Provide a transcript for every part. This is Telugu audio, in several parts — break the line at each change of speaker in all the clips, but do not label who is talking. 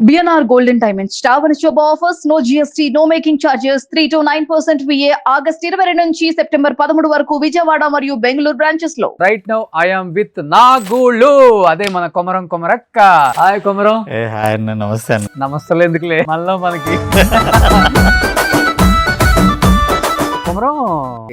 BNR Golden Diamonds Tower Job offers no GST, no making charges, 3 to 9% VA August 22 నుంచి సెప్టెంబర్ 13 వరకు విజయవాడ మరియు బెంగళూరు బ్రాంచెస్ లో.
Right now I am with Nagulu, అదే మన కొమరం కొమరక్క. హాయ్ కొమరం.
హాయ్ అన్న, నమస్తే అన్న.
నమస్తలే ఎందుకులే మళ్ళీ మనకి. కొమరం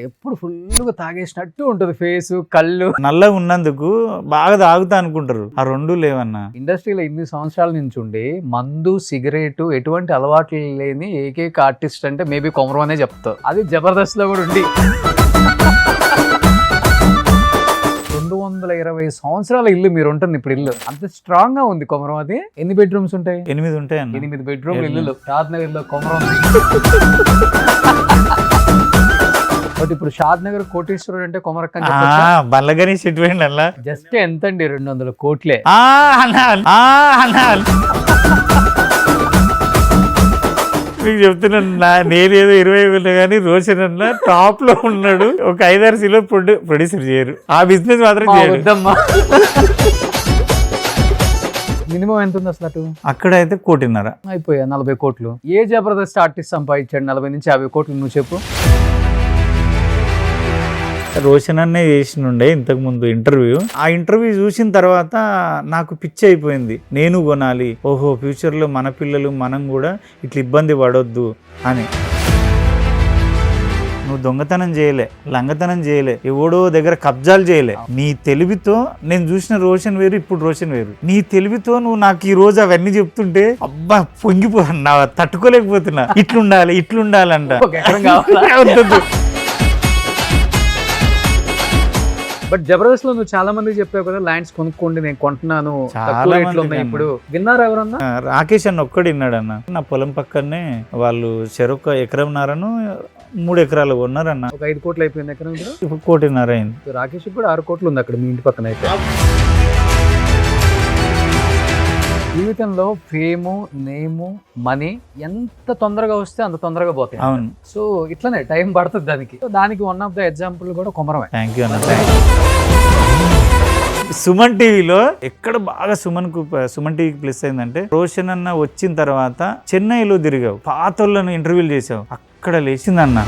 ఎప్పుడు ఫుల్గా తాగేసినట్టు ఉంటది ఫేస్, కళ్ళు.
నల్లగా ఉన్నందుకు బాగా తాగుతా అనుకుంటారు, ఆ రెండు లేవన్నా.
ఇండస్ట్రీలో ఇన్ని సంవత్సరాల నుంచి ఉండి మందు సిగరెట్ ఎటువంటి అలవాట్లు లేని ఏకైక ఆర్టిస్ట్ అంటే మేబీ కొమరం అనే చెప్తారు. అది జబర్దస్త్ లో కూడా ఉండి 220 సంవత్సరాల ఇల్లు మీరు ఉంటుంది ఇప్పుడు. ఇల్లు అంత స్ట్రాంగ్ గా ఉంది కొమరం. అది ఎన్ని బెడ్రూమ్స్ ఉంటాయి?
8 ఉంటాయి అన్న.
8 బెడ్రూమ్ ఇల్లు షాద్ నగర్ లో కొమరం. బట్ ఇప్పుడు షాద్ నగర్ కోటేశ్వరుడు అంటే కొమరక్క
బల్లగని సిట్వేండి అలా.
జస్ట్ ఎంత అండి? 200 కోట్లే.
మీకు చెప్తున్నా, నేనేదో 20 ఉన్నా కానీ రోషన్ అన్న టాప్ లో ఉన్నాడు. ఒక 5-6 సిలో ప్రొడ్యూసర్ చేయరు, ఆ బిజినెస్ మాత్రం చేయరు.
మినిమం ఎంత ఉంది అసలు అటు?
అక్కడ అయితే 1.5 కోటి
అయిపోయా. 40 కోట్లు. ఏ జబర్దస్త్ ఆర్టిస్ట్ సంపాదించాడు 40 నుంచి 50 కోట్లు? నువ్వు చెప్పు.
రోషన్ అన్నే చేసినుండే ఇంతకు ముందు ఇంటర్వ్యూ. ఆ ఇంటర్వ్యూ చూసిన తర్వాత నాకు పిచ్చి అయిపోయింది. నేను కొనాలి, ఓహో ఫ్యూచర్ లో మన పిల్లలు మనం కూడా ఇట్లా ఇబ్బంది పడొద్దు అని. నువ్వు దొంగతనం చేయలే, లంగతనం చేయలే, ఎవడో దగ్గర కబ్జాలు చేయలే. నీ తెలివితో నేను చూసిన రోషన్ వేరు, ఇప్పుడు రోషన్ వేరు. నీ తెలివితో నువ్వు నాకు ఈ రోజు అవన్నీ చెప్తుంటే అబ్బా పొంగిపోతున్నా, తట్టుకోలేకపోతున్నా. ఇట్లుండాలంట.
బట్ జబర్దస్త్ లో నువ్వు చాలా మంది చెప్పావు కదా, ల్యాండ్స్ కొనుక్కోండి, నేను కొంటున్నాను, ఇప్పుడు విన్నారు ఎవరన్నా?
రాకేష్ అన్న ఒక్కడు విన్నాడన్న. నా పొలం పక్కనే వాళ్ళు చెరొక ఎకరంన్నరను 3 ఎకరాలు కొన్నారన్న.
ఒక 5 కోట్లు అయిపోయింది ఎకరం.
ఇప్పుడు 1.5 కోటి అయింది.
రాకేష్ కూడా 6 కోట్లు ఉంది అక్కడ మీ ఇంటి పక్కన. అయితే జీవితంలో ఫేము, నేము, మనీ ఎంత తొందరగా వస్తే అంత తొందరగా పోతాయి.
అవును. సో
ఇట్లనే టైం పడుతుంది దానికి. దానికి వన్ ఆఫ్ ద ఎగ్జాంపుల్ కూడా కొమరమే.
థ్యాంక్ యూ అన్న. సుమన్ టీవీలో ఎక్కడ బాగా సుమన్ టీవీకి ప్లస్ అయిందంటే, రోషన్ అన్న వచ్చిన తర్వాత చెన్నైలో తిరిగావు, పాతోళ్ళను ఇంటర్వ్యూలు చేసావు, అక్కడ లేచిందన్న.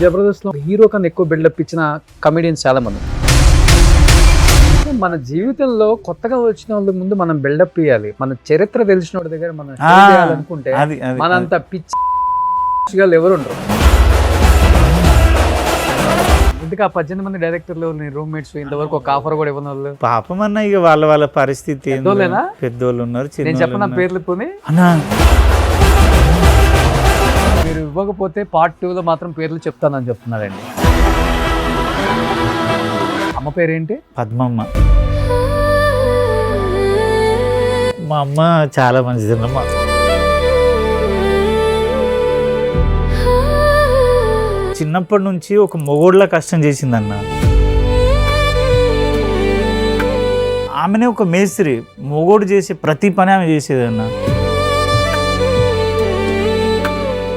జబర్దస్త్ లో హీరో కన్నా ఎక్కువ బిల్డప్ ఇచ్చిన కమెడియన్స్ చాలా మంది. మన జీవితంలో కొత్తగా వచ్చిన వాళ్ళ ముందు మనం బిల్డప్ ఇవ్వాలి. మన చరిత్ర తెలిసిన వాడి దగ్గర మనం చేయాలనుకుంటే మనంత పిచ్చిగా ఎవరు ఉండరు. ఇందుకు 18 మంది డైరెక్టర్లు, రూమ్మేట్స్, ఇంతవరకు ఒక ఆఫర్ కూడా ఇవ్వని వాళ్ళు
పాపం అన్న. ఇక వాళ్ళ పరిస్థితి పెద్దోళ్ళు ఉన్నారు.
నేను చెప్పిన పేర్లు పోనీ మీరు ఇవ్వకపోతే పార్ట్ 2 లో మాత్రం పేర్లు చెప్తానని చెప్తున్నారండి. అమ్మ పేరేంటి?
పద్మమ్మ. మా అమ్మ చాలా మంచిదమ్మా. చిన్నప్పటి నుంచి ఒక మొగోడ్లా కష్టం చేసిందన్న. ఆమెనే ఒక మేస్త్రి, మొగోడు చేసే ప్రతి పని ఆమె చేసేదన్న.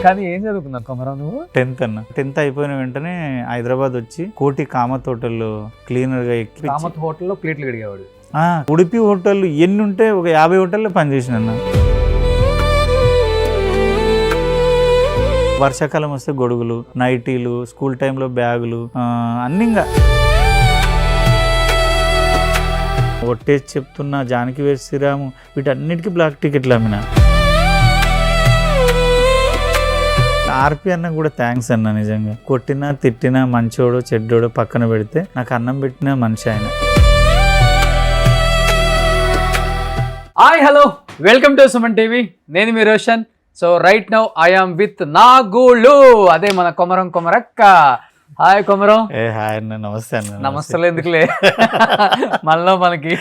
కానీ ఏం చదువుకున్నావు కొమరం నువ్వు?
10th అన్న. 10th అయిపోయిన వెంటనే హైదరాబాద్ వచ్చి కోటి కామత్ హోటల్లో క్లీనర్ గా ఎక్కి,
కామత్ హోటల్లో ప్లేట్లు కడిగేవాడు.
ఉడిపి హోటల్ ఎన్ని ఉంటే ఒక 50 హోటల్లో పనిచేసిన అన్న. వర్షాకాలం వస్తే గొడుగులు, నైటీలు, స్కూల్ టైంలో బ్యాగులు, అన్ని. ఇంకా ఒట్టేసి చెప్తున్నా, జానకి వేసి శ్రీరాము, వీటన్నిటికీ బ్లాక్ టికెట్లు అమ్మిన. ఆర్పి అన్న కూడా థ్యాంక్స్ అన్న. నిజంగా కొట్టినా తిట్టినా, మంచోడో చెడ్డోడో పక్కన పెడితే నాకు అన్నం పెట్టిన మనిషి ఆయన.
Hi hello, welcome to Suman TV. నేను మీ Roshan. So right now I am with Nagulu, అదే మన కొమరం కొమరక్క. హాయ్ కొమరం.
హాయ్ అన్న, నమస్తే అన్న.
నమస్తలే ఎందుకులే మళ్ళీ మనకి.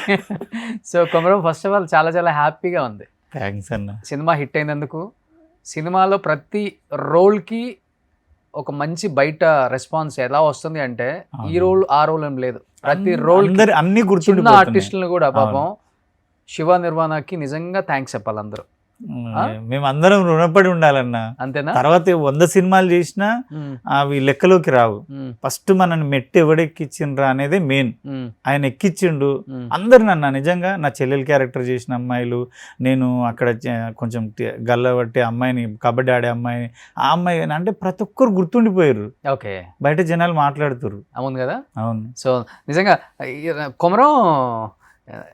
So Komaram, first of all చాలా చాలా హ్యాపీగా ఉంది.
థ్యాంక్స్ అన్న.
సినిమా హిట్ అయినందుకు. సినిమాలో ప్రతి రోల్కి ఒక మంచి బయట రెస్పాన్స్ ఎలా వస్తుంది అంటే, ఈ రోల్ ఆ రోల్ ఏం లేదు, ప్రతి రోల్ అన్ని గుర్తున్న ఆర్టిస్టులను కూడా పాపం శివ నిర్వాణకి నిజంగా థ్యాంక్స్ చెప్పాలి అందరూ.
మేమందరం రుణపడి ఉండాలన్న.
అంతేనా?
తర్వాత 100 సినిమాలు చేసినా అవి లెక్కలోకి రావు. ఫస్ట్ మనని మెట్టు ఎవడెక్కిచ్చిండ్రా అనేదే మెయిన్. ఆయన ఎక్కిచ్చిండు అందరు నన్ను. నిజంగా నా చెల్లెలు క్యారెక్టర్ చేసిన అమ్మాయిలు, నేను అక్కడ కొంచెం గల్లబట్టి అమ్మాయిని, కబడ్డీ ఆడే అమ్మాయిని, ఆ అమ్మాయి అంటే ప్రతి ఒక్కరు గుర్తుండిపోయారు.
ఓకే,
బయట జనాలు మాట్లాడుతారు.
అవును కదా.
అవును.
సో నిజంగా కొమరం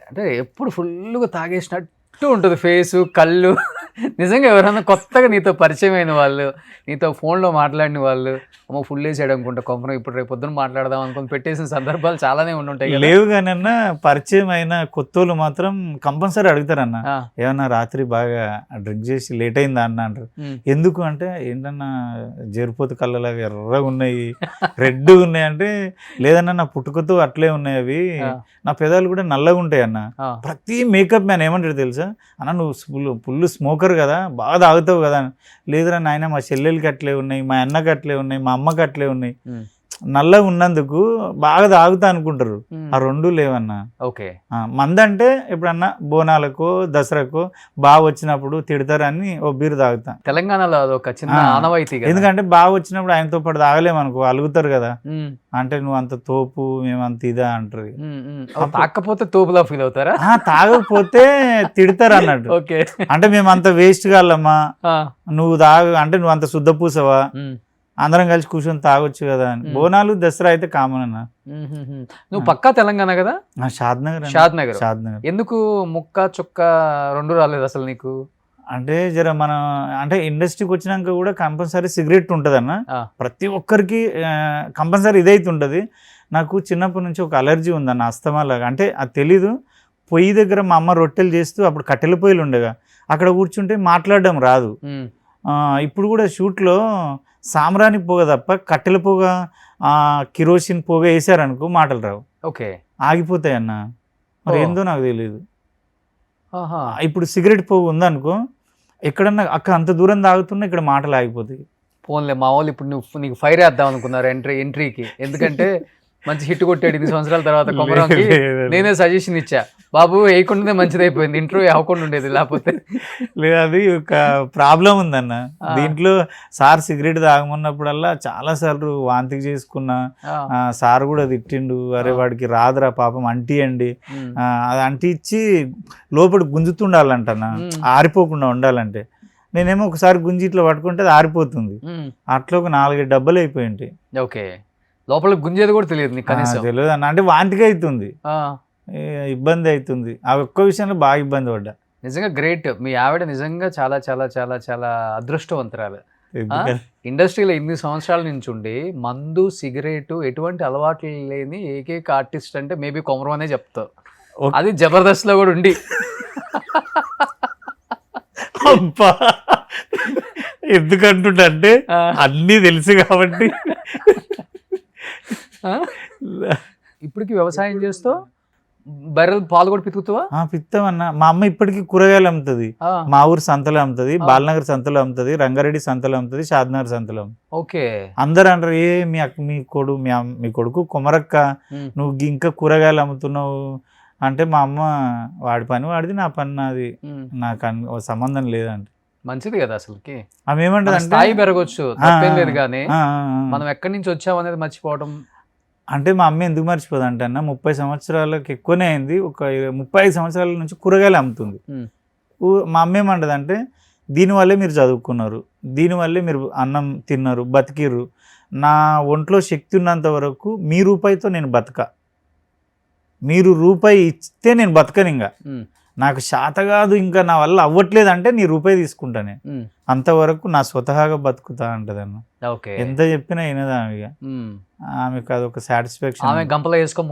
అంటే ఎప్పుడు ఫుల్గా తాగేసినట్టు ఉంటుంది ఫేసు, కళ్ళు. నిజంగా ఎవరైనా కొత్తగా నీతో పరిచయం అయిన వాళ్ళు, నీతో ఫోన్లో మాట్లాడిన వాళ్ళు, అమ్మ ఫుల్ వేసాడు అనుకుంటా కొమరం, ఇప్పుడు రేపు పొద్దున మాట్లాడదాం అనుకుని పెట్టేసిన సందర్భాలు చాలానే ఉండుంటాయి.
లేవు కానీ అన్న, పరిచయం అయిన కొత్తోళ్ళు మాత్రం కంపల్సరీ అడుగుతారన్న, ఏమన్నా రాత్రి బాగా డ్రింక్ చేసి లేట్ అయిందా అన్న అంటారు. ఎందుకు అంటే, ఏంటన్నా జేరిపోతు కళ్ళలాగా ఎర్రగా ఉన్నాయి, రెడ్గా ఉన్నాయి అంటే, లేదన్నా నా పుట్టుకతో అట్లే ఉన్నాయి అవి, నా పెదాలు కూడా నల్లగా ఉంటాయి అన్న. ప్రతి మేకప్ మ్యాన్ ఏమంటాడు తెలుసా, అన్న నువ్వు ఫుల్ స్మోకర్ కదా, బాగా తాగుతావు కదా. లేదురా నాయన, మా చెల్లెలకి అట్లే ఉన్నాయి, మా అన్నకి అట్లే ఉన్నాయి, మా అమ్మకి అట్లే ఉన్నాయి. నల్లగా ఉన్నందుకు బాగా తాగుతా అనుకుంటారు, ఆ రెండు లేవన్నా.
ఓకే,
మందంటే ఎప్పుడన్నా బోనాలకో దసరాకో బాగా వచ్చినప్పుడు తిడతారని ఓ బీరు తాగుతా.
తెలంగాణలో అదొక చిన్న ఆనవాయితీ.
ఎందుకంటే బాగా వచ్చినప్పుడు ఆయనతో పాటు తాగలేమనుకో, అలుగుతారు కదా, అంటే నువ్వు అంత తోపు, మేమంత ఇదా అంటారు.
తాకపోతే తోపులా ఫీల్ అవుతారా?
తాగకపోతే తిడతారు అన్నట్టు.
ఓకే,
అంటే మేమంత వేస్ట్ కాళ్ళమ్మా, నువ్వు అంటే నువ్వు అంత శుద్ధ పూసవా, అందరం కలిసి కూర్చొని తాగొచ్చు కదా అని. బోనాలు దసరా అయితే కామన్ అన్న.
నువ్వు పక్కా తెలంగాణ కదా? షాద్నగర్. ఎందుకు ముక్క చుక్క రెండు రాలేదు అసలు నీకు?
అంటే జర మన అంటే ఇండస్ట్రీకి వచ్చినాక కూడా కంపల్సరీ సిగరెట్ ఉంటుంది అన్న. ప్రతి ఒక్కరికి కంపల్సరీ ఇదైతే ఉంటుంది. నాకు చిన్నప్పటి నుంచి ఒక అలర్జీ ఉందన్న, అస్తమాలాగా. అంటే అది తెలీదు. పొయ్యి దగ్గర మా అమ్మ రొట్టెలు చేస్తూ అప్పుడు కట్టెల పొయ్యిలు ఉండేగా, అక్కడ కూర్చుంటే మాట్లాడడం రాదు. ఇప్పుడు కూడా షూట్లో సాంబ్రాణి పొగ తప్ప కట్టెల పొగ, కిరోసిన్ పొగ వేసారనుకో మాటలు రావు.
ఓకే,
ఆగిపోతాయి అన్న. మరి ఏందో నాకు తెలియదు. ఇప్పుడు సిగరెట్ పొగ ఉందనుకో, ఎక్కడన్నా అక్క అంత దూరం తాగుతున్నా ఇక్కడ మాటలు ఆగిపోతాయి.
పోన్లే, మా వాళ్ళు ఇప్పుడు నీకు ఫైర్ వేద్దాం అనుకున్నారు ఎంట్రీకి. ఎందుకంటే మంచి హిట్ కొట్టాడు 8 సంవత్సరాల తర్వాత కొమరంకి. నేనే సజెషన్ ఇచ్చా, బాబు వేయకుండానే మంచిది అయిపోయింది, ఇంటర్వ్యూ అవ్వకుండా ఉండేది లేకపోతే.
లేదు, అది ఒక ప్రాబ్లం ఉందన్న దీంట్లో. సార్ సిగరెట్ తాగమన్నప్పుడల్లా చాలా సార్లు వాంతికి చేసుకున్నా, సార్ కూడా తిట్టిండు, అరే వాడికి రాదురా పాపం అంటియండి, అది అంటి ఇచ్చి లోపల గుంజుతుండాలంటన్నా, ఆరిపోకుండా ఉండాలంటే. నేనేమో ఒకసారి గుంజి ఇట్లా పట్టుకుంటే అది ఆరిపోతుంది. అట్లా ఒక 4-5 డబ్బాలు అయిపోయి ఉంటాయి.
ఓకే, లోపల గుంజేది కూడా తెలియదు నీకు కనీసం?
తెలియదు అన్న, అంటే వాంతికి అవుతుంది, ఇబ్బంది అవుతుంది. ఆ ఒక్క విషయంలో బాగా ఇబ్బంది పడ్డా.
నిజంగా గ్రేట్, మీ ఆవిడ నిజంగా చాలా చాలా చాలా చాలా అదృష్టవంతురాలు. ఇండస్ట్రీలో 8 సంవత్సరాల నుంచి ఉండి మందు, సిగరెట్ ఎటువంటి అలవాట్లు లేని ఏకైక ఆర్టిస్ట్ అంటే మేబీ కొమరం అనే చెప్తావు. అది జబర్దస్త్ లో కూడా ఉండి.
అబ్బా, ఎందుకంటుంటే అన్నీ తెలుసు కాబట్టి.
ఇప్పటికి వ్యవసాయం చేస్తూ బర్రెలు పాలు కూడా పితుకుతావా?
పిత్తామన్నా. మా అమ్మ ఇప్పటికీ కూరగాయలు అమ్ముతుంది. మా ఊరు సంతలో అమ్ముతుంది, బాలనగర్ సంతలో అమ్ముతుంది, రంగారెడ్డి సంతలో అమ్ముతుంది, షాద్నగర్ సంతలో.
ఓకే,
అందరు అంటారు, మీ కొడుకు కొమరక్క, నువ్వు ఇంకా కూరగాయలు అమ్ముతున్నావు అంటే, మా అమ్మ వాడి పని వాడిది, నా పని నాది, నాకు సంబంధం లేదంట.
మంచిది కదా అసలుకి.
ఆమె ఏమంటది,
స్థాయి పెరగొచ్చు, తప్పేం లేదు, కానీ మనం ఎక్కడి నుంచి వచ్చాం అనేది మర్చిపోవడం.
అంటే మా అమ్మ ఎందుకు మర్చిపోదు అంటే అన్న, 30 సంవత్సరాలకు ఎక్కువనే అయింది, ఒక 35 సంవత్సరాల నుంచి కూరగాయలు అమ్ముతుంది. మా అమ్మ ఏమంటది అంటే, దీనివల్లే మీరు చదువుకున్నారు, దీనివల్లే మీరు అన్నం తిన్నారు, బతికిర్రు. నా ఒంట్లో శక్తి ఉన్నంత వరకు మీ రూపాయితో నేను బతక, మీరు రూపాయి ఇస్తే నేను బతకను, ఇంకా నాకు శాత కాదు, ఇంకా నా వల్ల అవ్వట్లేదు అంటే నీ రూపాయి తీసుకుంటానే, అంతవరకు నా స్వతహాగా బతుకుతా అంటదన్న. ఎంత చెప్పినా వినదా ఆమె. ఆమెకు అదొక సాటిస్ఫాక్షన్.
ఆమె గంపలో వేసుకొని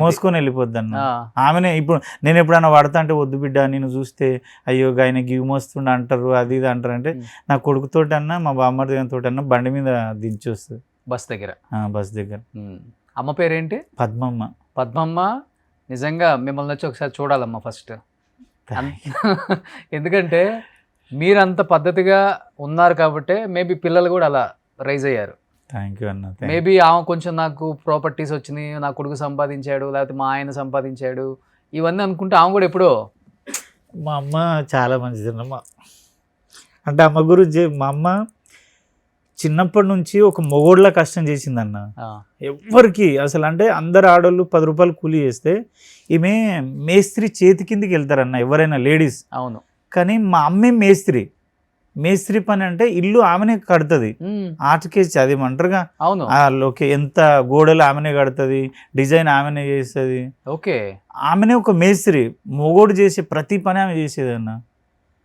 మోసుకొని వెళ్ళిపోద్ది అన్న. ఆమెనే ఇప్పుడు నేను ఎప్పుడైనా పడతా అంటే, వద్దు బిడ్డ నేను చూస్తే అయ్యో ఆయన గివ్ మోస్తుండ అంటారు, అది ఇది అంటారు అంటే, నా కొడుకుతోటి అన్నా మా బామ్మడి తోటి అన్నా బండి మీద దించి వస్తుంది, బస్ దగ్గర.
అమ్మ పేరేంటి?
పద్మమ్మ.
పద్మమ్మ, నిజంగా మిమ్మల్ని వచ్చి ఒకసారి చూడాలమ్మా ఫస్ట్. ఎందుకంటే మీరంత పద్ధతిగా ఉన్నారు కాబట్టి మేబీ పిల్లలు కూడా అలా రైజ్ అయ్యారు.
థ్యాంక్ యూ అన్న.
మేబీ ఆమె కొంచెం నాకు ప్రాపర్టీస్ వచ్చినాయి, నా కొడుకు సంపాదించాడు, లేకపోతే మా ఆయన సంపాదించాడు, ఇవన్నీ అనుకుంటే ఆమె కూడా ఎప్పుడో
మా అమ్మ చాలా మంచిదన్న. అంటే అమ్మ గురించి మా అమ్మ చిన్నప్పటి నుంచి ఒక మొగోడ్లా కష్టం చేసిందన్న. ఎవ్వరికి అసలు, అంటే అందరు ఆడోళ్ళు 10 రూపాయలు కూలీ చేస్తే ఈమె మేస్త్రి చేతి కిందికి వెళ్తారన్న ఎవరైనా లేడీస్.
అవును.
కానీ మా అమ్మే మేస్త్రి పని అంటే ఇల్లు ఆమెనే కడుతుంది. ఆర్టికేసి అది అంటారుగా.
అవును.
ఓకే, ఎంత గోడలు ఆమెనే కడుతుంది, డిజైన్ ఆమెనే చేస్తుంది.
ఓకే,
ఆమెనే ఒక మేస్త్రి. మొగోడు చేసే ప్రతి పని ఆమె చేసేది అన్న.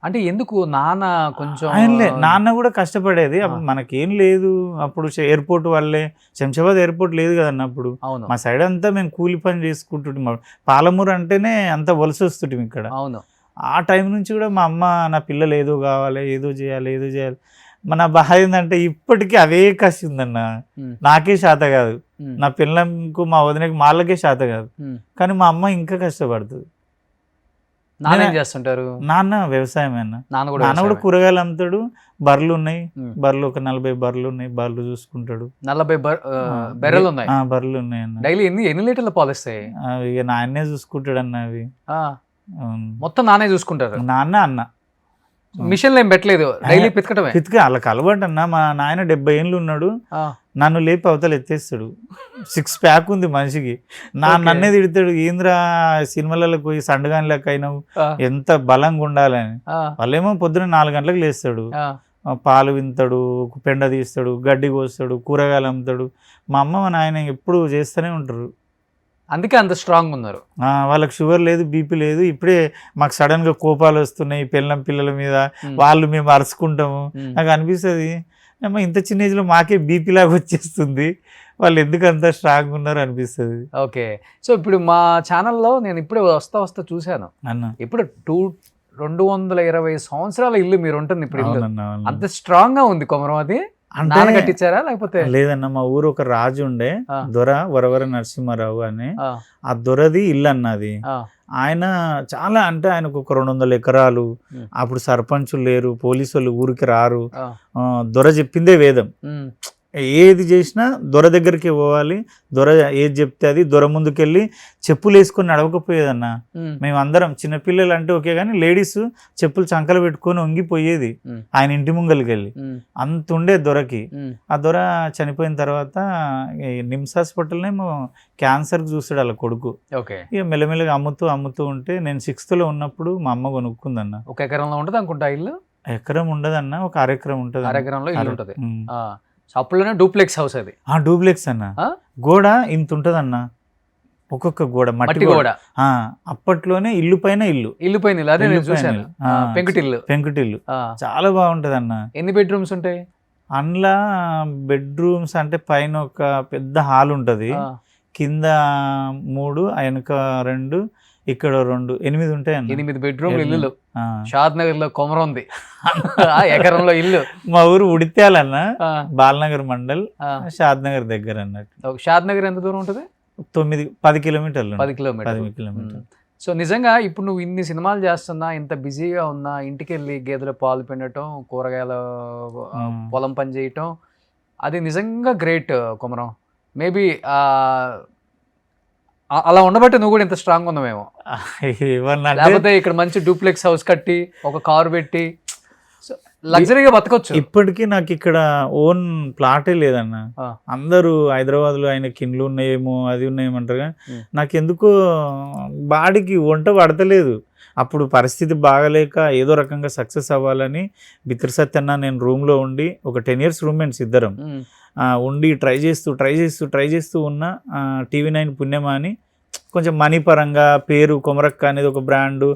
అంటే ఎందుకు నాన్న కొంచెం
నాన్న కూడా కష్టపడేది. అప్పుడు మనకేం లేదు, అప్పుడు ఎయిర్పోర్ట్ వల్లే, శంషాబాద్ ఎయిర్పోర్ట్ లేదు కదన్న అప్పుడు.
అవును.
మా సైడ్ అంతా మేము కూలి పని చేసుకుంటుంటాం. పాలమూరు అంటేనే అంత వలస వస్తుంటాం ఇక్కడ.
అవును.
ఆ టైం నుంచి కూడా మా అమ్మ నా పిల్లలు ఏదో కావాలి, ఏదో చేయాలి. మన బాధ ఏంటంటే ఇప్పటికీ అవే కసి ఉందన్న. నాకే శాత కాదు, నా పిల్లలకు మా వదినకి వాళ్ళకే శాత కాదు, కానీ మా అమ్మ ఇంకా కష్టపడుతుంది.
నాన్న ఏం చేస్తుంటారు?
నాన్న వ్యవసాయం అన్న.
నాన్న
కూడా కూరగాయలు అమ్ముతాడు. బర్రెలు ఉన్నాయి, బర్రెలు ఒక 40 బర్రెలు ఉన్నాయి, బర్రెలు చూసుకుంటాడు.
40 బర్రెలు ఉన్నాయి.
బర్రెలు ఉన్నాయి అన్న.
డైలీ ఎన్ని లీటర్ల పాలు వస్తాయి?
ఇక నాన్నే చూసుకుంటాడు అన్న అవి.
మొత్తం నానే చూసుకుంటారు.
నాన్న అన్న
మిషన్లు ఏం పెట్టలేదు, డైలీ పితకటమే.
వాళ్ళకి అలవాటు అన్న. మా నాయన 70 ఏళ్ళు ఉన్నాడు, నన్ను లేపి అవతల ఎత్తేస్తాడు. 6 ప్యాక్ ఉంది మనిషికి. నన్నే తిడతాడు, ఏంద్రా సినిమాలకు పోయి సండగాని లెక్క అయినావు, ఎంత బలంగా ఉండాలని. వాళ్ళేమో పొద్దున 4 గంటలకు లేస్తాడు, పాలు వింతాడు, పెండ తీస్తాడు, గడ్డి కోస్తాడు, కూరగాయలు అమ్ముతాడు. మా అమ్మ మా నాయన ఎప్పుడు చేస్తూనే ఉంటారు.
అందుకే అంత స్ట్రాంగ్ ఉన్నారు.
వాళ్ళకి షుగర్ లేదు, బీపీ లేదు. ఇప్పుడే మాకు సడన్ గా కోపాలు వస్తున్నాయి పిల్లల మీద, వాళ్ళు మేము అరుచుకుంటాము. నాకు అనిపిస్తుంది, ఇంత చిన్న ఏజ్ లో మాకే బీపీ లాగా వచ్చేస్తుంది, వాళ్ళు ఎందుకు అంత స్ట్రాంగ్ ఉన్నారు అనిపిస్తుంది.
ఓకే, సో ఇప్పుడు మా ఛానల్లో నేను ఇప్పుడే వస్తా చూశాను అన్న. ఇప్పుడు 220 సంవత్సరాల ఇల్లు మీరు ఉంటుంది ఇప్పుడు. అంత స్ట్రాంగ్ గా ఉంది కొమరం. అది అంటే కట్టించారా లేకపోతే?
లేదన్న, మా ఊరు ఒక రాజు ఉండే, దొర వరవర నరసింహారావు అని. ఆ దొరది ఇల్లు అన్నది. ఆయన చాలా, అంటే ఆయనకు ఒక 200 ఎకరాలు. అప్పుడు సర్పంచులు లేరు, పోలీసు వాళ్ళు ఊరికి రారు. దొర చెప్పిందే వేదం. ఏది చేసినా దొర దగ్గరికి పోవాలి, దొర ఏది చెప్తే అది. దొర ముందుకెళ్ళి చెప్పులు వేసుకొని నడవకపోయేదన్న. మేమందరం చిన్నపిల్లలు అంటే ఓకే, కానీ లేడీస్ చెప్పులు చంకలు పెట్టుకొని వంగిపోయేది ఆయన ఇంటి ముంగలికి వెళ్ళి. అంత ఉండే దొరకి. ఆ దొర చనిపోయిన తర్వాత నిమ్స్ హాస్పిటల్నేమో క్యాన్సర్కి చూస్తాడు వాళ్ళ కొడుకు. ఇక మెల్లమెల్లగా అమ్ముతూ ఉంటే నేను 6th లో ఉన్నప్పుడు మా అమ్మ కొనుక్కుందన్న.
1 ఎకరంలో ఉంటుంది అనుకుంటా ఇల్లు.
ఎకరం ఉండదన్న, ఒక 1/2 ఎకరం ఉంటుంది.
1/2 ఎకరంలో ఇల్లు ఉంటుంది. అప్పుడులోనే డూప్లెక్స్ హౌస్ అది.
డూప్లెక్స్ అన్న. గోడ ఇంత ఉంటది అన్న, ఒక్కొక్క గోడ మట్టి గోడ. అప్పట్లోనే ఇల్లు పైన ఇల్లు.
అదే నేను చూశాను.
పెంకుటిల్లు చాలా బాగుంటది అన్న.
ఎన్ని బెడ్రూమ్స్ ఉంటాయి
అందులో? బెడ్రూమ్స్ అంటే పైన ఒక పెద్ద హాల్ ఉంటది, కింద 3, వెనక 2, ఇక్కడ 2, 8 ఉంటాయి అన్న.
8 బెడ్రూమ్ ఇల్లు. షాద్ నగర్ లో కొమరం ఉంది, ఎకరంలో ఇల్లు.
మా ఊరు ఉడిత్యాలన్న, బాలనగర్ మండల్, షాద్ నగర్ దగ్గర అన్నట్టు.
షాద్ నగర్ ఎంత దూరం ఉంటుంది?
10 కిలోమీటర్లు.
10 కిలోమీటర్లు. సో నిజంగా ఇప్పుడు నువ్వు ఇన్ని సినిమాలు చేస్తున్నా, ఇంత బిజీగా ఉన్నా, ఇంటికి వెళ్ళి గేదెల పాలు పిండటం, కూరగాయల పొలం పని చేయటం, అది నిజంగా గ్రేట్ కొమరం. మేబీ అలా ఉండబట్టి నువ్వు కూడా ఇంత స్ట్రాంగ్ ఉన్నావేమో. లేకపోతే ఇక్కడ మంచి డూప్లెక్స్ హౌస్ కట్టి, ఒక కారు పెట్టి లగ్జరీగా బతకొచ్చు.
ఇప్పటికీ నాకు ఇక్కడ ఓన్ ప్లాటే లేదన్న. అందరూ హైదరాబాద్ లో ఆయనకి ఇండ్లు ఉన్నాయేమో, అది ఉన్నాయేమంటారు, కానీ నాకు ఎందుకో బాడీకి వంట పడతలేదు. అప్పుడు పరిస్థితి బాగలేక ఏదో రకంగా సక్సెస్ అవ్వాలని బిత్ర సత్యన్న నేను రూమ్లో ఉండి, ఒక 10 years రూమ్మేట్స్ ఇద్దరం ఉండి ట్రై చేస్తూ ఉన్న TV9 పుణ్యమా అని కొంచెం మనీ పరంగా పేరు కొమరక్క అనేది ఒక బ్రాండు,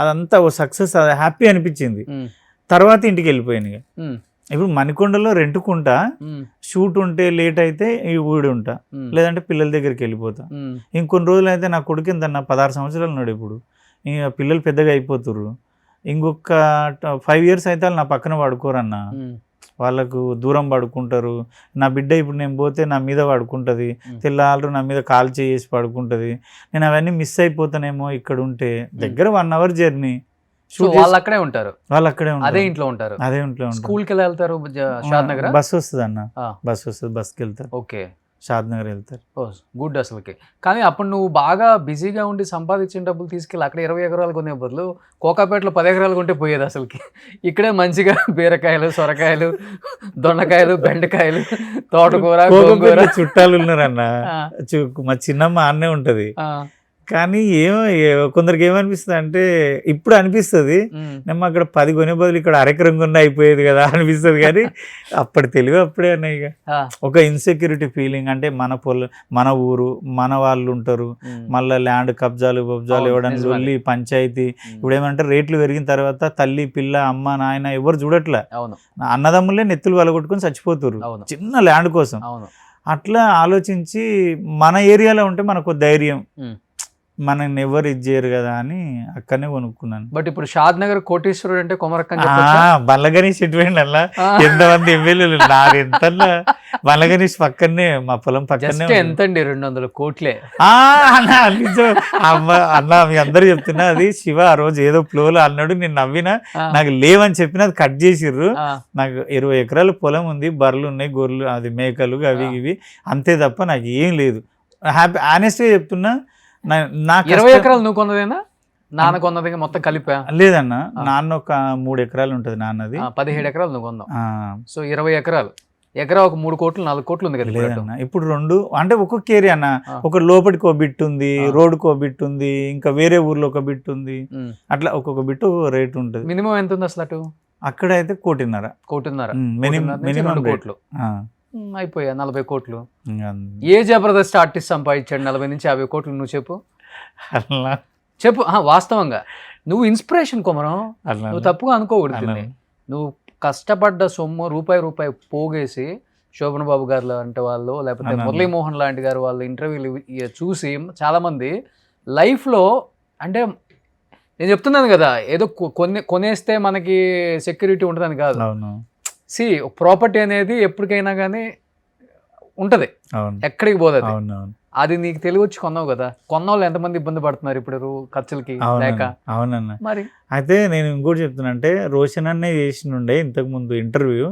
అదంతా ఒక సక్సెస్, అది హ్యాపీ అనిపించింది. తర్వాత ఇంటికి వెళ్ళిపోయాను. ఇప్పుడు మణికొండలో రెంట్కుంటా, షూట్ ఉంటే లేట్ అయితే ఈ ఊడి ఉంటా, లేదంటే పిల్లల దగ్గరికి వెళ్ళిపోతా. ఇంకొన్ని రోజులు అయితే నా కొడుకు ఎంత 16 సంవత్సరాలు ఉన్నాడు ఇప్పుడు. ఇంకా పిల్లలు పెద్దగా అయిపోతుర్రు. ఇంకొక 5 years అయితే వాళ్ళు నా పక్కన పడుకోరన్న, వాళ్ళకు దూరం పడుకుంటారు. నా బిడ్డ ఇప్పుడు నేను పోతే నా మీద పడుకుంటుంది, తెల్లారు నా మీద కాల్ చేసి పడుకుంటుంది. నేను అవన్నీ మిస్ అయిపోతానేమో ఇక్కడ ఉంటే. దగ్గర 1 hour జర్నీ.
వాళ్ళు అక్కడే ఉంటారు,
అదే ఇంట్లో
ఉంటారు. స్కూల్కి వెళ్తారు. షాద్ నగర్
బస్ వస్తుంది అన్న, బస్కి వెళ్తారు.
ఓకే,
షాద్ నగర్ వెళ్తారు.
ఓ గుడ్ అసలుకి. కానీ అప్పుడు నువ్వు బాగా బిజీగా ఉండి సంపాదించిన డబ్బులు తీసుకెళ్ళి అక్కడ 20 ఎకరాలు కొనే బదులు కోకాపేటలో 10 ఎకరాలు కొంటే పోయేది అసలుకి. ఇక్కడే మంచిగా బీరకాయలు, సొరకాయలు, దొండకాయలు, బెండకాయలు, తోటకూర, గోంగూర.
కోకాపేటలో చుట్టాలు ఉన్నారన్న.
ఆ,
మా చిన్నమ్మ ఆన్నే ఉంటది.
ఆ,
కానీ కొందరికి ఏమనిపిస్తుంది అంటే ఇప్పుడు అనిపిస్తుంది
ఉమ్,
మేము అక్కడ 10 కొనే బదులు ఇక్కడ అరెకరం కొన్న అయిపోయేది కదా అనిపిస్తుంది. కానీ అప్పటి తెలివి అప్పుడే అన్నాయి. ఇక
ఆ,
ఒక ఇన్సెక్యూరిటీ ఫీలింగ్ అంటే మన ఊరు మన వాళ్ళు ఉంటారు,
ఉమ్,
మళ్ళీ ల్యాండ్ కబ్జాలు
అవును,
ఇవ్వడానికి
నిజమే.
వెళ్ళి పంచాయతీ.
ఉమ్,
ఇప్పుడు ఏమంటే రేట్లు పెరిగిన తర్వాత తల్లి పిల్ల అమ్మ నాయన ఎవరు చూడట్లే,
అవును,
అన్నదమ్ములే నెత్తులు వలగొట్టుకొని చచ్చిపోతారు
అవును,
చిన్న ల్యాండ్ కోసం.
అవును.
అట్లా ఆలోచించి మన ఏరియాలో ఉంటే మనకు ధైర్యం,
ఉమ్.
మనల్ని ఎవరు ఇది చేయరు కదా అని అక్కడనే కొనుక్కున్నాను.
బట్ ఇప్పుడు షాద్ నగర్ కోటీశ్వరుడు అంటే కొమరక్క అని చెప్పొచ్చా?
బల్లగణేష్ ఎటువంటి అలా
ఆ,
ఎంతమంది ఎమ్మెల్యేలు ఎంత బల్లగణేష్ పక్కనే మా పొలం పక్కనే
జస్ట్ ఎంతండి 200 కోట్లే.
అన్న నిజం. అన్న మీ అందరు చెప్తున్నా అది శివ ఆ రోజు ఏదో ఫ్లోలో అన్నాడు, నేను నవ్వినా.
ఆ,
నాకు లేవని చెప్పిన అది కట్ చేసిర్రు.
ఆ,
నాకు 20 ఎకరాల పొలం ఉంది, బర్రెలు ఉన్నాయి, గొర్రెలు అది మేకలు అవి ఇవి అంతే తప్ప నాకు ఏం లేదు. హ్యాపీ ఆనెస్ట్గా చెప్తున్నా. నాకు
20 ఎకరాలు నువ్వు కొన్నదేనా? నాన్న కొన్నది మొత్తం కలిపా?
లేదన్న, నాన్న ఒక 3 ఎకరాలు ఉంటుంది నాన్నది.
17 ఎకరాలు నువ్వు కొన్నావు.
ఆ,
సో 20 ఎకరాలు, ఎకరా ఒక 3 కోట్లు 4 కోట్లు ఉంది కదా ఇప్పుడు అటు.
లేదన్న ఇప్పుడు 2 అంటే ఒక్కొక్క ఏరియా అన్న.
ఆ.
ఒక లోపలికి ఒక బిట్ ఉంది,
ఆ.
రోడ్డుకి ఒక బిట్ ఉంది, ఇంకా వేరే ఊర్లో ఒక బిట్ ఉంది.
ఉమ్.
అట్లా ఒక్కొక్క బిట్ రేట్ ఉంటుంది.
మినిమం ఎంత ఉంది అసలు అటు?
అక్కడ అయితే 1.5
కోటిన్నర.
Minimum
2
rate.
కోట్లు. అయిపోయా 40 కోట్లు.
ఇంకా
ఏ జబర్దస్త్ ఆర్టిస్ట్ సంపాదించాడు 40 నుంచి 50 కోట్లు? నువ్వు చెప్పు
అట్లా
చెప్పు. వాస్తవంగా నువ్వు ఇన్స్పిరేషన్ కొమరం.
అట్లా
నువ్వు తప్పుగా అనుకోకూడదు దీన్ని. నువ్వు కష్టపడ్డ సొమ్ము రూపాయి పోగేసి శోభన్ బాబు గారు లాంటి వాళ్ళు, లేకపోతే
అలా.
మురళీమోహన్ లాంటి గారు వాళ్ళు ఇంటర్వ్యూలు చూసి చాలామంది లైఫ్లో, అంటే నేను చెప్తున్నాను కదా ఏదో కొనేస్తే మనకి సెక్యూరిటీ ఉంటుందని కాదు.
అవును
ప్రాపర్టీ అనేది ఎప్పటికైనా కానీ ఉంటుంది,
అవును
ఎక్కడికి పోదు.
అవును అవును
అది నీకు తెలివి వచ్చి కొన్నావు కదా. కొన్న వాళ్ళు ఎంతమంది ఇబ్బంది పడుతున్నారు ఇప్పుడు ఖర్చులకి లేక.
అవునన్న.
మరి
అయితే నేను ఇంకోటి చెప్తున్నా, అంటే రోషన్ అన్నే చేసినుండే ఇంతకు ముందు ఇంటర్వ్యూ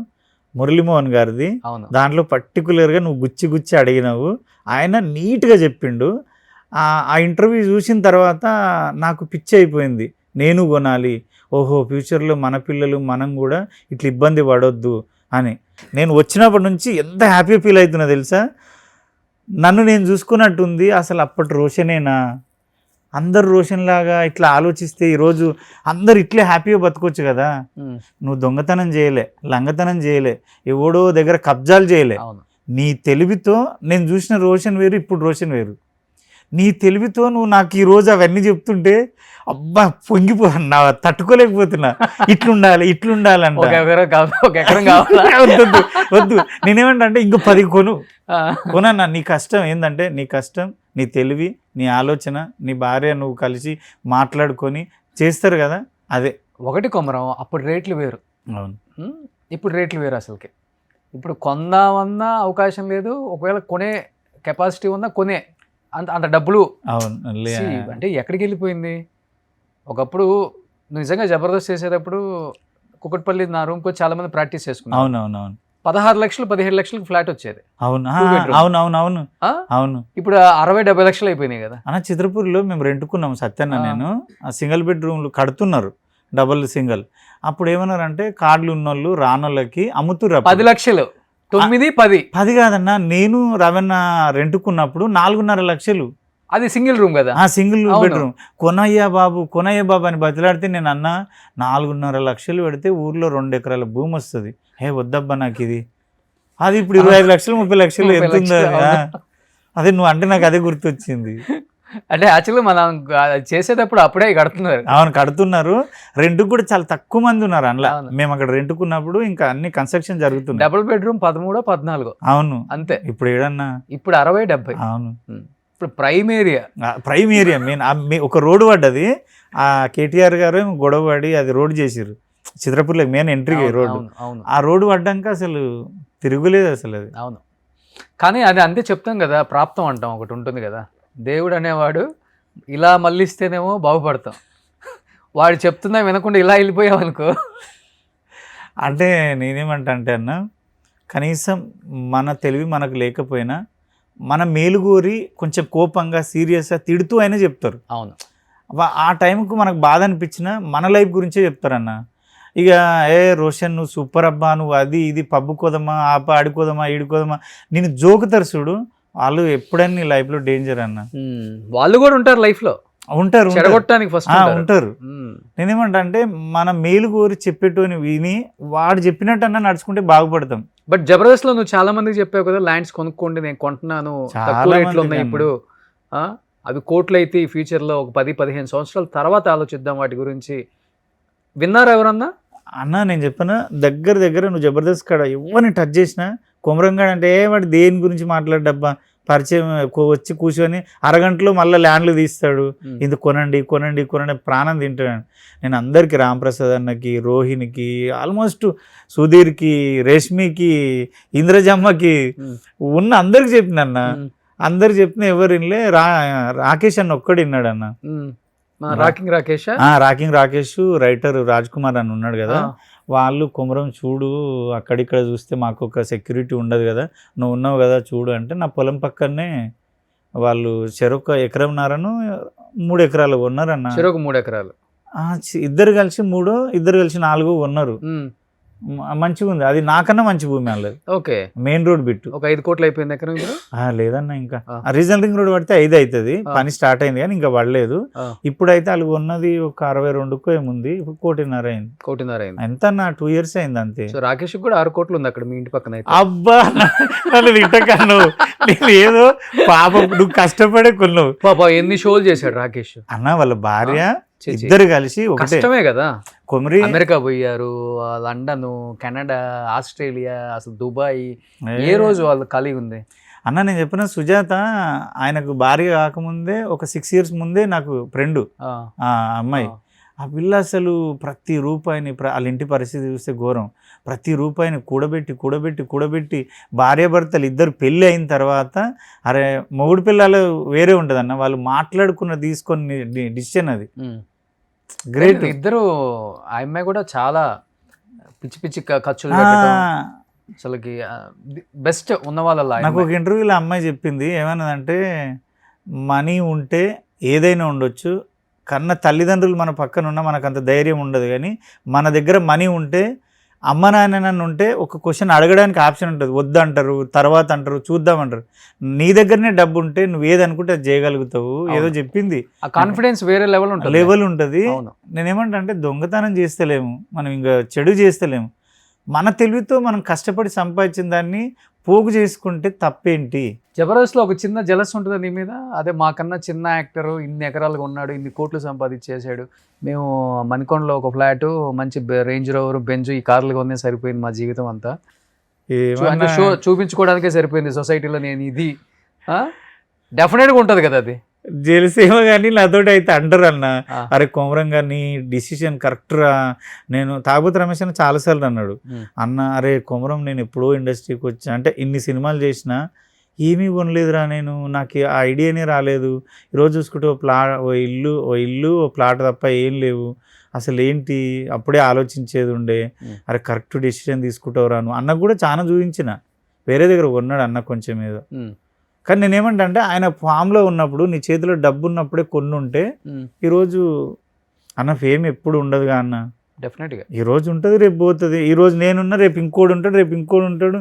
మురళీమోహన్ గారిది.
అవును,
దాంట్లో పర్టికులర్గా నువ్వు గుచ్చి అడిగినావు, ఆయన నీట్గా చెప్పిండు. ఆ ఇంటర్వ్యూ చూసిన తర్వాత నాకు పిచ్చి అయిపోయింది, నేను కొనాలి, ఓహో ఫ్యూచర్లో మన పిల్లలు మనం కూడా ఇట్లా ఇబ్బంది పడొద్దు అని. నేను వచ్చినప్పటి నుంచి ఎంత హ్యాపీ ఫీల్ అవుతున్నా తెలుసా. నన్ను నేను చూసుకున్నట్టుంది. అసలు అప్పటి రోషనేనా, అందరు రోషన్ లాగా ఇట్లా ఆలోచిస్తే ఈరోజు అందరు ఇట్లే హ్యాపీగా బతకొచ్చు కదా.
ఉమ్,
నువ్వు దొంగతనం చేయలే, లంగతనం చేయలే, ఎవడో దగ్గర కబ్జాలు చేయలే.
అవును,
నీ తెలివితో నేను చూసిన రోషన్ వేరు, ఇప్పుడు రోషన్ వేరు. నీ తెలివితో నువ్వు నాకు ఈరోజు అవన్నీ చెప్తుంటే అబ్బా పొంగిపోతున్నా, తట్టుకోలేకపోతున్నా. ఇట్లుండాలి ఇట్లుండాలంట.
ఒక ఎకరం కావాలా?
వద్దు నేనేమంటా అంటే ఇంకో 10 కొను.
ఆ,
కొనన్నా. నీ కష్టం ఏంటంటే నీ కష్టం, నీ తెలివి, నీ ఆలోచన, నీ భార్య నువ్వు కలిసి మాట్లాడుకొని చేస్తారు కదా, అదే.
ఒకటి కొమరం, అప్పుడు రేట్లు వేరు,
అవును
ఇప్పుడు రేట్లు వేరు అసలుకి. ఇప్పుడు కొందామన్నా అవకాశం లేదు, ఒకవేళ కొనే కెపాసిటీ ఉన్నా కొనే అంత డబ్బులు.
అవును
See, అంటే ఎక్కడికి వెళ్ళిపోయింది. ఒకప్పుడు నిజంగా జబర్దస్త్ చేసేటప్పుడు కుకట్పల్లి నా రూమ్కి వచ్చి చాలా మంది ప్రాక్టీస్ చేసుకున్నారు.
అవునవునవును
16 లక్షలు 17 లక్షలకు ఫ్లాట్ వచ్చేది.
అవును
2 bedroom.
అవునవునవును
ఆ?
అవును.
ఇప్పుడు 60-70 లక్షలు అయిపోయినాయి కదా.
అన్న చిత్రపూర్లో మేము రెంట్కున్నాము సత్యన్న నేను. ఆ సింగిల్ బెడ్రూమ్లు కడుతున్నారు, డబుల్ సింగిల్. అప్పుడు ఏమన్నారంటే కార్డులు ఉన్నోళ్ళు రానోళ్ళకి అమ్ముతుర్రు.
10 లక్షలు 9, 10.
10 కాదన్న, నేను రవణ రెంట్కున్నప్పుడు 4.5 లక్షలు.
అది సింగిల్ రూమ్ కదా.
ఆ సింగిల్
అవును.
బెడ్రూమ్. కొనయ్యా బాబు అని బతిలాడితే నేను అన్నా 4.5 లక్షలు పెడితే ఊర్లో 2 ఎకరాల భూమి వస్తుంది. హే వద్దబ్బా నాకు ఇది. అది ఇప్పుడు 25 లక్షలు 30 లక్షలు
30
ఎంత ఉందో.
లక్షలు,
అదే నువ్వు అంటే నాకు అదే గుర్తొచ్చింది.
అంటే యాక్చువల్గా మనం చేసేటప్పుడు అప్పుడే కడుతున్నారు.
అవును కడుతున్నారు. రెంట్కి కూడా చాలా తక్కువ మంది ఉన్నారు అందులో.
అవును.
మేము అక్కడ రెంట్కున్నప్పుడు ఇంకా అన్ని కన్స్ట్రక్షన్ జరుగుతున్నాయి.
డబుల్ బెడ్రూమ్ 13, 14
అవును
అంతే.
ఇప్పుడు ఏడన్నా.
ఇప్పుడు 60, 70.
అవును
ఇప్పుడు prime area.
Prime area main. ఒక రోడ్డు పడ్డది, ఆ కేటీఆర్ గారు గొడవ పడి అది రోడ్డు చేసిర్రు చిత్రపూర్లో మెయిన్ ఎంట్రీకి రోడ్డు.
అవును,
ఆ రోడ్డు పడ్డాక అసలు తిరుగులేదు అసలు అది.
అవును. కానీ అది అంతే చెప్తాం కదా, ప్రాప్తం అంటాం ఒకటి ఉంటుంది కదా. దేవుడు అనేవాడు ఇలా మళ్ళిస్తేనేమో బాగుపడతాం, వాడు చెప్తున్నా వినకుండా ఇలా వెళ్ళిపోయావనుకో.
అంటే నేనేమంటా అంటే అన్న, కనీసం మన తెలివి మనకు లేకపోయినా మన మేలుగోరి కొంచెం కోపంగా సీరియస్గా తిడుతూ అయినా చెప్తారు.
అవును.
ఆ టైంకు మనకు బాధ అనిపించినా మన లైఫ్ గురించే చెప్తారన్న. ఇక రోషన్ నువ్వు సూపర్ అబ్బా, నువ్వు అది ఇది పబ్బుకోదమ్మా, ఆడుకోదమ్మా, ఈడుకోదమ్మా, నేను జోకుతారు చూడు, వాళ్ళు ఎప్పుడైనా నీ లైఫ్లో డేంజర్ అన్న.
వాళ్ళు కూడా ఉంటారు లైఫ్లో,
ఉంటారు
చెడగొట్టడానికి ఫస్ట్
ఉంటారు. నేనేమంటా అంటే మన మేలు కోరి చెప్పేటోని విని వాడు చెప్పినట్టన్నా నడుచుకుంటే బాగుపడతాం.
బట్ జబర్దస్త్ లో నువ్వు చాలా మందికి చెప్పావు కదా, ల్యాండ్స్ కొనుక్కోండి నేను కొంటున్నాను, తక్కువ రేట్లు ఉన్నాయి ఇప్పుడు, అవి కోట్లు అయితే ఈ ఫ్యూచర్ లో ఒక 10-15 సంవత్సరాల తర్వాత ఆలోచిద్దాం వాటి గురించి. విన్నారా ఎవరన్నా?
అన్న నేను చెప్పిన దగ్గర నువ్వు జబర్దస్త్ కాడ ఎవరిని టచ్ చేసినా కొమరంగాడు అంటే వాడు దేని గురించి మాట్లాడబ్బా, పరిచయం వచ్చి కూర్చొని అరగంటలో మళ్ళీ ల్యాండ్లు తీస్తాడు, ఇది కొనండి కొనండి కొనండి ప్రాణం తింటాడు. నేను అందరికీ, రాంప్రసాద్ అన్నకి, రోహిణికి, ఆల్మోస్ట్ సుధీర్కి, రేష్మికి, ఇంద్రజమ్మకి ఉన్న అందరికి చెప్పిన అన్న. అందరు చెప్పిన ఎవరు వినలే, రాకేష్ అన్న ఒక్కడు విన్నాడు అన్న. రాకింగ్ రాకేష్, రైటర్ రాజ్ కుమార్ అని ఉన్నాడు కదా, వాళ్ళు కొమరం చూడు అక్కడిక్కడ చూస్తే మాకు ఒక సెక్యూరిటీ ఉండదు కదా, నువ్వు ఉన్నావు కదా చూడు అంటే, నా పొలం పక్కనే వాళ్ళు చెరొక ఎకరంన్నరను 3 ఎకరాలు ఉన్నారన్న.
చెరొక 3 ఎకరాలు,
ఇద్దరు కలిసి 3, ఇద్దరు కలిసి 4 ఉన్నారు. మంచిగా ఉంది, అది నాకన్నా మంచి భూమి అల్లది.
Okay,
main road bit.
ఒక 5 కోట్లు అయిపోయింది ఎకరం.
లేదన్న, ఇంకా రీజనల్ రింగ్ రోడ్ పడితే 5 అవుతుంది, పని స్టార్ట్ అయింది కానీ ఇంకా పడలేదు. ఇప్పుడైతే వాళ్ళు ఉన్నది ఒక 62 ఏముంది, ఇప్పుడు 1.5 అయింది.
1.5 అయింది
ఎంత అన్న, 2 years అయింది అంతే.
రాకేష్ కూడా 6 కోట్లు ఉంది అక్కడ మీ ఇంటి పక్కన.
అబ్బా నన్ను తిట్టకను, నేను ఏదో పాప నువ్వు కష్టపడే కొన్నావు.
పాప ఎన్ని షోలు చేశాడు రాకేష్
అన్న. వాళ్ళ భార్య ఇద్దరు కలిసి
కష్టమే కదా,
కొమరి
అమెరికా పోయారు, లండన్, కెనడా, ఆస్ట్రేలియా, అసలు దుబాయ్, ఏ రోజు వాళ్ళు ఖాళీ ఉంది
అన్న. నేను చెప్పిన సుజాత ఆయనకు భార్య కాకముందే ఒక 6 years ముందే నాకు ఫ్రెండ్ అమ్మాయి. ఆ పిల్ల అసలు ప్రతి రూపాయిని, వాళ్ళ ఇంటి పరిస్థితి చూస్తే ఘోరం, ప్రతి రూపాయిని కూడబెట్టి భార్యాభర్తలు ఇద్దరు పెళ్ళి అయిన తర్వాత, అరే మొగుడు పిల్లలు వేరే ఉంటుంది అన్న, వాళ్ళు మాట్లాడుకున్న తీసుకొని డిసిషన్ అది గ్రేట్.
ఇద్దరు ఆ అమ్మాయి కూడా చాలా పిచ్చి ఖర్చులు పెట్టడం, అసలుకి బెస్ట్ ఉన్న వాళ్ళ.
నాకు ఒక ఇంటర్వ్యూలో అమ్మాయి చెప్పింది ఏమన్నదంటే, మనీ ఉంటే ఏదైనా ఉండొచ్చు, కన్న తల్లిదండ్రులు మన పక్కన ఉన్న మనకు అంత ధైర్యం ఉండదు, కానీ మన దగ్గర మనీ ఉంటే, అమ్మ నాన్న ఉంటే ఒక క్వశ్చన్ అడగడానికి ఆప్షన్ ఉంటుంది, వద్దంటారు, తర్వాత అంటారు, చూద్దామంటారు. నీ దగ్గరనే డబ్బు ఉంటే నువ్వు ఏది అనుకుంటే అది చేయగలుగుతావు. ఏదో చెప్పింది,
కాన్ఫిడెన్స్ వేరే లెవెల్
ఉంటుంది. నేనేమంటా అంటే, దొంగతనం చేస్తలేము మనం, ఇంకా చెడు చేస్తలేము, మన తెలివితో మనం కష్టపడి సంపాదించిన దాన్ని పోగు చేసుకుంటే తప్పేంటి.
జబర్దస్త్లో ఒక చిన్న జలస్ ఉంటుంది నీ మీద, అదే మాకన్నా చిన్న యాక్టర్, ఇన్ని ఎకరాలుగా ఉన్నాడు, ఇన్ని కోట్లు సంపాదించేసాడు, మేము మణికొండలో ఒక ఫ్లాట్, మంచి రేంజ్ రోవర్, బెంజ్, ఈ కార్లు కొనే సరిపోయింది మా జీవితం అంతా, అంటే షో చూపించుకోవడానికే సరిపోయింది సొసైటీలో, నేను ఇది డెఫినెట్గా ఉంటుంది కదా అది.
జెలసేమో కానీ నాతోటి అయితే అంటారు అన్న, అరే కొమరం గారిని డిసిషన్ కరెక్ట్రా. నేను తాగుబోతు రమేష్ అని చాలాసార్లు అన్నాడు, అన్న అరే కొమరం నేను ఎప్పుడో ఇండస్ట్రీకి వచ్చా, అంటే ఇన్ని సినిమాలు చేసినా ఏమీ కొనలేదురా నేను, నాకు ఆ ఐడియానే రాలేదు, ఈరోజు చూసుకుంటే ఓ ఇల్లు ఓ ప్లాట్ తప్ప ఏం లేవు, అసలు ఏంటి అప్పుడే ఆలోచించేది ఉండే, అరే కరెక్ట్ డెసిషన్ తీసుకుంటావు రాను అన్నకు కూడా చాలా చూపించిన, వేరే దగ్గర కొన్నాడు అన్న కొంచెం ఏదో. కానీ నేనేమంటా అంటే, ఆయన ఫామ్లో ఉన్నప్పుడు నీ చేతిలో డబ్బు ఉన్నప్పుడే కొన్ని ఉంటే, ఈరోజు అన్న ఫేమ్ ఎప్పుడు ఉండదుగా అన్న,
డెఫినెట్గా
ఈరోజు ఉంటుంది రేపు పోతుంది, ఈరోజు నేనున్నా రేపు ఇంకోటి ఉంటాడు, రేపు ఇంకోటి ఉంటాడు,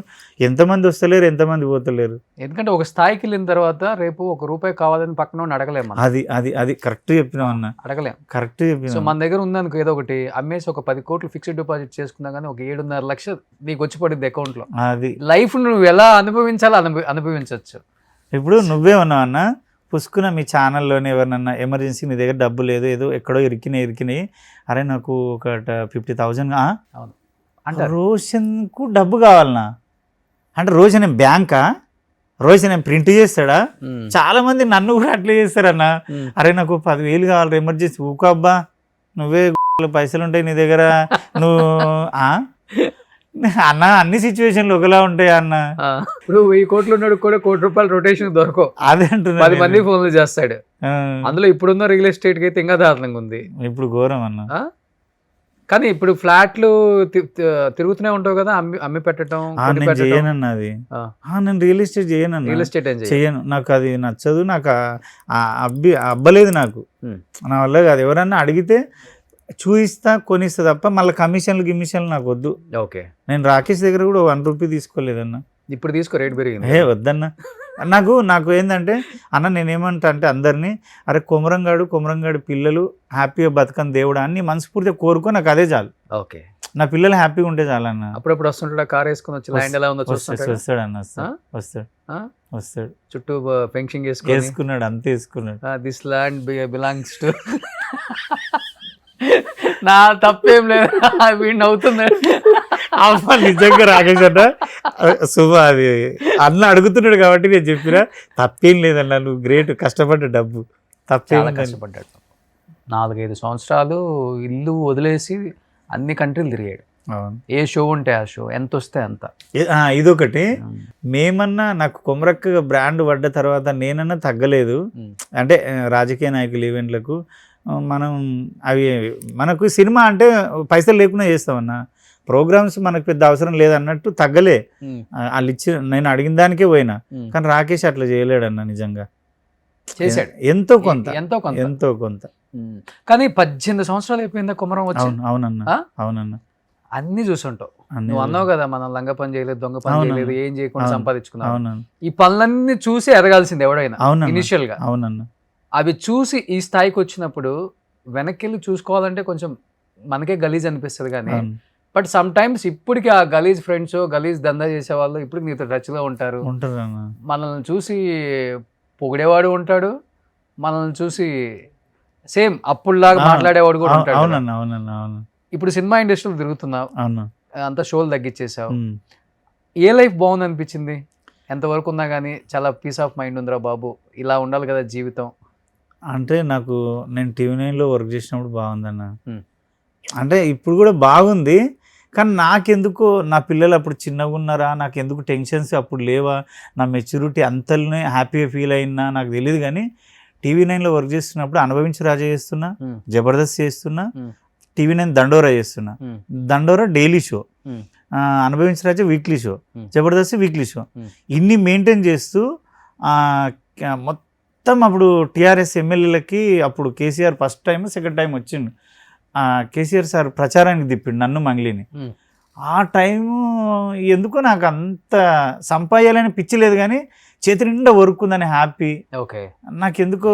ఎంతమంది వస్తలేరు ఎంతమంది పోతలేరు.
ఎందుకంటే ఒక స్థాయికి వెళ్ళిన తర్వాత రేపు ₹1 కావాలని పక్కన అడగలేము.
అది కరెక్ట్ చెప్పినావు అన్న,
అడగలేము,
కరెక్ట్ చెప్పిన.
సో మన దగ్గర ఉందనుకో ఏదో ఒకటి అమ్మేసి ఒక 10 కోట్లు ఫిక్స్డ్ డిపాజిట్ చేసుకున్నా కానీ ఒక 7.5 లక్షలు నీకు వచ్చి పడింది అకౌంట్లో.
అది
లైఫ్ నువ్వు ఎలా అనుభవించాలో అనుభవించవచ్చు.
ఇప్పుడు నువ్వే ఉన్నావు అన్న, పుసుకున్న మీ ఛానల్లోనే ఎవరినన్నా ఎమర్జెన్సీ నీ దగ్గర డబ్బు లేదు, ఏదో ఎక్కడో ఇరికినాయి, అరే నాకు ఒక 50,000 అంటే రోషన్కు డబ్బు కావాలన్నా అంటే, రోషన్ ఏం బ్యాంకా, రోషన్ ఏం ప్రింట్ చేస్తాడా? చాలా మంది నన్ను కూడా అట్లే చేస్తారన్న, అరే నాకు 10,000 కావాలి ఎమర్జెన్సీ, ఊకబ్బా నువ్వే పైసలు ఉంటాయి నీ దగ్గర, నువ్వు అన్న అన్ని సిచ్యువేషన్లు ఒకలా ఉంటాయి అన్న.
ఇప్పుడు 1000 కోట్లు ఉన్నాడు కూడా ₹1 రొటేషన్ దొరకవు,
అదే అంటున్నా,
10 మంది ఫోన్లు చేస్తాడు. అందులో ఇప్పుడున్న రియల్ ఎస్టేట్ కి అయితే ఇంకా దారుణంగా ఉంది,
ఇప్పుడు ఘోరం అన్న.
కానీ ఇప్పుడు ఫ్లాట్లు తిరుగుతూనే ఉంటావు కదా, అమ్మి పెట్టడం,
నేను చేయనన్నా అది. నేను రియల్ ఎస్టేట్ చేయనన్నా,
రియల్ ఎస్టేట్
చేయను. నాకు అది నచ్చదు, నాకు అబ్బలేదు నాకు, నా వల్ల కాదు. ఎవరన్నా అడిగితే చూయిస్తా కొనిస్తా తప్ప మళ్ళీ కమిషన్లు నాకు వద్దు.
ఓకే. నేను
రాకేష్ దగ్గర కూడా 1 రూపీ తీసుకోలేదన్నా.
ఇప్పుడు తీసుకో, రేట్ పెరిగింది.
వద్దన్నా. నాకు ఏంటంటే అన్న, నేనేమంటా అంటే అందరినీ, అరే కొమరంగాడు పిల్లలు హ్యాపీగా బతకని దేవుడా అని మనస్ఫూర్తిగా కోరుకో, నాకు అదే చాలు.
ఓకే.
నా పిల్లలు హ్యాపీగా ఉంటే చాలు అన్న.
అప్పుడప్పుడు వస్తుంటాడా కార్ వేసుకుని వచ్చి ల్యాండ్ ఎలా ఉందో
వస్తాడు అన్న, వస్తాడు
చుట్టూ ఫెన్సింగ్
వేసుకున్నాడు, అంతే వేసుకున్నాడు.
దిస్ ల్యాండ్ బిలాంగ్స్ టు నా తప్పేం లేదు, వీడిని అవుతున్నాడు.
అమ్మ నిజంగా రాకేష్ అన్న, శుభ అది అన్న అడుగుతున్నాడు కాబట్టి నేను చెప్పినా తప్పేం లేదన్న, నువ్వు గ్రేట్, కష్టపడ్డ డబ్బు
చాలా కష్టపడ్డాడు. 4-5 సంవత్సరాలు ఇల్లు వదిలేసి అన్ని కంట్రీలు తిరిగాడు. ఏ షో ఉంటే ఆ షో, ఎంత వస్తే అంత.
ఇదొకటి. మేమన్నా నాకు కొమరక్క బ్రాండ్ పడ్డ తర్వాత నేనన్నా తగ్గలేదు. అంటే రాజకీయ నాయకుల ఈవెంట్లకు మనం అవి, మనకు సినిమా అంటే పైసలు లేకుండా చేస్తామన్నా, ప్రోగ్రామ్స్ మనకు పెద్ద అవసరం లేదన్నట్టు తగ్గలే. వాళ్ళు నేను అడిగిన దానికే పోయినా. కానీ రాకేష్ అట్లా చేయలేడన్న, నిజంగా
చేశాడు.
ఎంతో కొంత.
కానీ 18 సంవత్సరాలు అయిపోయిందా కొమరం వచ్చి?
అవునన్న.
అన్ని చూసుంటావు. నువ్వు అన్నావు కదా, మనం లంగ పని చేయలేదు, దొంగ పని చేయలేదు, ఏం చేయకుండా సంపాదించుకున్నావు. ఈ పనులన్నీ చూసి ఎదగాల్సింది ఎవడైనా ఇనిషియల్ గా.
అవునన్న.
అవి చూసి ఈ స్థాయికి వచ్చినప్పుడు వెనక్కి వెళ్ళి చూసుకోవాలంటే కొంచెం మనకే గలీజ్ అనిపిస్తుంది. కానీ బట్ సమ్ టైమ్స్ ఇప్పటికి ఆ గలీజ్ ఫ్రెండ్స్, గలీజ్ దందా చేసే వాళ్ళు ఇప్పుడు నీతో టచ్ లో ఉంటారు. మనల్ని చూసి పొగిడేవాడు ఉంటాడు, మనల్ని చూసి సేమ్ అప్పుడులాగా మాట్లాడేవాడు కూడా ఉంటాడు. ఇప్పుడు సినిమా ఇండస్ట్రీలో తిరుగుతున్నావు, అంత షోలు తగ్గించేసావు. ఏ లైఫ్ బాగుంది అనిపించింది? ఎంతవరకు ఉన్నా కానీ చాలా పీస్ ఆఫ్ మైండ్ ఉందిరా బాబు, ఇలా ఉండాలి కదా జీవితం
అంటే? నాకు నేను TV9లో వర్క్ చేసినప్పుడు బాగుందన్న. అంటే ఇప్పుడు కూడా బాగుంది, కానీ నాకెందుకో నా పిల్లలు అప్పుడు చిన్నగా ఉన్నారా, నాకెందుకు టెన్షన్స్ అప్పుడు లేవా, నా మెచ్యూరిటీ అంతలోనే హ్యాపీగా ఫీల్ అయినా నాకు తెలియదు. కానీ TV9లో వర్క్ చేస్తున్నప్పుడు అనుభవించి రాజా చేస్తున్నా, జబర్దస్త్ చేస్తున్నా, TV9 దండోరా చేస్తున్నా. దండోరా daily show, Anubhavinchi Raja weekly show, Jabardasth weekly show, ఇన్ని మెయింటైన్ చేస్తూ మొత్తం అప్పుడు టీఆర్ఎస్ ఎమ్మెల్యేలకి అప్పుడు KCR first time second time వచ్చిండు. కేసీఆర్ సార్ ప్రచారానికి తిప్పిండు నన్ను మంగ్లీని. ఆ టైము ఎందుకో నాకు అంత సంపాయాలని పిచ్చి లేదు, కానీ చేతి నిండా వర్క్ ఉందని హ్యాపీ.
ఓకే.
నాకెందుకో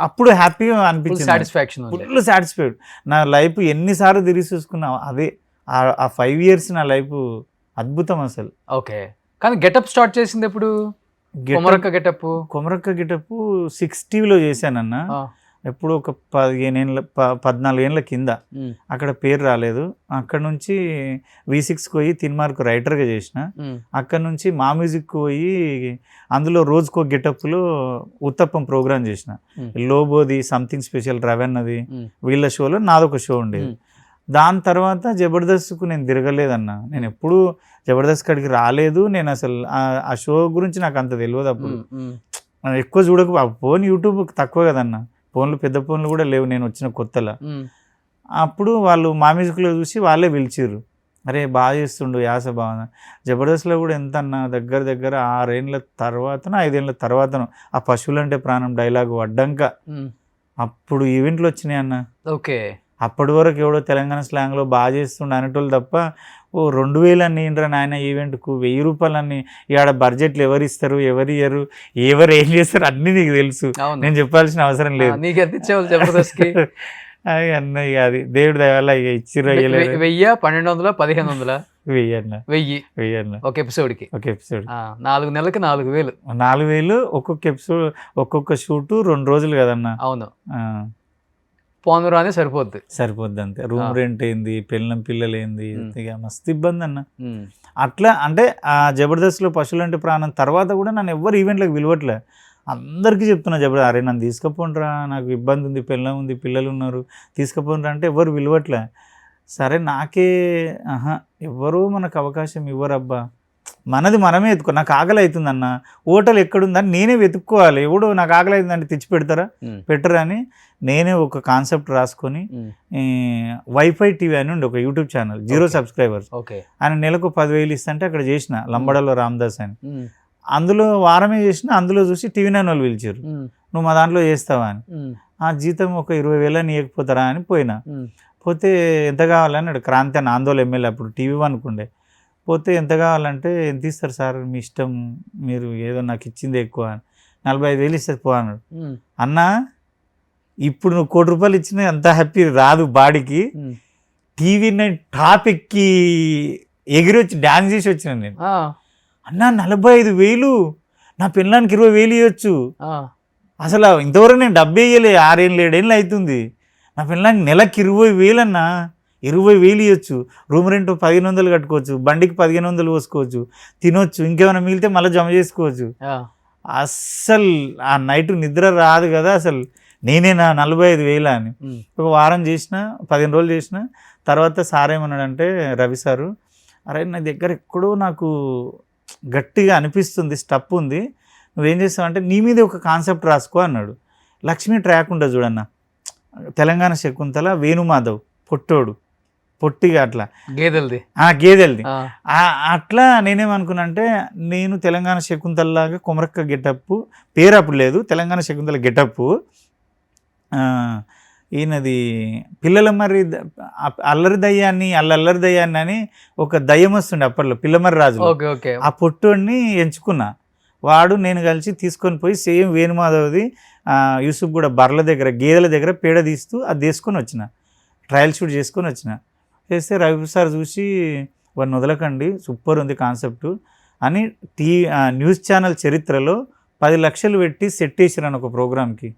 అప్పుడు హ్యాపీగా అనిపించింది, ఫుల్ సాటిస్ఫైడ్. నా లైఫ్ ఎన్నిసార్లు తిరిగి చూసుకున్నా అదే. ఆ 5 years నా లైఫ్ అద్భుతం అసలు.
ఓకే. కానీ గెటప్ స్టార్ట్ చేసింది ఎప్పుడు? కొమరక్క గెటప్
60లో చేశానన్న. ఎప్పుడు ఒక 14 ఏళ్ళ కింద. అక్కడ పేరు రాలేదు. అక్కడ నుంచి V6కి పోయి తిన్మార్కు రైటర్గా చేసిన. అక్కడ నుంచి మా మ్యూజిక్కి పోయి అందులో రోజుకో గెటప్లో ఉత్తప్పం ప్రోగ్రామ్ చేసిన. లోబోది, సంథింగ్ స్పెషల్, రవెన్నది, వీళ్ళ షోలో నాదొక షో ఉండేది. దాని తర్వాత జబర్దస్త్కు నేను తిరగలేదన్న. నేను ఎప్పుడు జబర్దస్త్ కాడికి రాలేదు. నేను అసలు ఆ షో గురించి నాకు అంత తెలియదు. అప్పుడు ఎక్కువ చూడక, ఫోన్ యూట్యూబ్ తక్కువ కదన్న, ఫోన్లు పెద్ద ఫోన్లు కూడా లేవు నేను వచ్చిన కొత్తలో. అప్పుడు వాళ్ళు మా మ్యూజిక్లో చూసి వాళ్ళే పిలిచిర్రు, అరే బాగా చేస్తుండు, యాస బాగా. జబర్దస్త్లో కూడా ఎంత అన్న, దగ్గర 6 ఏళ్ళ తర్వాతనో 5 ఏళ్ళ తర్వాతనో ఆ పశువులంటే ప్రాణం డైలాగ్ వడ్డంక అప్పుడు ఈవెంట్లు వచ్చినాయి అన్న.
ఓకే.
అప్పటి వరకు ఎవడో తెలంగాణ స్లాంగ్లో బాగా చేస్తుండే అనేటోళ్ళు తప్ప, 2000 అన్ని ఇంట్రా నాయన ఈవెంట్కు 1000 రూపాయలు అన్ని. ఇవాడ బడ్జెట్లు ఎవరు ఇస్తారు, ఎవరు ఇయ్యరు, ఎవరు ఏం చేస్తారు అన్నీ నీకు తెలుసు, నేను చెప్పాల్సిన అవసరం లేదు. అన్నయ్య అది దేవుడి దయ వల్ల ఇక ఇచ్చిర్రు.
1000, 1200, 1500,
1000
ఒక ఎపిసోడ్కి. 4 నెలలకి
4000 ఒక్కొక్క ఎపిసోడ్, ఒక్కొక్క షూటు 2 రోజులు కదన్న.
అవును. పోనురానే సరిపోద్ది
అంతే. రూమ్ రెంట్ ఏంది, పిల్లలు ఏంది, ఇక మస్తు ఇబ్బంది అన్న. అట్లా అంటే ఆ జబర్దస్త్లో పశువులంటే ప్రాణం తర్వాత కూడా నన్ను ఎవరు ఈవెంట్లకు పిలవట్లే. అందరికీ చెప్తున్నా జబర్దస్త్, అరే నన్ను తీసుకుపోండ్రా, నాకు ఇబ్బంది ఉంది, పెళ్ళం ఉంది, పిల్లలు ఉన్నారు, తీసుకుపోండ్రా అంటే ఎవరు పిలవట్లే. సరే నాకే ఎవరో మనకు అవకాశం ఇవ్వరబ్బా, మనది మనమే ఎత్తుకో. నాకు ఆకలి అవుతుందన్న, హోటల్ ఎక్కడుందని నేనే వెతుక్కోవాలి. ఎవడు నాకు ఆకలి అవుతుందంటే తెచ్చి పెడతారా, పెట్టరా అని నేనే ఒక కాన్సెప్ట్ రాసుకొని వైఫై టీవీ అని ఉండే ఒక యూట్యూబ్ ఛానల్, 0 సబ్స్క్రైబర్స్. ఆయన నెలకు 10,000 ఇస్తుంటే అక్కడ చేసిన లంబడలో రామదాస్ అని. అందులో వారమే చేసిన, అందులో చూసి టీవీ నైన్ వాళ్ళు పిలిచారు, నువ్వు మా దాంట్లో చేస్తావా అని. ఆ జీతం ఒక 20,000 అని ఇవ్వకపోతారా అని పోయినా. పోతే ఎంత కావాలని అన్నాడు. క్రాంతి అని ఆందోళన ఎమ్మెల్యే అప్పుడు టీవీ అనుకుండే. పోతే ఎంత కావాలంటే ఎంత ఇస్తారు సార్, మీ ఇష్టం, మీరు ఏదో నాకు ఇచ్చింది ఎక్కువ అని. 45,000 ఇస్తుంది పో అన్నాడు. అన్నా ఇప్పుడు నువ్వు 1 కోటి రూపాయలు ఇచ్చినా అంత హ్యాపీ రాదు బాడీకి. టీవీ నైన్ టాపిక్కి ఎగిరి వచ్చి డ్యాన్స్ చేసి వచ్చిన నేను. అన్నా 45,000 నా పిల్లానికి 20,000 ఇవ్వచ్చు. అసలు ఇంతవరకు నేను 70 ఇవ్వలే, 6 ఏళ్ళు 7 ఏళ్ళు అవుతుంది. నా పిల్లానికి నెలకి 20,000 అన్నా, 20,000 ఇవ్వచ్చు. రూమ్ రెంట్ 1,500 కట్టుకోవచ్చు, బండికి 1,500 పోసుకోవచ్చు, తినొచ్చు, ఇంకేమైనా మిగిలితే మళ్ళీ జమ చేసుకోవచ్చు. అస్సలు ఆ నైట్ నిద్ర రాదు కదా అసలు. నేనేనా 45,000 అని. ఒక వారం చేసిన, 15 రోజులు చేసిన తర్వాత సార్ ఏమన్నాడంటే, రవి సారు, అరే నా దగ్గర ఎక్కడో నాకు గట్టిగా అనిపిస్తుంది, స్టప్ ఉంది, నువ్వేం చేస్తావంటే నీ మీద ఒక కాన్సెప్ట్ రాసుకో అన్నాడు. లక్ష్మీ ట్రాక్ ఉంటుంది చూడన్న, తెలంగాణ శకుంతల, వేణుమాధవ్ పొట్టోడు, పొట్టిగా అట్లా గేదెలది అట్లా. నేనేమనుకున్నా అంటే, నేను తెలంగాణ శకుంతలలాగా కొమరక్క గెటప్పు, పేరు అప్పుడు లేదు, తెలంగాణ శకుంతల గెటప్పు, ఈయనది పిల్లలమర్రి అల్లరి దయ్యాన్ని అని ఒక దయ్యం వస్తుండే అప్పట్లో, పిల్లమర్రి రాజు. ఆ పొట్టోడిని ఎంచుకున్నా. వాడు నేను కలిసి తీసుకొని పోయి సేమ్ వేణుమాధవ్ది యూసుఫ్ కూడా బర్ల దగ్గర, గేదెల దగ్గర పేడ తీస్తూ అది తీసుకొని వచ్చిన, ట్రయల్ షూట్ చేసుకొని వచ్చిన. చేస్తే రవి సార్ చూసి, వాడిని వదలకండి, సూపర్ ఉంది కాన్సెప్ట్ అని న్యూస్ ఛానల్ చరిత్రలో 10 లక్షలు పెట్టి సెట్ చేసిరాను ఒక ప్రోగ్రామ్కి.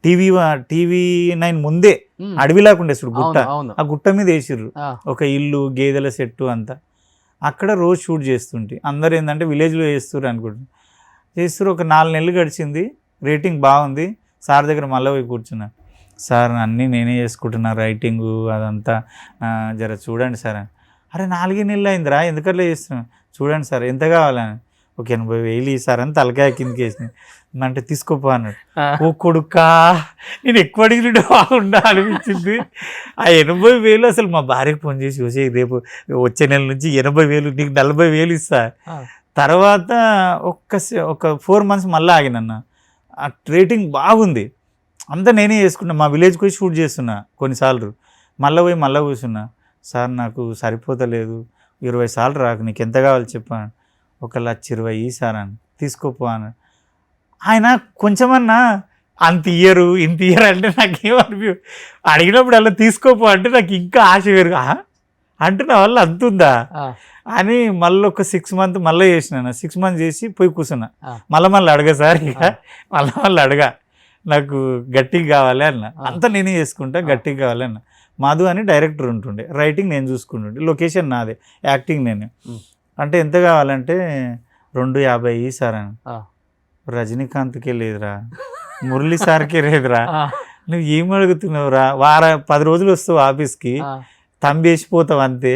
టీవీ 9 ముందే అడవిలాకుండే చూడు గుట్ట, ఆ గుట్ట మీద వేసిర్రు ఒక ఇల్లు, గేదెల సెట్టు అంతా. అక్కడ రోజు షూట్ చేస్తుంటే అందరు ఏంటంటే విలేజ్లో చేస్తారు అనుకుంటున్నారు. చేస్తారు. ఒక 4 నెలలు గడిచింది, రేటింగ్ బాగుంది. సార్ దగ్గర మళ్ళీ పోయి కూర్చున్నా. సార్ అన్నీ నేనే చేసుకుంటున్నా, రైటింగు అదంతా, జర చూడండి సార్ అని. అరే 4 నెలలు అయిందిరా, ఎందుకట్లా చేస్తున్నా, చూడండి సార్ ఎంత కావాలని. ఒక 80,000 సార్ అని తలకాయ కిందకి వేసినాయి. అంటే తీసుకోపో అన్నాడు. ఓ కొడుకా, నేను ఎక్కువ అడిగినట్టు బాగుండా అనిపించింది. ఆ 80,000 అసలు మా భార్యకు ఫోన్ చేసి, వచ్చే రేపు వచ్చే నెల నుంచి 80,000 నీకు 40,000 ఇస్తా. తర్వాత ఒక 4 మంత్స్ మళ్ళీ ఆగినన్న. ఆ రేటింగ్ బాగుంది, అంతా నేనే చేసుకున్నా. మా విలేజ్కి పోయి షూట్ చేస్తున్నా కొన్నిసార్లు, మళ్ళీ కూర్చున్నా. సార్ నాకు సరిపోతలేదు, 20 సార్లు రాకు, నీకు ఎంత కావాలి చెప్పాను. 1,20,000 సార్ అని, తీసుకోపో అని. ఆయన కొంచెమన్నా అంత ఇయ్యరు ఇంత ఇయ్యరు అంటే నాకేమనిపి, అడిగినప్పుడు అలా తీసుకోపో అంటే నాకు ఇంకా ఆశ వేరు. అంటే నా వల్ల అంతుందా అని మళ్ళీ ఒక 6 మంత్స్ మళ్ళీ చేసినా. 6 మంత్స్ చేసి పోయి కూర్చున్నా. మళ్ళీ అడగా సార్, ఇక మళ్ళీ అడగా, నాకు గట్టిగా కావాలి అన్న. అంతా నేనే చేసుకుంటా, గట్టిగా కావాలి అన్న. మధు అని డైరెక్టర్ ఉంటుండే, రైటింగ్ నేను చూసుకుంటుండే, లొకేషన్ నాదే, యాక్టింగ్ నేను. అంటే ఎంత కావాలంటే 250 సార్ అని. రజనీకాంత్కే లేదురా, మురళీ సార్కే లేదురా, నువ్వు ఏం అడుగుతున్నావురా, 10 రోజులు వస్తావు ఆఫీస్కి, తంబేసిపోతావు అంతే.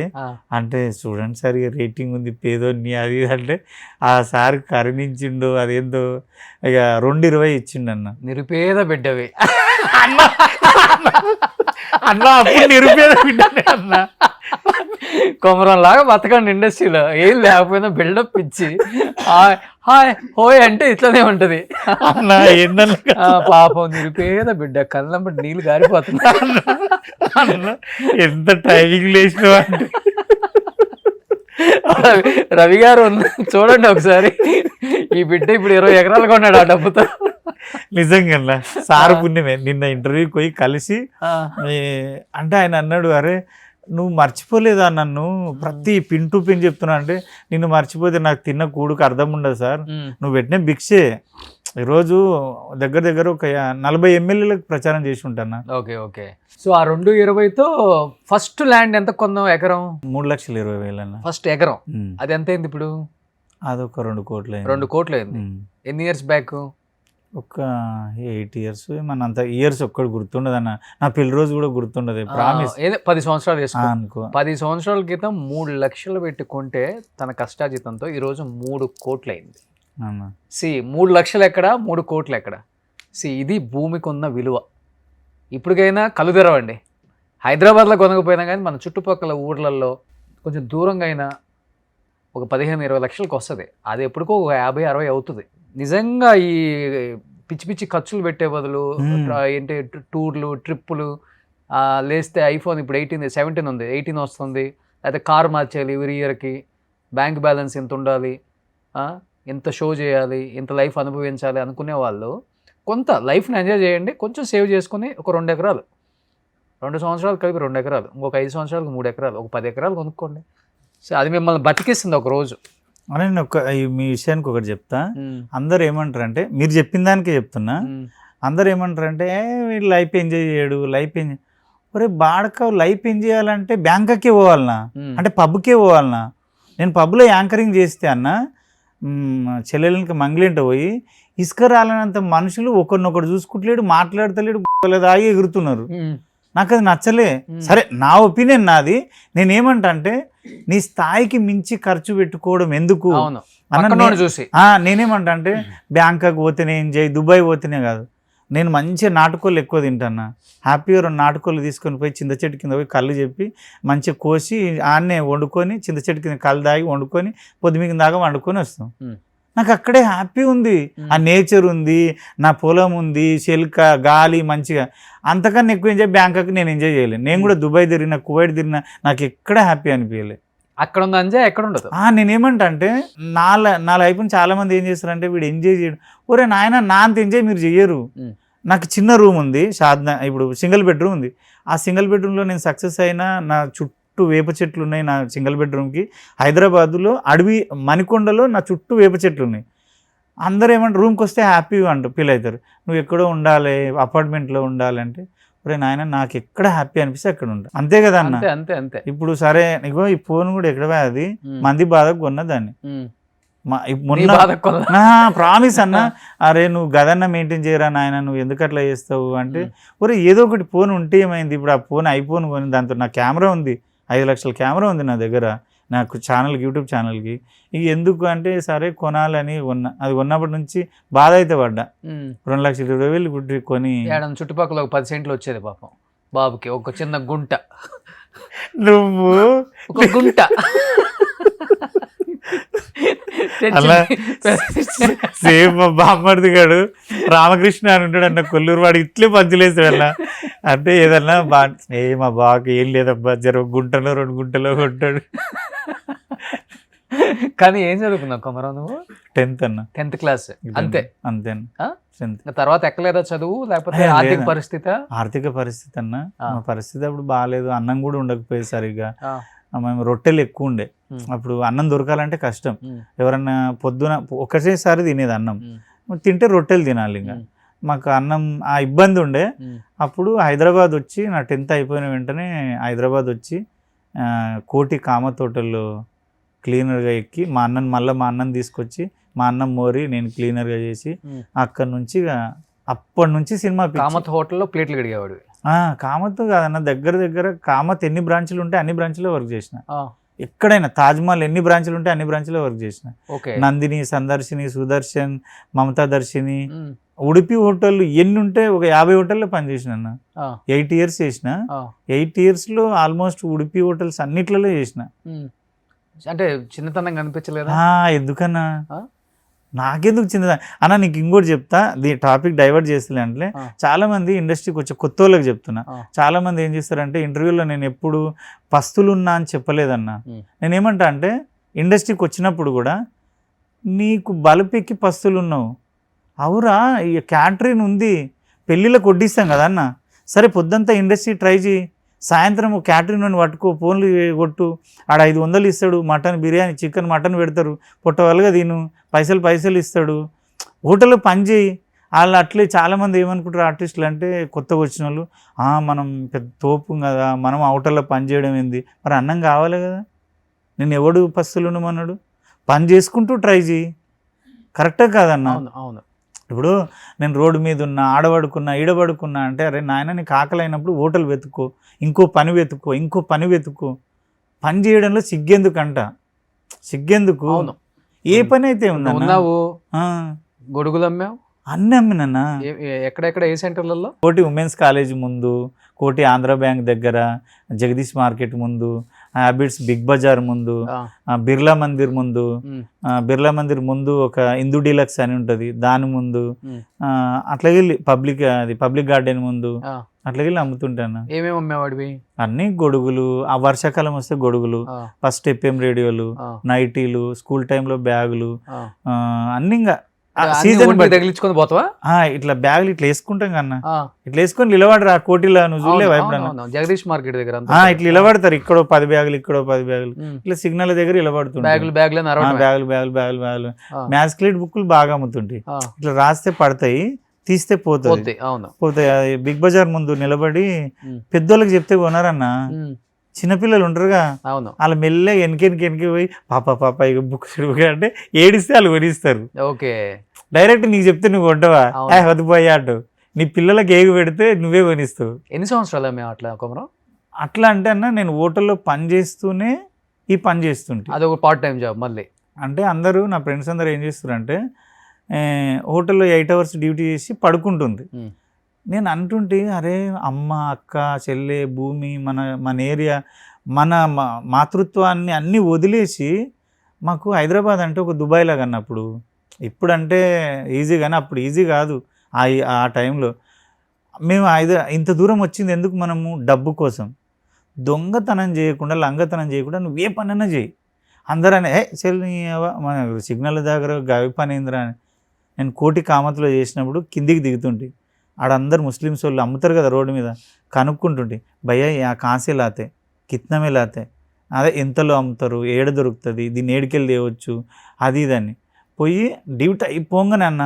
అంటే చూడండి సార్, ఇక రేటింగ్ ఉంది, పేదోన్ని అది అంటే ఆ సార్ కరుణించిండు, అదేందో ఇక 220 ఇచ్చిండు అన్న.
నిరుపేద బిడ్డవి
అన్న, అప్పుడు నిరుపేద బిడ్డనే అన్న.
కొమరం లాగా బతకండి ఇండస్ట్రీలో, ఏం లేకపోయినా బిల్డప్ ఇచ్చి హాయ్ హోయ్ అంటే ఇట్లనే ఉంటది
అన్న.
పాపం నిరుపేద బిడ్డ, కళ్ళంబడి నీళ్ళు గారిపోతున్నా.
ఎంత టైమింగ్ లేచినావు అంటే.
రవి గారు చూడండి ఒకసారి, ఈ బిడ్డ ఇప్పుడు 20 ఎకరాలు కొన్నాడు ఆ డబ్బుతో.
నిజంగా సార్ పుణ్యమే. నిన్న ఇంటర్వ్యూకి పోయి కలిసి అంటే ఆయన అన్నాడు, అరే నువ్వు మర్చిపోలేదా నన్ను, ప్రతి పిన్ టు పిన్ చెప్తున్నా అంటే, నిన్ను మర్చిపోతే నాకు తిన్న కూడుకు అర్థం ఉండదు సార్, నువ్వు పెట్టిన భిక్షే. ఈరోజు దగ్గర ఒక 40 ఎమ్మెల్యేలకు ప్రచారం చేసి ఉంటాను.
ఓకే. సో ఆ 220తో ఫస్ట్ ల్యాండ్ ఎంత కొందాం, ఎకరం?
3,20,000 అన్న
ఫస్ట్ ఎకరం. అది ఎంత అయింది ఇప్పుడు?
అదొక 2 కోట్లు.
2 కోట్లు అయింది. ఎన్ని ఇయర్స్ బ్యాక్?
ఒక 8 years మనంత ఇయర్స్ ఒక్కటి గుర్తుండదు అన్న. నా పెళ్లి రోజు కూడా గుర్తుండదు, ప్రామిస్.
ఏదో 10 సంవత్సరాలు వేసుకో.
అనుకో
10 సంవత్సరాల క్రితం 3 లక్షలు పెట్టుకుంటే తన కష్టాజీతంతో ఈరోజు 3 కోట్లు అయింది.
అన్న.
3 లక్షలు ఎక్కడ, 3 కోట్లు ఎక్కడ? ఇది భూమికి ఉన్న విలువ. ఇప్పటికైనా కళ్ళు తెరవండి. హైదరాబాద్లో కొనకపోయినా కానీ మన చుట్టుపక్కల ఊర్లలో కొంచెం దూరంగా అయినా ఒక 15-20 లక్షలకు వస్తుంది. అది ఎప్పటికో ఒక 50-60 అవుతుంది. నిజంగా ఈ పిచ్చి పిచ్చి ఖర్చులు పెట్టే బదులు ఏంటి టూర్లు, ట్రిప్పులు, లేస్తే ఐఫోన్ ఇప్పుడు 17 ఉంది, 18 వస్తుంది, అయితే కారు మార్చేయాలి ఎవరి ఇయర్కి, బ్యాంక్ బ్యాలెన్స్ ఎంత ఉండాలి, ఎంత షో చేయాలి, ఎంత లైఫ్ అనుభవించాలి అనుకునే వాళ్ళు కొంత లైఫ్ని ఎంజాయ్ చేయండి. కొంచెం సేవ్ చేసుకుని ఒక 2 ఎకరాలు, 2 సంవత్సరాలు కలిపి 2 ఎకరాలు, ఇంకొక 5 సంవత్సరాలకు 3 ఎకరాలు, ఒక 10 ఎకరాలు కొనుక్కోండి. సో అది మిమ్మల్ని బతికిస్తుంది ఒక రోజు.
అని నేను మీ విషయానికి ఒకటి చెప్తా. అందరు ఏమంటారంటే, మీరు చెప్పిన దానికే చెప్తున్నా, అందరు ఏమంటారంటే వీడు లైఫ్ ఎంజాయ్ చేయడు, లైఫ్ ఎంజాయ్. ఒరే బాడక, లైఫ్ ఎంజాయ్ చేయాలంటే బ్యాంకాకే పోవాలనా, అంటే పబ్కే పోవాలనా? నేను పబ్లో యాంకరింగ్ చేస్తే అన్న, చెల్లెలకి మంగళింట పోయి ఇసుక రాలనంత మనుషులు ఒకరినొకరు చూసుకుంటలేడు, మాట్లాడతలేడు, ఆగి ఎగురుతున్నారు. నాకు అది నచ్చలే. సరే, నా ఒపీనియన్ నాది. నేనేమంటా అంటే, నీ స్థాయికి మించి ఖర్చు పెట్టుకోవడం ఎందుకు
చూసి.
నేనేమంటా అంటే, బ్యాంకాక్ పోతేనే ఎంజాయ్, దుబాయ్ పోతేనే కాదు. నేను మంచిగా నాటుకోళ్ళు ఎక్కువ తింటాను. హ్యాపీగా 2 నాటుకోళ్ళు తీసుకొని పోయి చింత చెట్టు కింద పోయి కళ్ళు చెప్పి మంచిగా కోసి ఆన్నే వండుకొని, చింత చెట్టు కింద కళ్ళు దాగి వండుకొని పొద్దుమిగిన దాకా వండుకొని వస్తాం. నాకు అక్కడే హ్యాపీ ఉంది, ఆ నేచర్ ఉంది, నా పొలం ఉంది, చెలుక గాలి మంచిగా. అంతకన్నా ఎక్కువ ఎంజాయ్ బ్యాంకాక్ నేను ఎంజాయ్ చేయలేను. నేను కూడా దుబాయ్ తిరిగిన, కువైట్ తిరిగిన, నాకు ఎక్కడ హ్యాపీ అనిపించలేదు.
అక్కడ ఉంది ఎంజాయ్, ఎక్కడ ఉండదు.
నేనేమంటా అంటే, నా లైఫ్ని చాలా మంది ఏం చేస్తారంటే, వీడు ఎంజాయ్ చేయడం. ఒరే నాయన, నా అంత ఎంజాయ్ మీరు చెయ్యరు. నాకు చిన్న రూమ్ ఉంది, సాధన, ఇప్పుడు సింగిల్ బెడ్రూమ్ ఉంది. ఆ సింగిల్ బెడ్రూమ్లో నేను సక్సెస్ అయినా, నా చుట్టూ వేప చెట్లు ఉన్నాయి నా సింగిల్ బెడ్రూమ్కి. హైదరాబాద్లో అడవి మణికొండలో నా చుట్టూ వేప చెట్లు ఉన్నాయి. అందరూ ఏమంటారు, రూమ్కి వస్తే హ్యాపీగా ఫీల్ అవుతారు. నువ్వు ఎక్కడో ఉండాలి, అపార్ట్మెంట్లో ఉండాలంటే, ఇప్పుడు నాయన నాకు ఎక్కడ హ్యాపీ అనిపిస్తే అక్కడ ఉంటా. అంతే కదా అన్న.
అంతే అంతే.
ఇప్పుడు సరే, ఇగో ఈ ఫోన్ కూడా ఎక్కడ అది మంది బాధకు కొన్న దాన్ని, ప్రామిస్ అన్న. అరే నువ్వు గదన్న మెయింటైన్ చేయరా నాయన, నువ్వు ఎందుకు అట్లా చేస్తావు అంటే, ఒరే ఏదో ఒకటి ఫోన్ ఉంటే ఏమైంది. ఇప్పుడు ఆ ఫోన్ ఐఫోన్ కొని, దాంతో నా కెమెరా ఉంది, 5 లక్షల కెమెరా ఉంది నా దగ్గర, నాకు ఛానల్కి, యూట్యూబ్ ఛానల్కి. ఇక ఎందుకు అంటే, సరే కొనాలని కొన్నా. అది కొన్నప్పటి నుంచి బాధ అయితే పడ్డా. 2,20,000 గుడ్డి కొని
చుట్టుపక్కల ఒక 10 సెంట్లు వచ్చేది పాపం బాబుకి, ఒక చిన్న గుంట.
నువ్వు
ఒక గుంట
అలా సేమ్ మా బామ్మర్ది గాడు రామకృష్ణ అని ఉంటాడు అన్న, కొల్లూరు వాడు ఇట్లే పంచులేసాడు అన్న. అంటే ఏదన్నా మా బాగా ఏం లేదబ్బా, జర గుంటలో 2 గుంటలో ఉంటాడు.
కానీ ఏం చదువుకున్నావు కొమరం నువ్వు?
10th అన్న,
10th క్లాస్. అంతే
అంతే.
తర్వాత ఎక్కలేదా చదువు, లేకపోతే ఆర్థిక పరిస్థితి?
ఆర్థిక పరిస్థితి అన్న, మా పరిస్థితి అప్పుడు బాగాలేదు. అన్నం కూడా ఉండకపోయేది సరిగ్గా. మేము రొట్టెలు ఎక్కువ ఉండే అప్పుడు. అన్నం దొరకాలంటే కష్టం. ఎవరన్నా పొద్దున ఒకటేసారి తినేది అన్నం, తింటే రొట్టెలు తినాలి. ఇంకా మాకు అన్నం ఆ ఇబ్బంది ఉండే. అప్పుడు హైదరాబాద్ వచ్చి, నా 10th అయిపోయిన వెంటనే హైదరాబాద్ వచ్చి కోటి కామత్ హోటల్లో క్లీనర్గా ఎక్కి, మా అన్నం తీసుకొచ్చి, మా అన్నం మోరి నేను క్లీనర్గా చేసి, అక్కడి నుంచి అప్పటి నుంచి సినిమా.
కామత్ హోటల్లో ప్లేట్లు కడిగేవాడు?
కామత్ కాదన్న, దగ్గర కామత్ ఎన్ని బ్రాంచ్లు ఉంటే అన్ని బ్రాంచ్లో వర్క్ చేసిన. ఎక్కడైనా తాజ్మహల్ ఎన్ని బ్రాంచ్లు ఉంటే అన్ని బ్రాంచ్లో వర్క్ చేసిన. నందిని, సందర్శిని, సుదర్శన్, మమతా దర్శిని, ఉడిపి హోటళ్ళు ఎన్ని ఉంటే ఒక 50 హోటల్లో పనిచేసిన అన్న. 8 years చేసిన. 8 yearsలో ఆల్మోస్ట్ ఉడిపి హోటల్స్ అన్నిట్లలో చేసిన.
అంటే చిన్నతనం కనిపించలేదా?
ఎందుకన్నా, నాకెందుకు చిన్నదా అన్న. నీకు ఇంకోటి చెప్తా, టాపిక్ డైవర్ట్ చేస్తలే అంటే, చాలా మంది ఇండస్ట్రీకి వచ్చే కొత్త వాళ్ళకి చెప్తున్నా. చాలా మంది ఏం చేస్తారంటే, ఇంటర్వ్యూలో నేను ఎప్పుడు పస్తులున్నా అని చెప్పలేదన్నా. నేనేమంటా అంటే, ఇండస్ట్రీకి వచ్చినప్పుడు కూడా నీకు బలుపెక్కి పస్తులున్నావు, అవురా ఈ క్యాటరింగ్ ఉంది, పెళ్ళిళ్ళకి వడ్డిస్తాం కదా అన్న. సరే పొద్దుంతా ఇండస్ట్రీ ట్రై చేయి, సాయంత్రం క్యాటరింగ్ నుండి పట్టుకో, ఫోన్లు కొట్టు, ఆడ 500 ఇస్తాడు, మటన్ బిర్యానీ, చికెన్ మటన్ పెడతారు, పొట్టవాళ్ళుగా తిను, పైసలు ఇస్తాడు, హోటల్లో పని చేయి. వాళ్ళు అట్లే చాలామంది ఏమనుకుంటారు ఆర్టిస్టులు అంటే, కొత్తగా వచ్చిన వాళ్ళు, మనం పెద్ద తోపు కదా, మనం హోటల్లో పని చేయడం ఏంది, మరి అన్నం కావాలి కదా. నేను ఎవడు పస్తులు ఉండమన్నాడు? పని చేసుకుంటూ ట్రై చేయి, కరెక్టే కాదన్న.
అవును.
ఇప్పుడు నేను రోడ్డు మీద ఉన్నా, ఆడబడుకున్నా, ఈడబడుకున్నా అంటే అరే నాయన నీకు ఆకలి అయినప్పుడు హోటల్ వెతుక్కో, ఇంకో పని వెతుక్కో. పని చేయడంలో సిగ్గెందుకు
అవును.
ఏ పని అయితే ఉందన్నా,
ఉన్నావు గొడుగులు అమ్మావు,
అన్నీ అమ్మినన్నా.
ఎక్కడెక్కడ ఏ సెంటర్లలో?
కోటి ఉమెన్స్ కాలేజ్ ముందు, కోటి ఆంధ్ర బ్యాంక్ దగ్గర, జగదీష్ మార్కెట్ ముందు, హ్యాబిట్స్ బిగ్ బజార్ ముందు, బిర్లా మందిర్ ముందు ఒక హిందూ డీలక్స్ అని ఉంటుంది దాని ముందు, అట్లా వెళ్ళి పబ్లిక్ గార్డెన్ ముందు అట్లా వెళ్ళి అమ్ముతుంటాను.
ఏమేమి అమ్మేవాడివి?
అన్ని గొడుగులు, ఆ వర్షాకాలం వస్తే గొడుగులు, ఫస్ట్ FM రేడియోలు, నైటీలు, స్కూల్ టైంలో బ్యాగులు, అన్ని ఇంకా సీజన్
తగిలించుకొని పోతావా?
ఇట్లా బ్యాగులు ఇట్లా వేసుకుంటాం కన్నా, ఇట్లా వేసుకొని నిలబడరా కోటిలో, నువ్వు చూడలేవా ఎప్పుడన్నా?
జగదీష్ మార్కెట్ దగ్గర
ఇట్లా నిలబడతారు, ఇక్కడో 10 బ్యాగులు ఇట్లా సిగ్నల్ దగ్గర నిలబడుతుంటారు. బ్యాగులు మ్యాథ్స్ క్లీట్ బుక్లు బాగా అమ్ముతుంటాయి, ఇట్లా రాస్తే పడతాయి, తీస్తే పోతాయి. బిగ్ బజార్ ముందు నిలబడి పెద్దోళ్ళకి చెప్తే కొనారన్నా, చిన్నపిల్లలు ఉంటారుగా వాళ్ళ మెల్లగా వెనకెనికి పోయి పాప ఇక బుక్స్ అంటే ఏడిస్తే వాళ్ళు కొనిస్తారు. డైరెక్ట్ నీకు చెప్తే నువ్వు కొంటావా? వదిపోయా అంటూ నీ పిల్లలకి ఏగి పెడితే నువ్వే కొనిస్తావు.
ఎన్ని సంవత్సరాలు మేము అట్లా
అట్లా అంటే అన్న నేను హోటల్లో పని చేస్తూనే ఈ పని చేస్తుంటే
అది ఒక పార్ట్ టైం జాబ్. మళ్ళీ
అంటే అందరూ నా ఫ్రెండ్స్ అందరూ ఏం చేస్తారంటే హోటల్లో 8 hours డ్యూటీ చేసి పడుకుంటుంది. నేను అంటుంటే అరే అమ్మ, అక్క, చెల్లె, భూమి, మన ఏరియా, మన మాతృత్వాన్ని అన్నీ వదిలేసి మాకు హైదరాబాద్ అంటే ఒక దుబాయ్ లాగా అన్నప్పుడు. ఇప్పుడంటే ఈజీ కానీ అప్పుడు ఈజీ కాదు. ఆ టైంలో మేము ఇంత దూరం వచ్చింది ఎందుకు? మనము డబ్బు కోసం. దొంగతనం చేయకుండా, లంగతనం చేయకుండా నువ్వు ఏ పనైనా చేయి. అందరనే చెల్లి మన సిగ్నల్ దగ్గర గవి పని ఏందిరా అని. నేను కోటి కామత్లో చేసినప్పుడు కిందికి దిగుతుంటే ఆడందరు ముస్లిమ్స్ వాళ్ళు అమ్ముతారు కదా రోడ్డు మీద, కనుక్కుంటుంటే భయ్యా కాసే లాతే కిత్నమే లాతే, అదే ఎంతలో అమ్ముతారు, ఏడ దొరుకుతుంది, దీన్ని ఏడికెళ్ళి తేవచ్చు, అది ఇదని. పోయి డ్యూటీ అయిపోగానే అన్న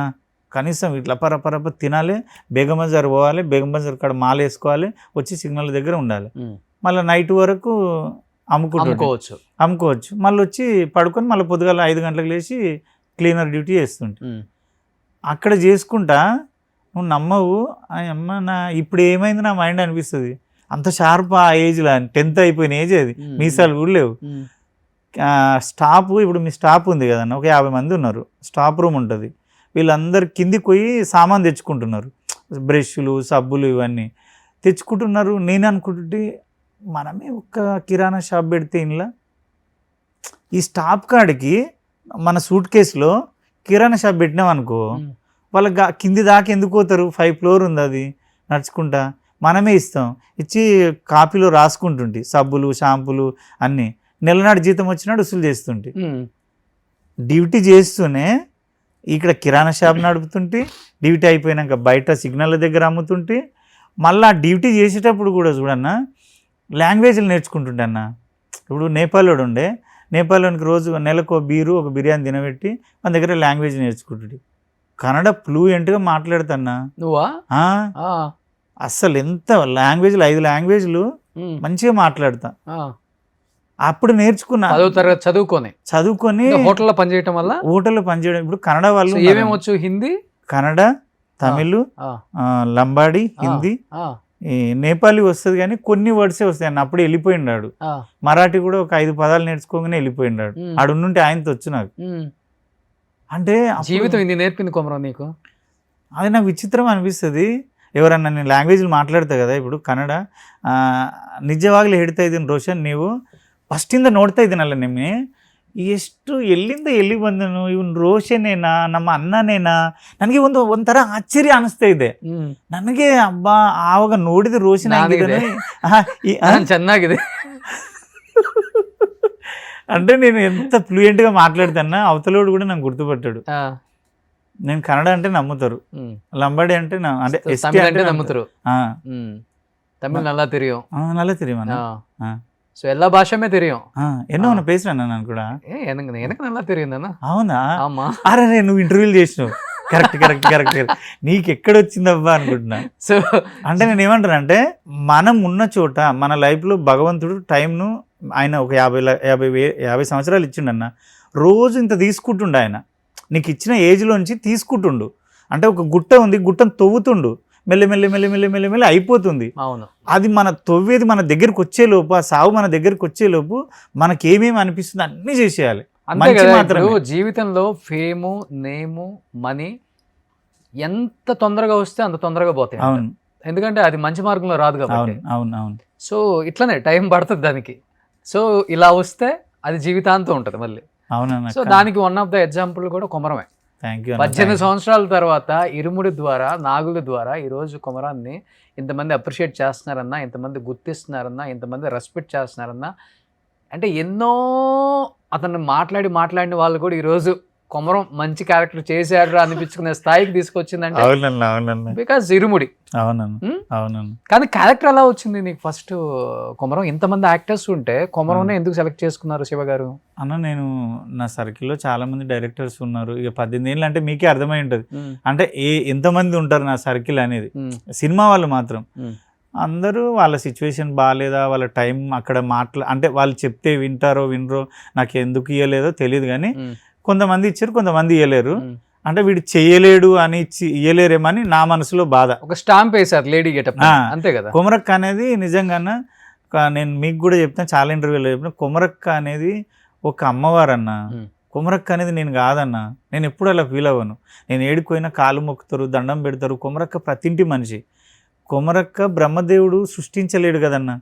కనీసం ఇట్లా పరపరప తినాలి, బేగం బజార్ పోవాలి, బేగం బజార్ కాడ మాల వేసుకోవాలి, వచ్చి సిగ్నల్ దగ్గర ఉండాలి, మళ్ళీ నైట్ వరకు అమ్ముకోవచ్చు, మళ్ళీ వచ్చి పడుకొని మళ్ళీ పొద్దుగాల 5 గంటలకు లేచి క్లీనర్ డ్యూటీ చేస్తుంటే అక్కడ చేసుకుంటా. నువ్వు నమ్మవు అమ్మ, ఇప్పుడు ఏమైంది నా మైండ్ అనిపిస్తుంది. అంత షార్ప్ ఆ ఏజ్లో, 10th అయిపోయిన ఏజ్ అది, మీసాలు కూడా లేవు. స్టాప్ ఇప్పుడు మీ స్టాప్ ఉంది కదన్న, ఒక 50 మంది ఉన్నారు, స్టాప్ రూమ్ ఉంటుంది. వీళ్ళందరు కిందికి పోయి సామాన్ తెచ్చుకుంటున్నారు, బ్రష్లు, సబ్బులు ఇవన్నీ తెచ్చుకుంటున్నారు. నేను అనుకుంటుంటే మనమే ఒక కిరాణా షాప్ పెడితే ఇంట్లో ఈ స్టాప్ కాడికి మన సూట్ కేసులో కిరాణా షాప్ పెట్టినాం అనుకో, వాళ్ళకి కింది దాకా ఎందుకు పోతారు? 5th floor ఉంది, అది నడుచుకుంటా మనమే ఇస్తాం. ఇచ్చి కాపీలో రాసుకుంటుంటే సబ్బులు, షాంపులు అన్నీ నెలనాడు జీతం వచ్చినాడు వసూలు చేస్తుంటే, డ్యూటీ చేస్తూనే ఇక్కడ కిరాణా షాప్ నడుపుతుంటే, డ్యూటీ అయిపోయినాక బయట సిగ్నల్ దగ్గర అమ్ముతుంటే, మళ్ళీ డ్యూటీ చేసేటప్పుడు కూడా చూడన్నా లాంగ్వేజ్లు నేర్చుకుంటుంటే అన్న. ఇప్పుడు నేపాల్లోడు ఉండే, నేపాల్లోనికి రోజు నెలకు ఒక బిర్యానీ తినబెట్టి మన దగ్గర లాంగ్వేజ్ నేర్చుకుంటుంటే కన్నడ ఫ్లూయెంట్గా మాట్లాడుతున్నా.
నువ్వా?
అస్సలు ఎంత లాంగ్వేజ్లు 5 లాంగ్వేజ్లు మంచిగా మాట్లాడతా. అప్పుడు నేర్చుకున్నా, చదువుకొని
హోటల్లో పనిచేయడం వల్ల.
ఇప్పుడు కన్నడ వాళ్ళు
ఏమేమి వచ్చు? హిందీ,
కన్నడ, తమిళ్, లంబాడి, హిందీ, నేపాలీ వస్తుంది కానీ కొన్ని వర్డ్సే వస్తాయి అన్న. అప్పుడు వెళ్ళిపోయినాడు. మరాఠీ కూడా ఒక 5 పదాలు నేర్చుకోగానే వెళ్ళిపోయినాడు. ఆడుంటే ఆయనతో వచ్చు నాకు. అంటే
జీవితం ఇది నేర్పింది కొమరం నీకు.
అది నాకు విచిత్రం అనిపిస్తుంది. ఎవరన్నా నేను లాంగ్వేజ్లు ಮಾತಾಡ್ತಾ కదా, ఇప్పుడు ಕನ್ನಡ ನಿಜವಾಗ್ಲೂ ಹೇಳ್ತಾ ಇದ್ದೀನಿ ರೋಷನ್, ನೀವು ಫಸ್ಟಿಂದ ನೋಡ್ತಾ ಇದ್ದೀನಲ್ಲ ನಿಮಗೆ, ಎಷ್ಟು ಎಲ್ಲಿಂದ ಎಲ್ಲಿಗೆ ಬಂದನು, ಇವನು ರೋಷನೇನಾ, ನಮ್ಮ ಅಣ್ಣನೇನಾ, ನನಗೆ ಒಂಥರ ಆಶ್ಚರ್ಯ ಅನಿಸ್ತಾ ಇದೆ ನನಗೆ. ಅಬ್ಬಾ ಆವಾಗ ನೋಡಿದ ರೋಷನ್
ಚೆನ್ನಾಗಿದೆ
అంటే నేను ఎంత ఫ్లూయెంట్గా మాట్లాడుతున్నా అవతలోడు కూడా నాకు గుర్తుపట్టాడు. నేను కన్నడ అంటే నమ్ముతారు, లంబాడి అంటే అంటే
నమ్ముతారు, தமிழ் நல்லா தெரியும்.
நல்லா தெரியும் அண்ணா.
సో எல்லா భాషమే தெரியும்.
என்ன ஒன்று பேசுறேன் நான் కూడా.
எனக்கு நல்லா தெரியும் అన్న.
అవునా?
ఆమా.
అరే నువ్వు ఇంటర్వ్యూలు చేసినావు. కరెక్ట్ నీకు ఎక్కడొచ్చిందబ్బా అనుకుంటున్నా. సో అంటే నేను ఏమంటానంటే, మనం ఉన్న చోట మన లైఫ్లో భగవంతుడు టైంను ఆయన ఒక 50 సంవత్సరాలు ఇచ్చిండన్న. రోజు ఇంత తీసుకుంటుండు ఆయన, నీకు ఇచ్చిన ఏజ్లోంచి తీసుకుంటుండు. అంటే ఒక గుట్ట ఉంది, గుట్టను తవ్వుతుండు, మెల్లి అయిపోతుంది.
అవును.
అది మన తవ్వేది మన దగ్గరికి వచ్చేలోపు, ఆ సావు మన దగ్గరికి వచ్చేలోపు మనకి ఏమేమి అనిపిస్తుంది అన్నీ చేసేయాలి.
అంతే
మంచి
కదా.
మాత్రమే.
ఇప్పుడు జీవితంలో ఫేము, నేము, మనీ ఎంత తొందరగా వస్తే అంత తొందరగా పోతాయి.
అవును
ఎందుకంటే అది మంచి మార్గంలో రాదు కాబట్టి.
అవును అవును అవును.
సో ఇట్లనే టైం పడుతుంది దానికి. సో ఇలా వస్తే అది జీవితాంతం ఉంటుంది మళ్ళీ.
అవునన్నా.
సో దానికి వన్ ఆఫ్ ద ఎగ్జాంపుల్ కూడా కొమరమే.
Thank you.
18 సంవత్సరాల తర్వాత ఇరుముడి ద్వారా, నాగుల ద్వారా ఈరోజు కొమరాన్ని ఇంతమంది అప్రిషియేట్ చేస్తున్నారన్నా, ఇంతమంది గుర్తిస్తున్నారన్నా, ఇంతమంది రెస్పెక్ట్ చేస్తున్నారన్నా, అంటే ఎన్నో అతను మాట్లాడిన వాళ్ళు కూడా ఈరోజు కొమరం మంచి క్యారెక్టర్ చేశాడు అనిపించుకునే స్థాయికి తీసుకొచ్చిందంటే
అవునన్నా అవునన్నా.
బికాస్ ఇరుముడి.
అవునన్నా అవునన్నా.
కానీ క్యారెక్టర్ ఎలా వచ్చింది నీకు ఫస్ట్? కొమరం ఇంతమంది యాక్టర్స్ ఉంటే కొమరంనే ఎందుకు సెలెక్ట్ చేసుకున్నారు శివ గారు?
అన్న నేను నా సర్కిల్లో చాలా మంది డైరెక్టర్స్ ఉన్నారు. ఇక 18 ఏళ్ళు అంటే మీకే అర్థమై ఉంటుంది. అంటే ఎంతమంది ఉంటారు నా సర్కిల్ అనేది. సినిమా వాళ్ళు మాత్రం అందరూ వాళ్ళ సిచ్యువేషన్ బాగాలేదా, వాళ్ళ టైం అక్కడ అంటే వాళ్ళు చెప్తే వింటారో వినరో, నాకు ఎందుకు ఇవ్వలేదో తెలియదు, కానీ కొంతమంది ఇచ్చారు, కొంతమంది ఇవ్వలేరు. అంటే వీడు చెయ్యలేడు అని ఇయ్యలేరేమని నా మనసులో బాధ.
ఒక స్టాంప్ వేశారు లేడీ గెటప్, అంతే కదా.
కొమరక్క అనేది నిజంగానే నేను మీకు కూడా చెప్తాను, చాలా ఇంటర్వ్యూలో చెప్పిన, కొమరక్క అనేది ఒక అమ్మవారు అన్న. కొమరక్క అనేది నేను కాదన్నా, నేను ఎప్పుడు అలా ఫీల్ అవ్వను. నేను ఏడిపోయినా కాలు మొక్కుతారు, దండం పెడతారు. కొమరక్క ప్రతింటి మనిషి. కొమరక్క బ్రహ్మదేవుడు సృష్టించలేడు కదన్నా.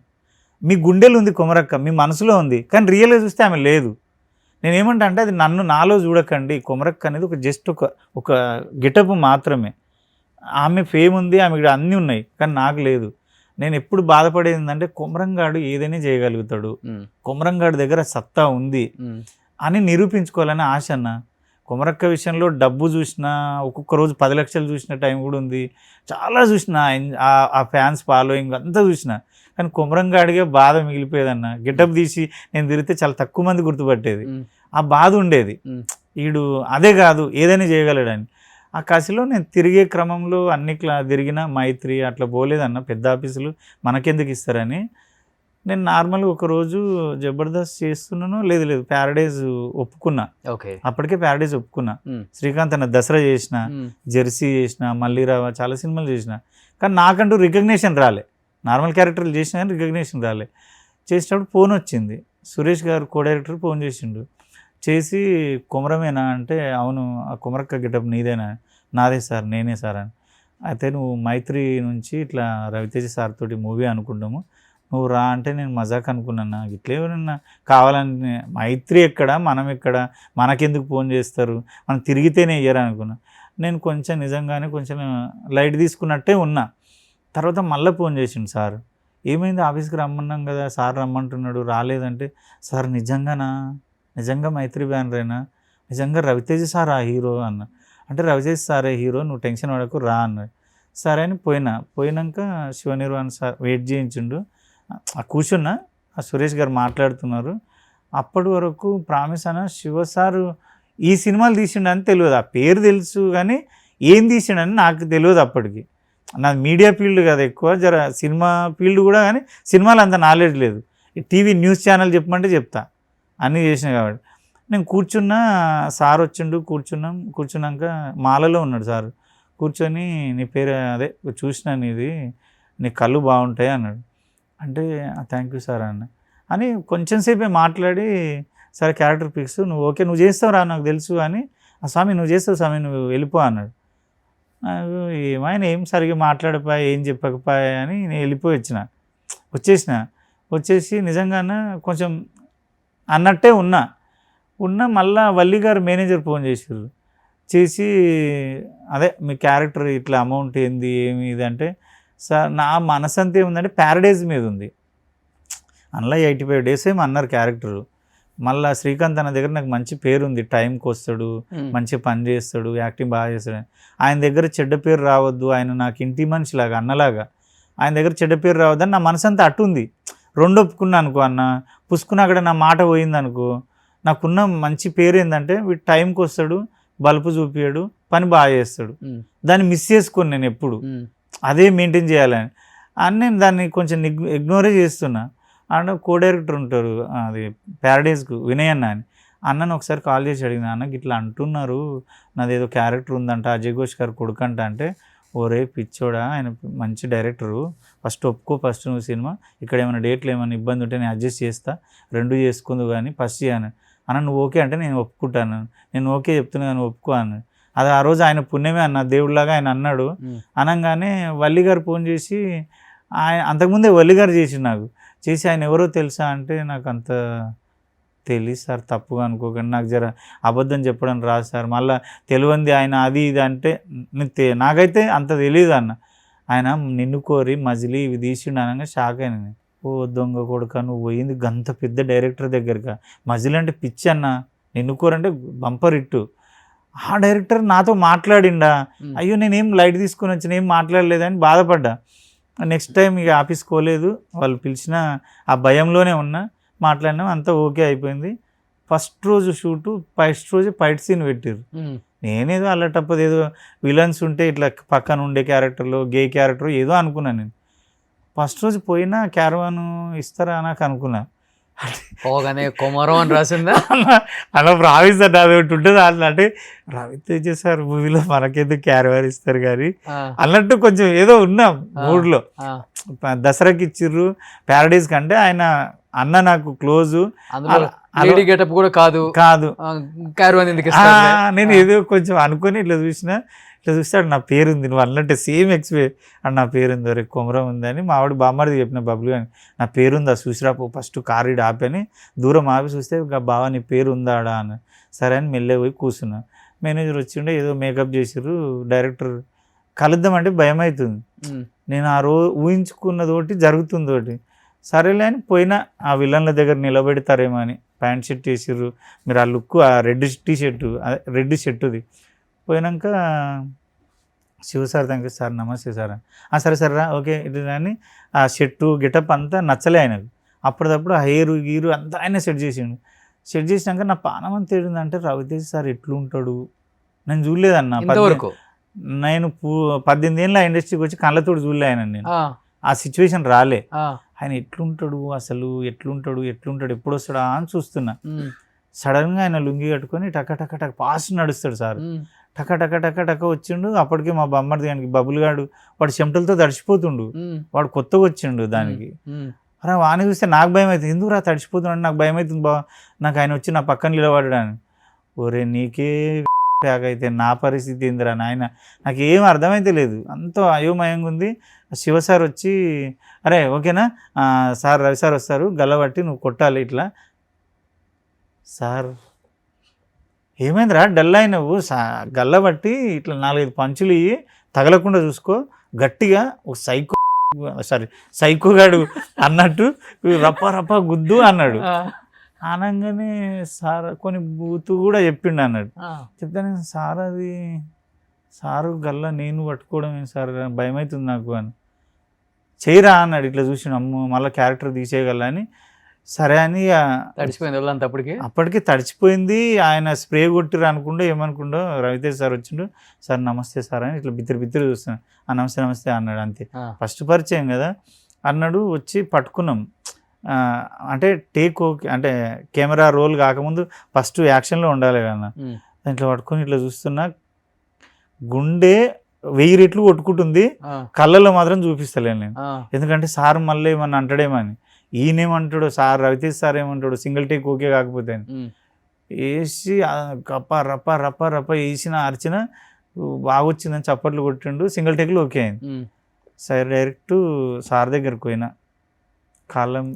మీ గుండెలు ఉంది కొమరక్క, మీ మనసులో ఉంది, కానీ రియల్గా చూస్తే ఆమె లేదు. నేనేమంటా అంటే అది నాలో చూడకండి. కొమరక్క అనేది ఒక జస్ట్ ఒక గెటప్ మాత్రమే. ఆమె ఫేమ్ ఉంది, ఆమె అన్నీ ఉన్నాయి, కానీ నాకు లేదు. నేను ఎప్పుడు బాధపడేది ఏంటంటే కొమరంగాడు ఏదైనా చేయగలుగుతాడు, కొమరంగాడు దగ్గర సత్తా ఉంది అని నిరూపించుకోవాలని ఆశ అన్న. కొమరక్క విషయంలో డబ్బు చూసినా, ఒక్కొక్క రోజు 10 లక్షలు చూసిన టైం కూడా ఉంది, చాలా చూసిన, ఆ ఫ్యాన్స్ ఫాలోయింగ్ అంతా చూసిన, కానీ కొమరంగాడిగా బాధ మిగిలిపోయేదన్న. గెటప్ తీసి నేను తిరిగితే చాలా తక్కువ మంది గుర్తుపట్టేది, ఆ బాధ ఉండేది. వీడు అదే కాదు ఏదైనా చేయగలడని. ఆ కసిలో నేను తిరిగే క్రమంలో అన్ని తిరిగిన మైత్రి అట్లా పోలేదన్న. పెద్ద ఆఫీసులు మనకెందుకు ఇస్తారని నేను నార్మల్గా ఒకరోజు జబర్దస్త్ చేస్తున్నాను, లేదు ప్యారడైజ్ ఒప్పుకున్నా. అప్పటికే ప్యారడైజ్ ఒప్పుకున్నా. శ్రీకాంత్ అన్న దసరా చేసిన, జెర్సీ చేసిన, మల్లీరావ, చాలా సినిమాలు చేసిన, కానీ నాకంటూ రికగ్నేషన్ రాలే. నార్మల్ క్యారెక్టర్లు చేసినా కానీ రికగ్నేషన్ రాలే. చేసినప్పుడు ఫోన్ వచ్చింది, సురేష్ గారు కో డైరెక్టర్ ఫోన్ చేసిండు. చేసి కొమరమేనా అంటే, అవును ఆ కొమరక్క గెటప్ నీదేనా? నాదే సార్, నేనే సార్ అని. అయితే నువ్వు మైత్రి నుంచి ఇట్లా రవితేజ సార్ తోటి మూవీ అనుకుంటాము, నువ్వు రా అంటే నేను మజాక్ అనుకున్నా. ఇట్లా ఎవరన్నా కావాలని, మైత్రి ఎక్కడ మనం ఎక్కడ, మనకెందుకు ఫోన్ చేస్తారు, మనం తిరిగితేనే ఇయ్యరు అనుకున్నా. నేను కొంచెం నిజంగానే కొంచెం లైట్ తీసుకున్నట్టే ఉన్నా. తర్వాత మళ్ళీ ఫోన్ చేసిండు సార్, ఏమైంది ఆఫీస్కి రమ్మన్నాం కదా, సార్ రమ్మంటున్నాడు రాలేదంటే, సార్ నిజంగా మైత్రి బ్యానరేనా, నిజంగా రవితేజ సార్ ఆ హీరో అన్న. అంటే రవితేజ సారే హీరో, నువ్వు టెన్షన్ పడకు రా అన్నాడు. సరే అని పోయినాక శివనిర్వాణ సార్ వెయిట్ చేయించిండు. కూర్చున్నా, ఆ సురేష్ గారు మాట్లాడుతున్నారు. అప్పటి వరకు ప్రామిస్ అన్న శివ సారు ఈ సినిమాలు తీసిండని తెలియదు, ఆ పేరు తెలుసు కానీ ఏం తీసిండని నాకు తెలియదు అప్పటికి. నాది మీడియా ఫీల్డ్ కదా ఎక్కువ, జర సినిమా ఫీల్డ్ కూడా, కానీ సినిమాలు అంత నాలెడ్జ్ లేదు. టీవీ న్యూస్ ఛానల్ చెప్పమంటే చెప్తా, అన్నీ చేసిన కాబట్టి. నేను కూర్చున్నా, సార్ వచ్చిండు, కూర్చున్నాక మాలలో ఉన్నాడు సార్. కూర్చొని నీ పేరు అదే చూసినా, నీది నీ కళ్ళు బాగుంటాయి అన్నాడు. అంటే థ్యాంక్ యూ సార్ అని కొంచెం సేపే మాట్లాడి, సరే క్యారెక్టర్ ఫిక్స్, నువ్వు ఓకే నువ్వు చేస్తావు రా నాకు తెలుసు అని, స్వామి నువ్వు చేస్తావు స్వామి నువ్వు వెళ్ళిపో అన్నాడు. ఏమైనా ఏం సరిగ్గా మాట్లాడపాయ, ఏం చెప్పకపోయా అని నేను వెళ్ళిపోయి వచ్చేసి నిజంగానే కొంచెం అన్నట్టే ఉన్నా. మళ్ళా వల్లి గారు మేనేజర్ ఫోన్ చేసి అదే మీ క్యారెక్టర్ ఇట్లా అమౌంట్ ఏంది ఏమి ఇది అంటే, సార్ నా మనసు అంతా ఏముందంటే ప్యారడైజ్ మీద ఉంది. అందులో 85 days ఏమో అన్నారు క్యారెక్టరు. మళ్ళీ శ్రీకాంత్ అన్న దగ్గర నాకు మంచి పేరు ఉంది, టైంకి వస్తాడు, మంచి పని చేస్తాడు, యాక్టింగ్ బాగా చేస్తాడు. ఆయన దగ్గర చెడ్డ పేరు రావద్దు, ఆయన నాకు ఇంటి మనిషిలాగా అన్నలాగా, ఆయన దగ్గర చెడ్డ పేరు రావద్దని నా మనసు అంతా అట్టుంది. రెండు ఒప్పుకున్నా అనుకో అన్న, పుసుకున్న అక్కడ నా మాట పోయింది అనుకో, నాకున్న మంచి పేరు ఏంటంటే వీడు టైంకి వస్తాడు, బలుపు చూపించాడు, పని బాగా చేస్తాడు. దాన్ని మిస్ చేసుకోను నేను ఎప్పుడు, అదే మెయింటైన్ చేయాలని అని నేను దాన్ని కొంచెం ఇగ్నోరే చేస్తున్నా. అండ్ కో డైరెక్టర్ ఉంటారు అది ప్యారడైజ్కు వినయ్ అన్న అని, అన్నను ఒకసారి కాల్ చేసి అడిగిన, అన్నకి ఇట్లా అంటున్నారు నాదేదో క్యారెక్టర్ ఉందంట అజయ్ ఘోష్ గారు కొడుకంట అంటే, ఓరే పిచ్చోడా ఆయన మంచి డైరెక్టరు, ఫస్ట్ ఒప్పుకో, ఫస్ట్ నువ్వు సినిమా ఇక్కడ ఏమైనా డేట్లు ఏమైనా ఇబ్బంది ఉంటే నేను అడ్జస్ట్ చేస్తా, రెండు చేసుకుందు కానీ ఫస్ట్ చేయను అన్న, నువ్వు ఓకే అంటే నేను ఒప్పుకుంటాను, నేను ఓకే చెప్తున్నా కానీ ఒప్పుకో అన్న. అది ఆ రోజు ఆయన పుణ్యమే అన్న, దేవుడిలాగా ఆయన అన్నాడు. అనగానే వల్లి గారు ఫోన్ చేసి, ఆయన అంతకుముందే వల్లి గారు చేసి నాకు చేసి ఆయన ఎవరో తెలుసా అంటే, నాకు అంత తెలియదు సార్, తప్పుగా అనుకోకండి, నాకు జర అబద్ధం చెప్పడం రాదు సార్, మళ్ళీ తెలియంది ఆయన అది ఇది అంటే నాకైతే అంత తెలియదు అన్న. ఆయన నిన్ను కోరి మజిలీ ఇవి తీసిండు అనగా షాక్ అయినది. ఓ దొంగ కొడుక, నువ్వు పోయింది గంత పెద్ద డైరెక్టర్ దగ్గరగా, మజిలీ అంటే పిచ్చి అన్న, నిన్ను కోరంటే బంపర్ ఇట్టు. ఆ డైరెక్టర్ నాతో మాట్లాడిండా, అయ్యో నేనేం లైట్ తీసుకొని వచ్చిన ఏం మాట్లాడలేదని బాధపడ్డా. నెక్స్ట్ టైం ఇక ఆఫీస్కి పోలేదు, వాళ్ళు పిలిచిన ఆ భయంలోనే ఉన్నా, మాట్లాడినాం, అంతా ఓకే అయిపోయింది. ఫస్ట్ రోజు షూటు, ఫస్ట్ రోజు ఫైట్ సీన్ పెట్టారు. నేనేదో అల్లటప్పది ఏదో విలన్స్ ఉంటే ఇట్లా పక్కన ఉండే క్యారెక్టర్లో గే క్యారెక్టర్ ఏదో అనుకున్నాను నేను. ఫస్ట్ రోజు పోయినా క్యారవాన్ ఇస్తారా నాకు అనుకున్నా,
పోగానే కొమరం అని రాసిందా
అలా రావిస్తారు అది ఒకటి ఉంటుంది అట్లా. అంటే రవితేజ సార్ మూవీలో మనకేదో క్యారవాన్ ఇస్తారు కానీ అన్నట్టు కొంచెం ఏదో ఉన్నాం మూడ్లో. దసరాకి ఇచ్చిర్రు ప్యారడైజ్ కంటే ఆయన అన్న నాకు క్లోజు,
గెటప్ కూడా కాదు
నేను ఏదో కొంచెం అనుకొని ఇట్లా చూస్తాడు, నా పేరుంది నువ్వు అన్నట్టే సేమ్ అండ్ నా పేరుంది రే కొమరం ఉందని మా ఆవిడ బామ్మడిది చెప్పిన బబ్బులు కానీ, నా పేరుందా చూసిరాపు ఫస్ట్ కారు ఇటు ఆపని దూరం ఆపి చూస్తే బావా నీ పేరు ఉందాడా అని. సరే అని మెల్లే పోయి కూర్చున్నా. మేనేజర్ వచ్చిండే ఏదో మేకప్ చేసిర్రు, డైరెక్టర్ కలుద్దామంటే భయం అవుతుంది. నేను ఆ రోజు ఊహించుకున్నది ఒకటి జరుగుతుంది ఒకటి. సరేలే అని పోయినా, ఆ విలన్ల దగ్గర నిలబెడతారేమో అని ప్యాంట్ షర్ట్ వేసిర్రు, మీరు ఆ లుక్ ఆ రెడ్ షర్టుది పోయినాక Shiva sir thank you sir, నమస్తే సార్ సరే సరే రా ఓకే ఇది అని. ఆ షర్టు గెటప్ అంతా నచ్చలే ఆయనకు. అప్పటిదప్పుడు ఆ హెయిర్ గీరు అంతా ఆయన సెట్ చేసిండు. సెట్ చేసినాక నా పానం అంతా ఏడుందంటే రవితేజ సార్ ఎట్లుంటాడు నేను చూడలేదన్న. నేను 18 ఏళ్ళ ఇండస్ట్రీకి వచ్చి కళ్ళతోడు చూడలే ఆయన, నేను ఆ సిచ్యువేషన్ రాలే. ఆయన ఎట్లుంటాడు అసలు, ఎట్లుంటాడు ఎప్పుడు వస్తాడా అని చూస్తున్నా. సడన్గా ఆయన లుంగి కట్టుకొని టక టక టక ఫాస్ట్ నడుస్తాడు సార్, టక టక టక టక వచ్చిండు. అప్పటికే మా బొమ్మడి దానికి బబుల్ గాడు వాడు చెమటలతో తడిచిపోతుండు, వాడు కొత్తగా వచ్చిండు దానికి. అరే వాని చూస్తే నాకు భయం అవుతుంది, ఎందుకు రా తడిచిపోతున్నాడు, నాకు భయం అవుతుంది బా, నాకు ఆయన వచ్చి నా పక్కన నిలబడ్డాను. ఒరే నీకే ప్యాక్ అయితే నా పరిస్థితి ఏందిరా నాయన, నాకు ఏం అర్థమైతే లేదు, అంత అయోమయంగా ఉంది. శివ సార్ వచ్చి అరే ఓకేనా సార్, రవి సార్ వస్తారు, గల్లబట్టి నువ్వు కొట్టాలి ఇట్లా. సార్ ఏమైందిరా డల్ అయినవు, గల్లబట్టి ఇట్లా 4-5 పంచులు ఇవి తగలకుండా చూసుకో, గట్టిగా ఒక సైకోగాడు అన్నట్టు రప్ప రప్ప గుద్దు అన్నాడు. అనగానే సార్ కొన్ని బూతు కూడా చెప్పిండు అన్నాడు. చెప్తాను సార్ అది సారు గల్ల నేను పట్టుకోవడం సార్ భయం అవుతుంది నాకు అని. చేయరా అన్నాడు. ఇట్లా చూసిన అమ్మ మళ్ళీ క్యారెక్టర్ తీసేయగల అని. సరే అని
తడిచిపోయింది వాళ్ళంతా
అప్పటికి తడిచిపోయింది. ఆయన స్ప్రే కొట్టిరు అనుకుంటూ ఏమనుకుంటో రవితేజ సార్ వచ్చిండు. సార్ నమస్తే సార్ అని ఇట్లా బిత్తిరి చూస్తున్నాను. నమస్తే నమస్తే అన్నాడు అంతే. ఫస్ట్ పరిచయం కదా అన్నాడు. వచ్చి పట్టుకున్నాం. అంటే టేక్ ఓకే అంటే కెమెరా రోల్ కాకముందు ఫస్ట్ యాక్షన్లో ఉండాలి కదా. ఇట్లా పట్టుకొని ఇట్లా చూస్తున్నా, గుండె 1000 రెట్లు కొట్టుకుంటుంది, కళ్ళలో మాత్రం చూపిస్తలేను నేను. ఎందుకంటే సార్ మళ్ళీ ఏమన్నా అంటాడేమో అని. ఈయనేమంటాడు సార్, రవితేజ సార్ ఏమంటాడు సింగిల్ టేక్ ఓకే కాకపోతే వేసి రప్ప రప్ప రప్ప రప్ప వేసిన అర్చిన బాగా వచ్చిందని చప్పట్లు కొట్టిండు. సింగిల్ టేక్లో ఓకే అయింది. సరే డైరెక్ట్ సార్ దగ్గరికి పోయినా,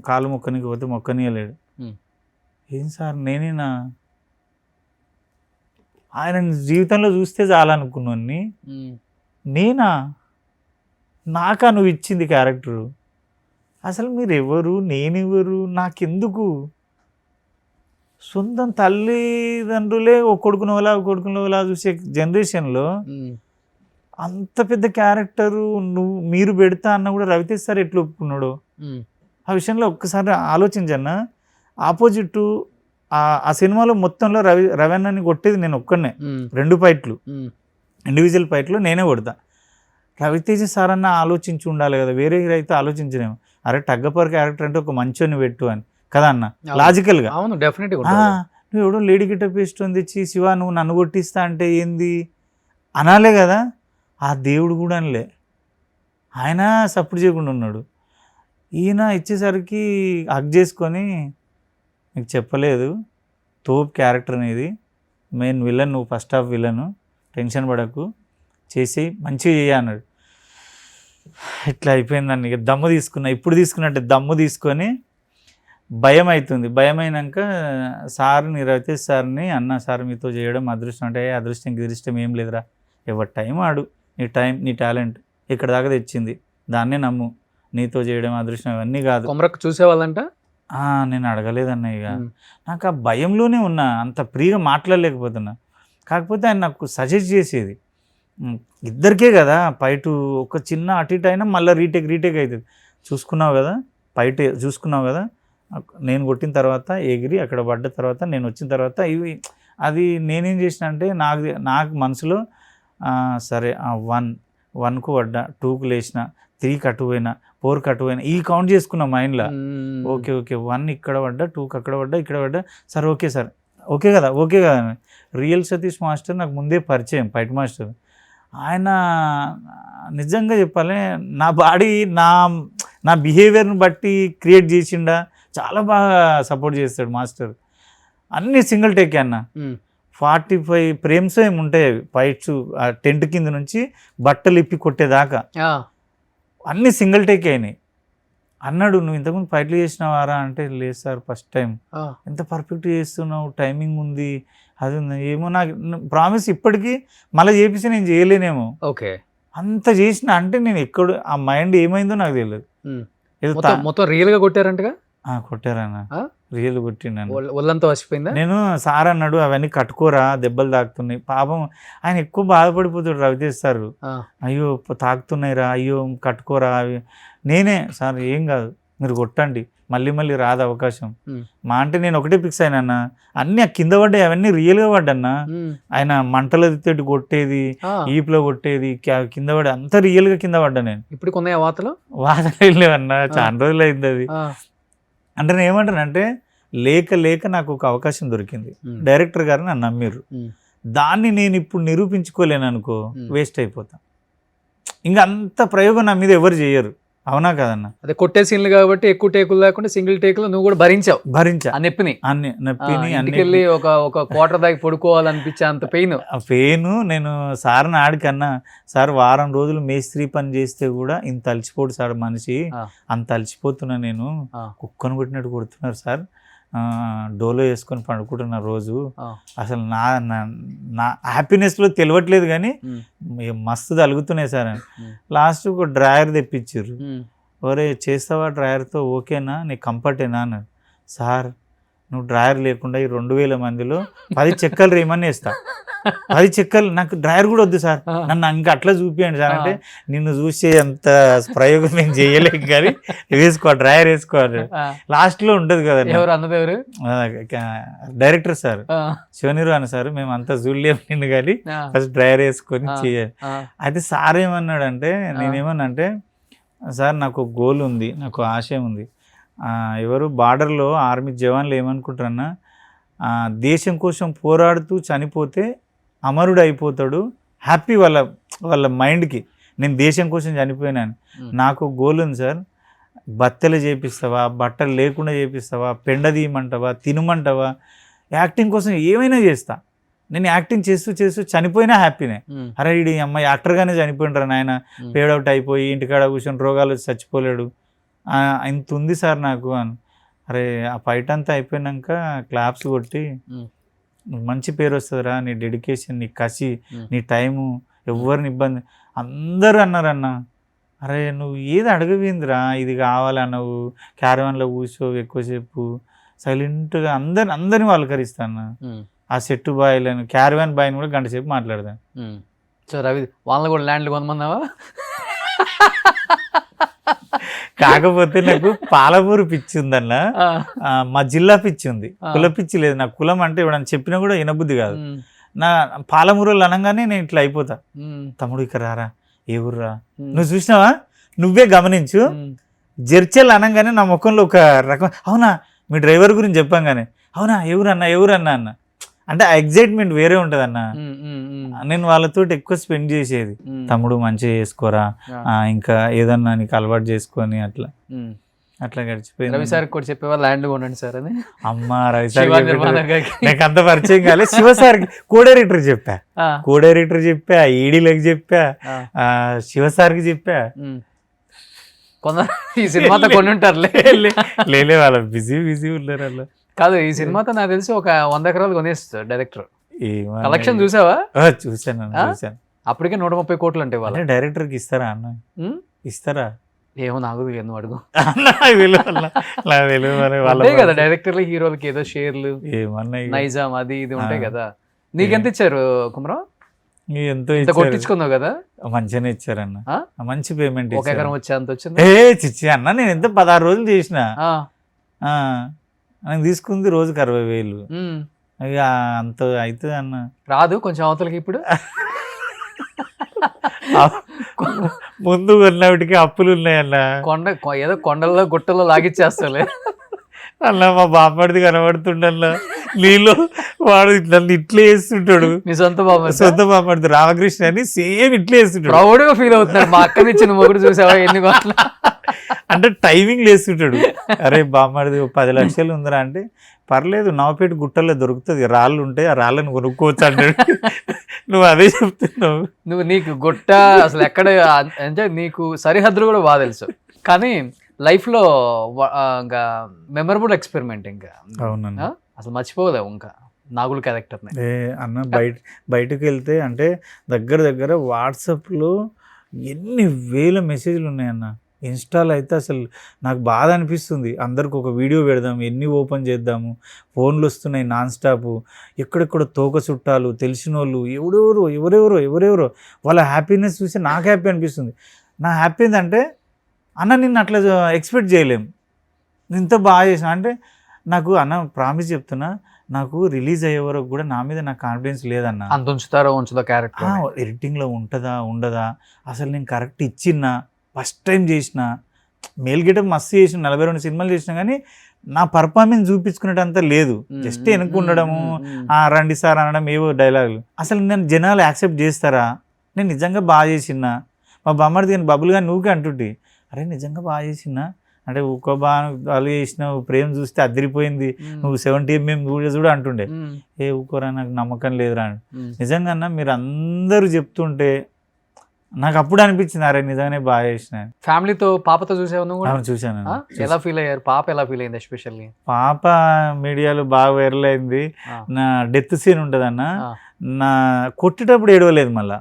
కాలు మొక్కనికి పోతే మొక్కనీయలేడు. ఏం సార్ నేనేనా, ఆయన జీవితంలో చూస్తే చాలనుకున్నాను, నేనా, నాకా నువ్వు ఇచ్చింది క్యారెక్టరు, అసలు మీరు ఎవరు, నేనెవరు, నాకెందుకు, సొంతం తల్లిదండ్రులే ఒక కొడుకునోలా చూసే జనరేషన్లో అంత పెద్ద క్యారెక్టరు మీరు పెడతా అన్న కూడా రవితేజ సార్ ఎట్లా ఒప్పుకున్నాడు. ఆ విషయంలో ఒక్కసారి ఆలోచించన్నా. ఆపోజిట్ ఆ సినిమాలో మొత్తంలో రవీణని కొట్టేది నేను ఒక్కనే, 2 ఫైట్లు ఇండివిజువల్ ఫైట్లు నేనే కొడతా. రవితేజ సార్ అన్న ఆలోచించి ఉండాలి కదా, వేరే అయితే ఆలోచించలేము. అరే టగ్గపర్ క్యారెక్టర్ అంటే ఒక మంచోని పెట్టు అని కదా అన్న, లాజికల్గా. నువ్వు ఎవడో లేడీ గిటప్ వేసుకొని తెచ్చి శివ నువ్వు నన్ను కొట్టిస్తా అంటే ఏంది అనాలే కదా. ఆ దేవుడు కూడా అనలే, ఆయన సపోర్ట్ చేయకుండా ఉన్నాడు. ఈయన ఇచ్చేసరికి హగ్ చేసుకొని నీకు చెప్పలేదు తోపు క్యారెక్టర్ అనేది, మెయిన్ విలన్ నువ్వు, ఫస్ట్ హాఫ్ విలను, టెన్షన్ పడకు, చేసి మంచిగా చేయ అన్నాడు. ఇట్లా అయిపోయిందండి. ఇక దమ్ము తీసుకున్నా, ఇప్పుడు తీసుకున్నట్టే దమ్ము తీసుకొని భయం అవుతుంది. భయం అయినాక సార్ని, రవితేజ్ సార్ని, అన్న సార్ మీతో చేయడం అదృష్టం అంటే, అదృష్టం గిదృష్టం ఏం లేదురా, ఎవరి టైం ఆడు, నీ టైం నీ టాలెంట్ ఇక్కడ దాకా తెచ్చింది, దాన్నే నమ్ము, నీతో చేయడం అదృష్టం ఇవన్నీ కాదు.
కొమరక్క చూసేవాళ్ళంట?
నేను అడగలేదన్న, ఇక నాకు ఆ భయంలోనే ఉన్నా, అంత ఫ్రీగా మాట్లాడలేకపోతున్నా. కాకపోతే ఆయన నాకు సజెస్ట్ చేసేది, ఇద్దరికే కదా ఫైట్, ఒక చిన్న అటు ఇటు అయినా మళ్ళీ రీటేక్ అవుతుంది, చూసుకున్నావు కదా ఫైట్, చూసుకున్నావు కదా నేను కొట్టిన తర్వాత ఎగిరి అక్కడ పడ్డ తర్వాత నేను వచ్చిన తర్వాత ఇవి, అది నేనేం చేసిన అంటే నాకు మనసులో సరే 1కు పడ్డా, 2కు లేచిన, 3కి అటు పోయినా, 4కి అటు పోయినా, ఈ కౌంట్ చేసుకున్నా మైండ్లో. ఓకే 1 ఇక్కడ పడ్డా, 2కి అక్కడ పడ్డా, ఇక్కడ పడ్డా, సార్ ఓకే సార్, ఓకే కదా రియల్ సతీష్ మాస్టర్ నాకు ముందే పరిచయం, ఫైట్ మాస్టర్. ఆయన నిజంగా చెప్పాలి, నా బాడీ నా బిహేవియర్ని బట్టి క్రియేట్ చేసిండా, చాలా బాగా సపోర్ట్ చేస్తాడు మాస్టర్. అన్నీ సింగిల్ టేక్ అన్న, 45 ఫ్రేమ్స్ ఏమి ఉంటాయి అవి ఫైట్స్, ఆ టెంట్ కింద నుంచి బట్టలు ఇప్పి కొట్టేదాకా అన్నీ సింగిల్ టేక్ అయినాయి. అన్నాడు, నువ్వు ఇంతకుముందు ఫైట్లు చేసినావారా అంటే, లేదు సార్ ఫస్ట్ టైం. ఎంత పర్ఫెక్ట్ చేస్తున్నావు, టైమింగ్ ఉంది, అది ఉంది, ఏమో నాకు ప్రామిస్ ఇప్పటికీ మళ్ళీ చేపిస్తే నేను చేయలేనేమో,
ఓకే
అంత చేసిన అంటే నేను ఎక్కడ ఆ మైండ్ ఏమైందో నాకు తెలియదు.
మొత్తం రియల్ గా కొట్టారంటగా?
కొట్టారన్న, రియల్ కొట్టిండు,
ఒళ్ళంతా వచ్చిపోయిందా?
నేను సార్ అన్నాడు అవన్నీ కట్టుకోరా దెబ్బలు తాకుతున్నాయి, పాపం ఆయన ఎక్కువ బాధపడిపోతాడు రవితేజ్ సార్, అయ్యో తాకుతున్నాయిరా, అయ్యో కట్టుకోరా అవి. నేనే సార్ ఏం కాదు మీరు కొట్టండి, మళ్ళీ రాదు అవకాశం మా అంటే, నేను ఒకటే ఫిక్స్ అయినా, అన్ని కింద పడ్డాయి, అవన్నీ రియల్గా పడ్డన్నా. ఆయన మంటల తోటి కొట్టేది, ఈపులో కొట్టేది, కింద పడే అంత రియల్గా కింద పడ్డా నేను.
ఇప్పుడు కొన్నాయి వాతలు
లేవన్నా, చాలా రోజులు అయింది అది. అంటే నేను ఏమంటానంటే, లేక నాకు ఒక అవకాశం దొరికింది, డైరెక్టర్ గారు నన్ను నమ్మిర్రు, దాన్ని నేను ఇప్పుడు నిరూపించుకోలేను అనుకో, వేస్ట్ అయిపోతా. ఇంకా అంత ప్రయోగం నా మీద ఎవరు చేయరు, అవునా కదన్న?
అదే కొట్టే సీన్లు కాబట్టి ఎక్కువ టేకులు లేకుండా సింగిల్ టేకులు నువ్వు కూడా భరించా ఆ నొప్పిని. ఇంటికెళ్ళి ఒక క్వార్టర్ దాకా పడుకోవాలనిపించే అంత పెయిన్.
నేను సార్ని ఆడికన్నా, సార్ వారం రోజులు మేస్త్రీ పని చేస్తే కూడా ఇంత అలసిపోడు సార్ మనిషి, అంత అలసిపోతున్నా నేను, కుక్కను కొట్టినట్టు కొడుతున్నారు సార్, డోలో వేసుకొని పడుకుంటున్న రోజు, అసలు నా హ్యాపీనెస్లో తెలియట్లేదు కానీ మస్తు తలుగుతున్నాయి సార్ అని. లాస్ట్ ఒక డ్రాయర్ తెప్పించారు, ఒరే చేస్తావా డ్రాయర్తో, ఓకేనా నీకు కంఫర్టేనా అన్నాడు. సార్ నువ్వు డ్రాయర్ లేకుండా ఈ 2000 మందిలో 10 చెక్కలు రేమని వేస్తా, 10 చెక్కలు, నాకు డ్రాయర్ కూడా వద్దు సార్, నన్ను ఇంకా అట్లా చూపియండి సార్ అంటే, నిన్ను చూసే అంత ప్రయోగం నేను చేయలేక కానీ వేసుకో డ్రాయర్ వేసుకోవాలి. లాస్ట్లో ఉంటుంది కదా,
ఎవరు అన్నది,
డైరెక్టర్ సార్ శివనిర్వాణ సార్, మేము అంతా చూడలేము నిన్ను కానీ ఫస్ట్ డ్రాయర్ వేసుకొని చేయాలి. అయితే సార్ ఏమన్నాడంటే, నేనేమన్నా అంటే, సార్ నాకు గోల్ ఉంది, నాకు ఆశయం ఉంది, ఎవరు బార్డర్లో ఆర్మీ జవాన్లు ఏమనుకుంటారన్నా, దేశం కోసం పోరాడుతూ చనిపోతే అమరుడు అయిపోతాడు, హ్యాపీ వాళ్ళ మైండ్కి, నేను దేశం కోసం చనిపోయినాను. నాకు గోల్ ఉంది సార్, బత్తెలు చేపిస్తావా, బట్టలు లేకుండా చేపిస్తావా, పెండ తీయమంటావా, తినమంటావా, యాక్టింగ్ కోసం ఏమైనా చేస్తా. నేను యాక్టింగ్ చేస్తూ చనిపోయినా హ్యాపీనే. అరే ఈ అమ్మాయి యాక్టర్గానే చనిపోయినరా నాయన, పేడౌట్ అయిపోయి ఇంటికాడ కూర్చొని రోగాలు వచ్చి చచ్చిపోలేడు, ఇంత ఉంది సార్ నాకు అని. అరే ఆ ఫైట్ అంతా అయిపోయినాక క్లాప్స్ కొట్టి, మంచి పేరు వస్తుందిరా, నీ డెడికేషన్, నీ కసి, నీ టైము, ఎవరిని ఇబ్బంది, అందరూ అన్నారన్న. అరే నువ్వు ఏది అడగవిందిరా, ఇది కావాలన్నావు, క్యారవాన్లో కూర్చోవు ఎక్కువసేపు, సైలెంట్గా అందరిని పలకరిస్తాను. ఆ సెట్టు బాయ్లను, క్యారవాన్ బాయ్ని కూడా గంట సేపు మాట్లాడతాను.
సో రవి వాళ్ళని కూడా ల్యాండ్లు కొంతమందావా?
కాకపోతే నాకు పాలపూరు పిచ్చి ఉందన్న, మా జిల్లా పిచ్చి ఉంది, కుల పిచ్చి లేదు. నాకు కులం అంటే ఎవడని చెప్పినా కూడా వినబుద్ధి కాదు. నా పాలమూరులు అనగానే నేను ఇట్లా అయిపోతా, తమ్ముడు ఇక్కడ రారా, ఏ ఊర్రా, నువ్వు చూసినావా, నువ్వే గమనించు, జర్చల్ అనగానే నా ముఖంలో ఒక రకం, అవునా మీ డ్రైవర్ గురించి చెప్పాం కానీ అవునా ఎవరన్నా అన్న. అంటే ఆ ఎగ్జైట్మెంట్ వేరే ఉంటుంది అన్న. నేను వాళ్ళతో ఎక్కువ స్పెండ్ చేసేది. తమ్ముడు మంచిగా చేసుకోరా, ఇంకా ఏదన్నా నీకు అలవాటు చేసుకొని అట్లా గడిచిపోయింది.
రవి సార్ కూడా చెప్పేవాళ్ళు ల్యాండ్ కొనండి సార్ అని.
అమ్మ రవి సార్ నాకు అంత పరిచయం కాలేదు. శివ సార్కి కోడైరెక్టర్ చెప్పా, ఈడీలకు చెప్పా, శివ సార్కి చెప్పా.
కొందరు ఈ సినిమాతో కొన్ని ఉంటారులే.
లేలే వాళ్ళ బిజీ ఉన్నారు వాళ్ళు.
కాదు, ఈ సినిమాతో నాకు తెలిసి ఒక 100 ఎకరాలు కొనేస్తారు డైరెక్టర్. కలెక్షన్ చూసావా?
చూసాను.
అప్పటికే 130 కోట్లు అంటే వాళ్ళు.
డైరెక్టర్కి ఇస్తారా అన్న? ఇస్తారా
ఏమో నాకు ఎందుకు అడుగు.
వాళ్ళే
కదా డైరెక్టర్లు హీరోలకి ఏదో షేర్లు నైజాం అది ఇది ఉంటాయి కదా. నీకెంత ఇచ్చారు కుమరం?
ఎంతో
కొట్టించుకున్నావు కదా.
మంచిగానే ఇచ్చారన్న, మంచి పేమెంట్.
1 ఎకరం వచ్చే అంత వచ్చింది.
చిచ్చి అన్న, నేను ఎంత 16 రోజులు చేసిన. నాకు తీసుకుంది రోజుకి 60,000. ఇక అంత అవుతుంది అన్న. రాదు
కొంచెం అవతలకి ఇప్పుడు.
ముందు కొన్నటికి అప్పులు ఉన్నాయన్న.
ఏదో కొండల్లో గుట్టల్లో లాగిచ్చేస్తాలే
అన్న. మా బామ్మడిది కనబడుతుండల్లా నీళ్ళు వాడు నన్ను ఇట్లా వేస్తుంటాడు.
మీ సొంత
బామ్మడిది రామకృష్ణ అని సేమ్ ఇట్లా వేస్తుంటాడు.
ప్రౌడ్గా ఫీల్ అవుతున్నాడు. మా అక్కని ఇచ్చిన మొగుడు చూసావా ఎన్ని కోట్ల
అంటే టైమింగ్ వేస్తుంటాడు. అరే బామ్మడిది 10 లక్షలు ఉందిరా అంటే, పర్లేదు నవపేట గుట్టల్లో దొరుకుతుంది, రాళ్ళు ఉంటాయి, ఆ రాళ్ళని కొనుక్కోవచ్చు అంటాడు. నువ్వు అదే చెప్తున్నావు.
నీకు గుట్ట అసలు ఎక్కడ అంటే నీకు సరిహద్దులు కూడా బాగా తెలుసు. కానీ లైఫ్లో ఇంకా మెమరబుల్ ఎక్స్పెరిమెంట్ ఇంకా.
అవునన్నా,
అసలు మర్చిపోలేవు ఇంకా నాగుల క్యారెక్టర్ని.
అన్న బయటకు వెళ్తే అంటే దగ్గర వాట్సాప్లో ఎన్ని వేల మెసేజ్లు ఉన్నాయన్న. ఇన్స్టాలో అయితే అసలు నాకు బాధ అనిపిస్తుంది. అందరికి ఒక వీడియో పెడదాము, ఎన్ని ఓపెన్ చేద్దాము, ఫోన్లు వస్తున్నాయి నాన్ స్టాప్. ఎక్కడెక్కడ తోక చుట్టాలు, తెలిసిన వాళ్ళు, ఎవరెవరో వాళ్ళ హ్యాపీనెస్ చూసి నాకు హ్యాపీ అనిపిస్తుంది. నా హ్యాపీ ఏంటంటే అన్న నిన్ను అట్లా ఎక్స్పెక్ట్ చేయలేము, ఇంత బాగా చేసిన అంటే. నాకు అన్న ప్రామిస్ చెప్తున్నా, నాకు రిలీజ్ అయ్యే వరకు కూడా నా మీద నాకు కాన్ఫిడెన్స్ లేదన్న.
అంత ఉంచుదో క్యారెక్టర్
ఎడిటింగ్లో ఉంటుందా ఉండదా, అసలు నేను కరెక్ట్ ఇచ్చిన్నా, ఫస్ట్ టైం చేసిన మేల్ గెటప్ మస్తు చేసిన, 42 సినిమాలు చేసిన, కానీ నా పర్ఫార్మెన్స్ చూపించుకునేటంత లేదు. జస్ట్ వెనక్కి ఉండడము, రండి సార్ అనడం, ఏవో డైలాగులు. అసలు నేను జనాలు యాక్సెప్ట్ చేస్తారా, నేను నిజంగా బాగా చేసినా. మా బామ్మడిది కానీ బబుల్ కానీ నువ్వుకే అంటుంటే, అరే నిజంగా బాగా చేసినా అంటే, ఒక్క బాగా చేసినావు, ప్రేమ చూస్తే అదిరిపోయింది, నువ్వు 70mm చూడ అంటుండే. ఊకోరా నాకు నమ్మకం లేదురా అని. నిజంగా అన్న మీరు అందరూ చెప్తుంటే నాకు అప్పుడు అనిపించింది, అరే నిజంగానే బాగా చేసిన.
ఫ్యామిలీతో పాపతో చూసాను.
చూసాను.
ఎలా ఫీల్ అయ్యారు? పాప ఎలా ఫీల్ అయింది? ఎస్పెషల్లీ
పాప మీడియాలో బాగా వైరల్ అయింది. నా డెత్ సీన్ ఉంటుంది అన్న, నా కొట్టేటప్పుడు ఏడవలేదు, మళ్ళీ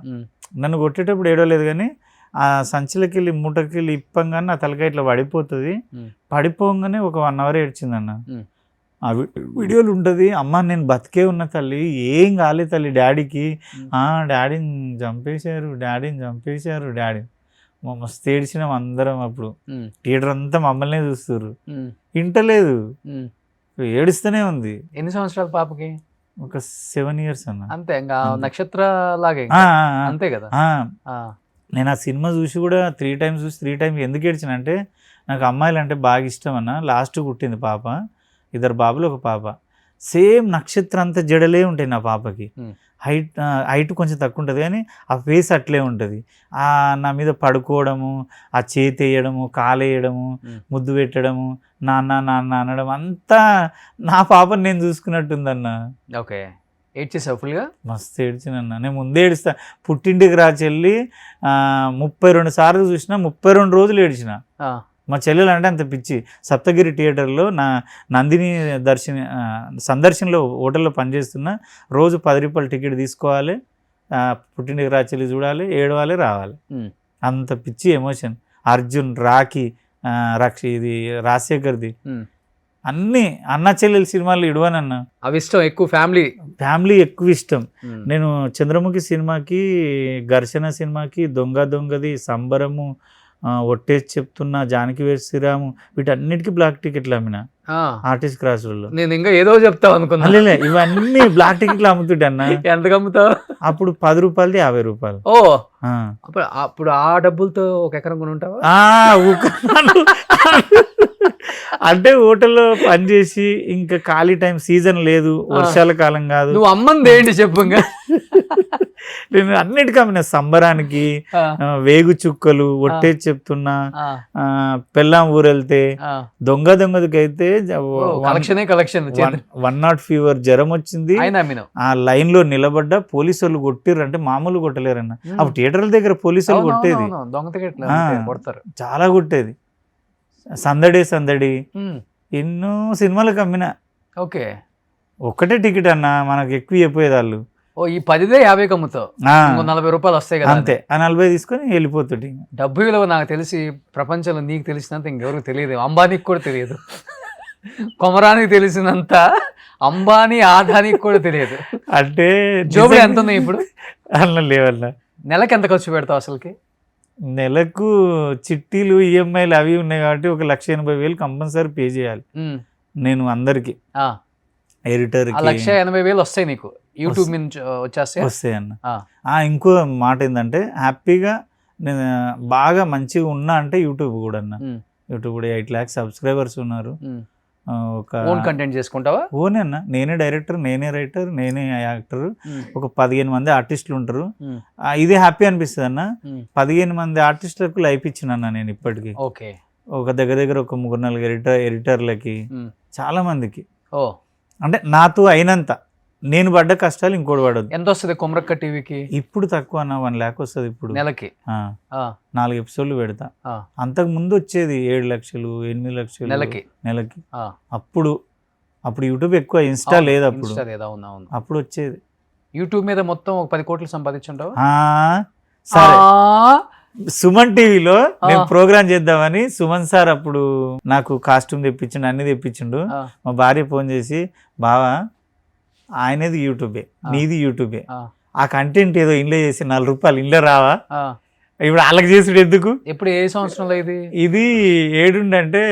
నన్ను కొట్టేటప్పుడు ఏడవలేదు, కానీ ఆ సంచిలోకి వెళ్ళి మూటకి వెళ్ళి ఇప్పంగానే నా తలకాయ ఇట్లా పడిపోతుంది. పడిపోగానే ఒక 1 hour ఏడ్చిందన్న. ఆ వీడియోలు ఉంటుంది, అమ్మ నేను బతికే ఉన్న తల్లి, ఏం కాలేదు తల్లి, డాడీకి డాడీని చంపేశారు డాడీ. మస్తు ఏడ్చినాం అందరం. అప్పుడు థియేటర్ అంతా మమ్మల్నే చూస్తారు. ఇంటలేదు, ఏడుస్తూనే ఉంది.
ఎన్ని సంవత్సరాలు పాపకి?
ఒక 7 years అన్న.
అంతే, ఇంకా నక్షత్ర లాగే అంతే కదా.
నేను ఆ సినిమా చూసి కూడా 3 times చూసి 3 times ఎందుకు ఏడ్చిన అంటే, నాకు అమ్మాయిలు అంటే బాగా ఇష్టం అన్న. లాస్ట్ పుట్టింది పాప, 2 బాబులు 1 పాప. సేమ్ నక్షత్రం అంతా జడలే ఉంటాయి నా పాపకి. హైట్ కొంచెం తక్కువ ఉంటుంది, కానీ ఆ ఫేస్ అట్లే ఉంటుంది. నా మీద పడుకోవడము, ఆ చేతి వేయడము, కాలు వేయడము, ముద్దు పెట్టడము, నాన్న అనడం, అంతా నా పాపని నేను చూసుకున్నట్టుందన్న.
ఓకే, ఏడ్చేసావు ఫుల్గా?
మస్తు ఏడ్చినన్న. నేను ముందే ఏడుస్తా. పుట్టింటికి చెల్లి 32 సార్లు చూసిన, 32 రోజులు ఏడ్చిన. మా చెల్లెలు అంటే అంత పిచ్చి. సప్తగిరి థియేటర్లో నా నందిని సందర్శనలో హోటల్లో పనిచేస్తున్నా. రోజు 10 రూపాయలు టికెట్ తీసుకోవాలి, పుట్టింటికి చెల్లి చూడాలి, ఏడవాలి, రావాలి. అంత పిచ్చి ఎమోషన్. అర్జున్, రాఖీ, ఇది రాజశేఖర్ది, అన్ని అన్న చెల్లెల సినిమాలు ఇడవనన్న.
అవి ఇష్టం ఎక్కువ,
ఫ్యామిలీ ఎక్కువ ఇష్టం. నేను చంద్రముఖి సినిమాకి, ఘర్షణ సినిమాకి, దొంగది, సంబరము, ఒట్టేసి చెప్తున్నా, జానకి వేసి శ్రీరాము, వీటన్నిటికీ బ్లాక్ టికెట్లు అమ్మిన ఆర్టిస్ట్ క్రాస్లలో.
నేను ఇంకా ఏదో చెప్తావు అనుకున్నా.
లే, ఇవన్నీ బ్లాక్ టికెట్లు అమ్ముతుంటే అన్న.
ఎంత అమ్ముతావు?
అప్పుడు 10 రూపాయలది 50 రూపాయలు.
ఓ అప్పుడు ఆ డబ్బులతో ఒక ఎకరం కొని ఉంటావా?
అంటే హోటల్లో పనిచేసి ఇంకా ఖాళీ టైం, సీజన్ లేదు, వర్షాల కాలం కాదు.
నువ్వు అమ్మంది ఏంటి చెప్పు.
నేను అన్నిటికీ అమ్మిన. సంబరానికి వేగు చుక్కలు, ఒట్టేసి చెప్తున్నా, పెళ్ళాం ఊరెళ్తే, దొంగదకైతే
కలెక్షన్
1 ఫీవర్ జ్వరం వచ్చింది, ఆ లైన్ లో నిలబడ్డ పోలీసు వాళ్ళు కొట్టిర్రు. అంటే మామూలు కొట్టలేరన్న. అప్పుడు థియేటర్ల దగ్గర పోలీసు వాళ్ళు కొట్టేది, చాలా కొట్టేది. సందడి ఎన్నో సినిమాలకు అమ్మిన.
ఓకే,
ఒక్కటే టికెట్ అన్న, మనకు ఎక్కువ చెప్పేది వాళ్ళు.
ఓ ఈ 10దే 50 అమ్ముతావు, 40 రూపాయలు వస్తాయి కదా.
అంతే, ఆ 40 తీసుకొని వెళ్ళిపోతుంది.
డబ్బు విలువ నాకు తెలిసి ప్రపంచంలో నీకు తెలిసినంత ఇంకెవరికి తెలియదు, అంబానీకి కూడా తెలియదు. కొమరానికి తెలిసినంత అంబానీ, ఆదానికి కూడా తెలియదు.
అంటే
జోబులు ఎంత ఉన్నాయి ఇప్పుడు?
అన్న లేవల్ల.
నెలకి ఎంత ఖర్చు పెడతావు అసలుకి?
నెలకు చిట్టీలు, ఈఎంఐలు అవి ఉన్నాయి కాబట్టి 1,80,000 కంపల్సరీ పే చేయాలి నేను అందరికి. ఎడిటర్
1,80,000 వస్తాయి నీకు యూట్యూబ్ నుంచి
వస్తాయి అన్న. ఇంకో మాట ఏంటంటే, హ్యాపీగా నేను బాగా మంచిగా ఉన్నా అంటే యూట్యూబ్ కూడా అన్న. యూట్యూబ్ కూడా 8 lakhs సబ్స్క్రైబర్స్ ఉన్నారు. ఒక
ఓన్ కంటెంట్ చేసుకుంటావా?
ఓనే అన్న, నేనే డైరెక్టర్, నేనే రైటర్, నేనే యాక్టర్. ఒక 15 మంది ఆర్టిస్టులు ఉంటారు. ఇదే హ్యాపీ అనిపిస్తుంది అన్న. 15 మంది ఆర్టిస్టులకు లైఫ్ ఇచ్చిన నేను ఇప్పటికి.
ఓకే,
ఒక దగ్గర ఒక 3-4 ఎడిటర్లకి, చాలా మందికి. అంటే నాతో అయినంత నేను పడ్డ కష్టాలు ఇంకోటి పడదు.
ఎంత వస్తుంది కొమరక్క టీవీకి? ఇప్పుడు
తక్కువ అన్న, 1 lakh వస్తుంది ఇప్పుడు
నెలకి.
4 ఎపిసోడ్లు పెడతా. అంతకు ముందు వచ్చేది 7 లక్షలు, 8 లక్షలు నెలకి. అప్పుడు యూట్యూబ్ ఎక్కువ, ఇన్స్టా లేదు అప్పుడు. అప్పుడు వచ్చేది.
యూట్యూబ్ మీద మొత్తం ఒక 10 కోట్లు సంపాదించుంటావు.
సరే, సుమన్ టీవీలో నేను ప్రోగ్రామ్ చేద్దామని సుమన్ సార్ అప్పుడు నాకు కాస్ట్యూమ్ తెప్పించిండు, అన్ని తెప్పించిండు. మా భార్య ఫోన్ చేసి, బావా ఆయనది యూట్యూబే, నీది యూట్యూబే, ఆ కంటెంట్ ఏదో ఇంట్లో చేసి 4 రూపాయలు ఇంట్లో రావా, ఇప్పుడు వాళ్ళకి చేసుడు ఎందుకు?
ఎప్పుడు ఏ సంవత్సరంలో ఇది
ఏడుండంటే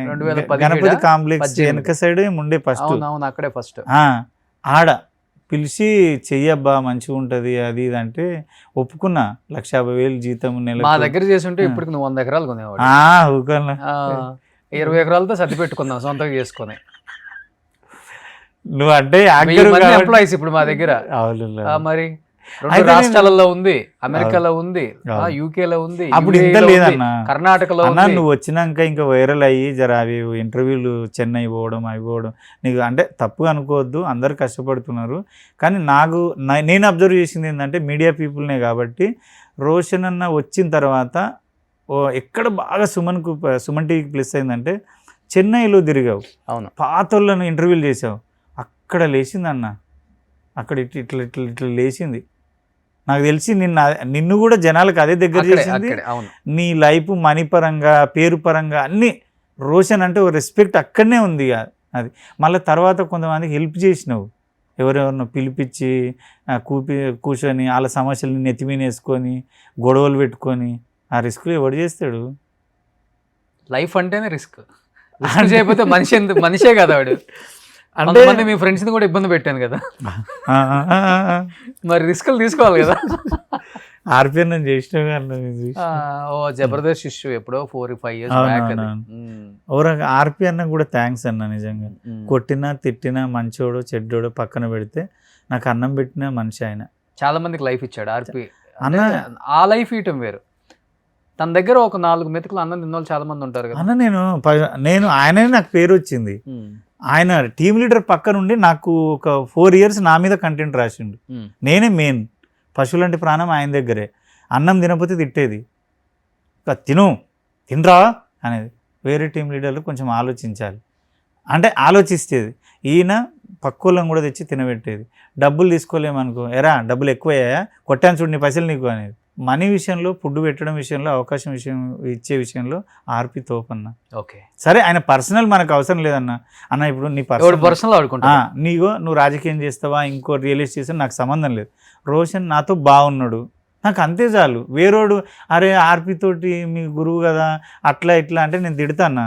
2010
గణపతి కాంప్లెక్స్ వెనక సైడ్ ఉండే ఫస్ట్.
అక్కడే ఫస్ట్.
ఆడ పిలిచి, చెయ్యబ్బా మంచిగా ఉంటది అది ఇది అంటే ఒప్పుకున్నా. 1,50,000 జీతం నెల.
మా దగ్గర చేసి ఉంటే ఇప్పుడు నువ్వు 100 ఎకరాలు కొనేవాడు. 20 ఎకరాలతో సర్ది పెట్టుకున్నావు సొంతంగా చేసుకుని.
నువ్వు అంటే
ఎంప్లాయీస్ ఇప్పుడు మా దగ్గర. మరి 2 రాష్ట్రాలలో ఉంది, అమెరికాలో ఉంది, యూకేలో ఉంది,
అప్పుడు ఇంత లేదన్న,
కర్ణాటకలో.
నువ్వు వచ్చినాక ఇంకా వైరల్ అయ్యి జర అవి ఇంటర్వ్యూలు చెన్నై పోవడం, అవి పోవడం. నీకు అంటే తప్పుగా అనుకోవద్దు, అందరు కష్టపడుతున్నారు. కానీ నేను అబ్జర్వ్ చేసింది ఏంటంటే, మీడియా పీపుల్నే కాబట్టి, రోషన్ అన్న వచ్చిన తర్వాత ఎక్కడ బాగా సుమన్ టీవీకి ప్లస్ అయిందంటే, చెన్నైలో తిరిగావు, పాతోళ్ళను ఇంటర్వ్యూలు చేసావు, అక్కడ లేచిందన్న. అక్కడ ఇట్లా లేచింది. నాకు తెలిసి నిన్ను కూడా జనాలకు అదే దగ్గర చేసింది. నీ లైఫ్ మనీ పరంగా, పేరు పరంగా అన్నీ. రోషన్ అంటే ఒక రెస్పెక్ట్ అక్కడనే ఉంది. అది మళ్ళీ తర్వాత కొంతమందికి హెల్ప్ చేసినావు, ఎవరెవరినో పిలిపించి కూర్చొని వాళ్ళ సమస్యలని నెత్తిమీన వేసుకొని గొడవలు పెట్టుకొని. ఆ రిస్క్లు ఎవడు చేస్తాడు?
లైఫ్ అంటేనే రిస్క్ చేయకపోతే మనిషే కదా వాడు. అంటే మీ ఫ్రెండ్స్ ని కూడా ఇబ్బంది పెట్టాను కదా, మరి రిస్క్లు తీసుకోవాలి కదా.
ఆర్పిఎన్ చేసిన
జబర్దస్త్ ఇష్యూ ఎప్పుడో 4-5 years బ్యాక్.
ఆర్పిఎన్ కూడా థ్యాంక్స్ అన్న. నిజంగా కొట్టినా తిట్టినా, మంచోడో చెడ్డోడో పక్కన పెడితే నాకు అన్నం పెట్టిన మనిషి ఆయన.
చాలా మందికి లైఫ్ ఇచ్చాడు ఆర్పి అన్న. ఆ లైఫ్ ఇయటం వేరు. తన దగ్గర ఒక 4 మెతుకులు అన్నం తిన్న వాళ్ళు చాలా మంది ఉంటారు కదా
అన్న. నేను ఆయననే నాకు పేరు వచ్చింది. ఆయన టీమ్ లీడర్ పక్క నుండి నాకు ఒక 4 years నా మీద కంటెంట్ రాసిండు. నేనే మెయిన్. పశువులంటే ప్రాణం ఆయన దగ్గరే. అన్నం తినకపోతే తిట్టేది, తినరా అనేది. వేరే టీం లీడర్లు కొంచెం ఆలోచించాలి అంటే ఆలోచిస్తేది. ఈయన పక్కోళ్ళని కూడా తెచ్చి తినబెట్టేది. డబ్బులు తీసుకోలేమనుకో, ఎరా డబ్బులు ఎక్కువయ్యా, కొట్టాను చూడు నీ పైసలు నీకు అనేది. మనీ విషయంలో, ఫుడ్ పెట్టడం విషయంలో, అవకాశం ఇచ్చే విషయంలో ఆర్పి తోపన్న.
ఓకే
సరే, ఆయన పర్సనల్ మనకు అవసరం లేదన్న. అన్న ఇప్పుడు నీ
పర్సనల్ ఆడుకుంటా,
నువ్వు రాజకీయం చేస్తావా, ఇంకో రియల్ ఎస్టేట్ చేస్తా, నాకు సంబంధం లేదు. రోషన్ నాతో బాగున్నాడు, నాకు అంతే చాలు. వేరోడు అరే ఆర్పితోటి మీ గురువు కదా అట్లా ఇట్లా అంటే నేను తిడతానా,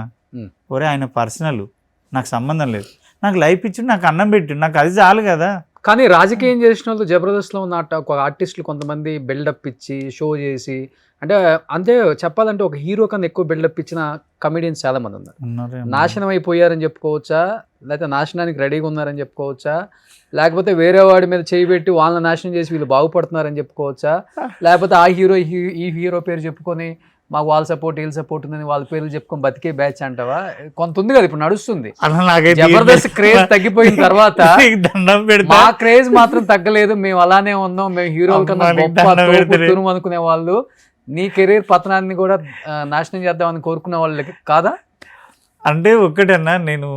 ఒరే ఆయన పర్సనల్, నాకు సంబంధం లేదు, నాకు లైఫ్ ఇచ్చి నాకు అన్నం పెట్టి నాకు అది చాలు కదా.
కానీ రాజకీయం చేసిన వాళ్ళు జబర్దస్త్లో ఉన్న ఒక ఆర్టిస్టులు కొంతమంది బిల్డప్ ఇచ్చి షో చేసి అంటే అంతే చెప్పాలంటే ఒక హీరో కన్నా ఎక్కువ బిల్డప్ ఇచ్చిన కమెడియన్స్ చాలా మంది ఉన్నారు. నాశనం అయిపోయారని చెప్పుకోవచ్చా, లేకపోతే నాశనానికి రెడీగా ఉన్నారని చెప్పుకోవచ్చా, లేకపోతే వేరే వాడి మీద చేయి పెట్టి వాళ్ళని నాశనం చేసి వీళ్ళు బాగుపడుతున్నారని చెప్పుకోవచ్చా, లేకపోతే ఆ హీరో ఈ హీరో పేరు చెప్పుకొని మాకు వాళ్ళ సపోర్ట్ వీళ్ళ సపోర్ట్ ఉందని వాళ్ళ పేర్లు చెప్పుకొని బతికే బ్యాచ్ అంటావా? కొంత ఉంది కదా ఇప్పుడు నడుస్తుంది. జబర్దస్త్ క్రేజ్ తగ్గిపోయిన తర్వాత మా క్రేజ్ మాత్రం తగ్గలేదు, మేము అలానే ఉన్నాం, మేము హీరోల కన్నా గొప్ప అనుకునే వాళ్ళు నీ కెరీర్ పతనాన్ని కూడా నాశనం చేద్దామని కోరుకునే వాళ్ళకి కాదా?
అంటే ఒక్కటన్నా, నేను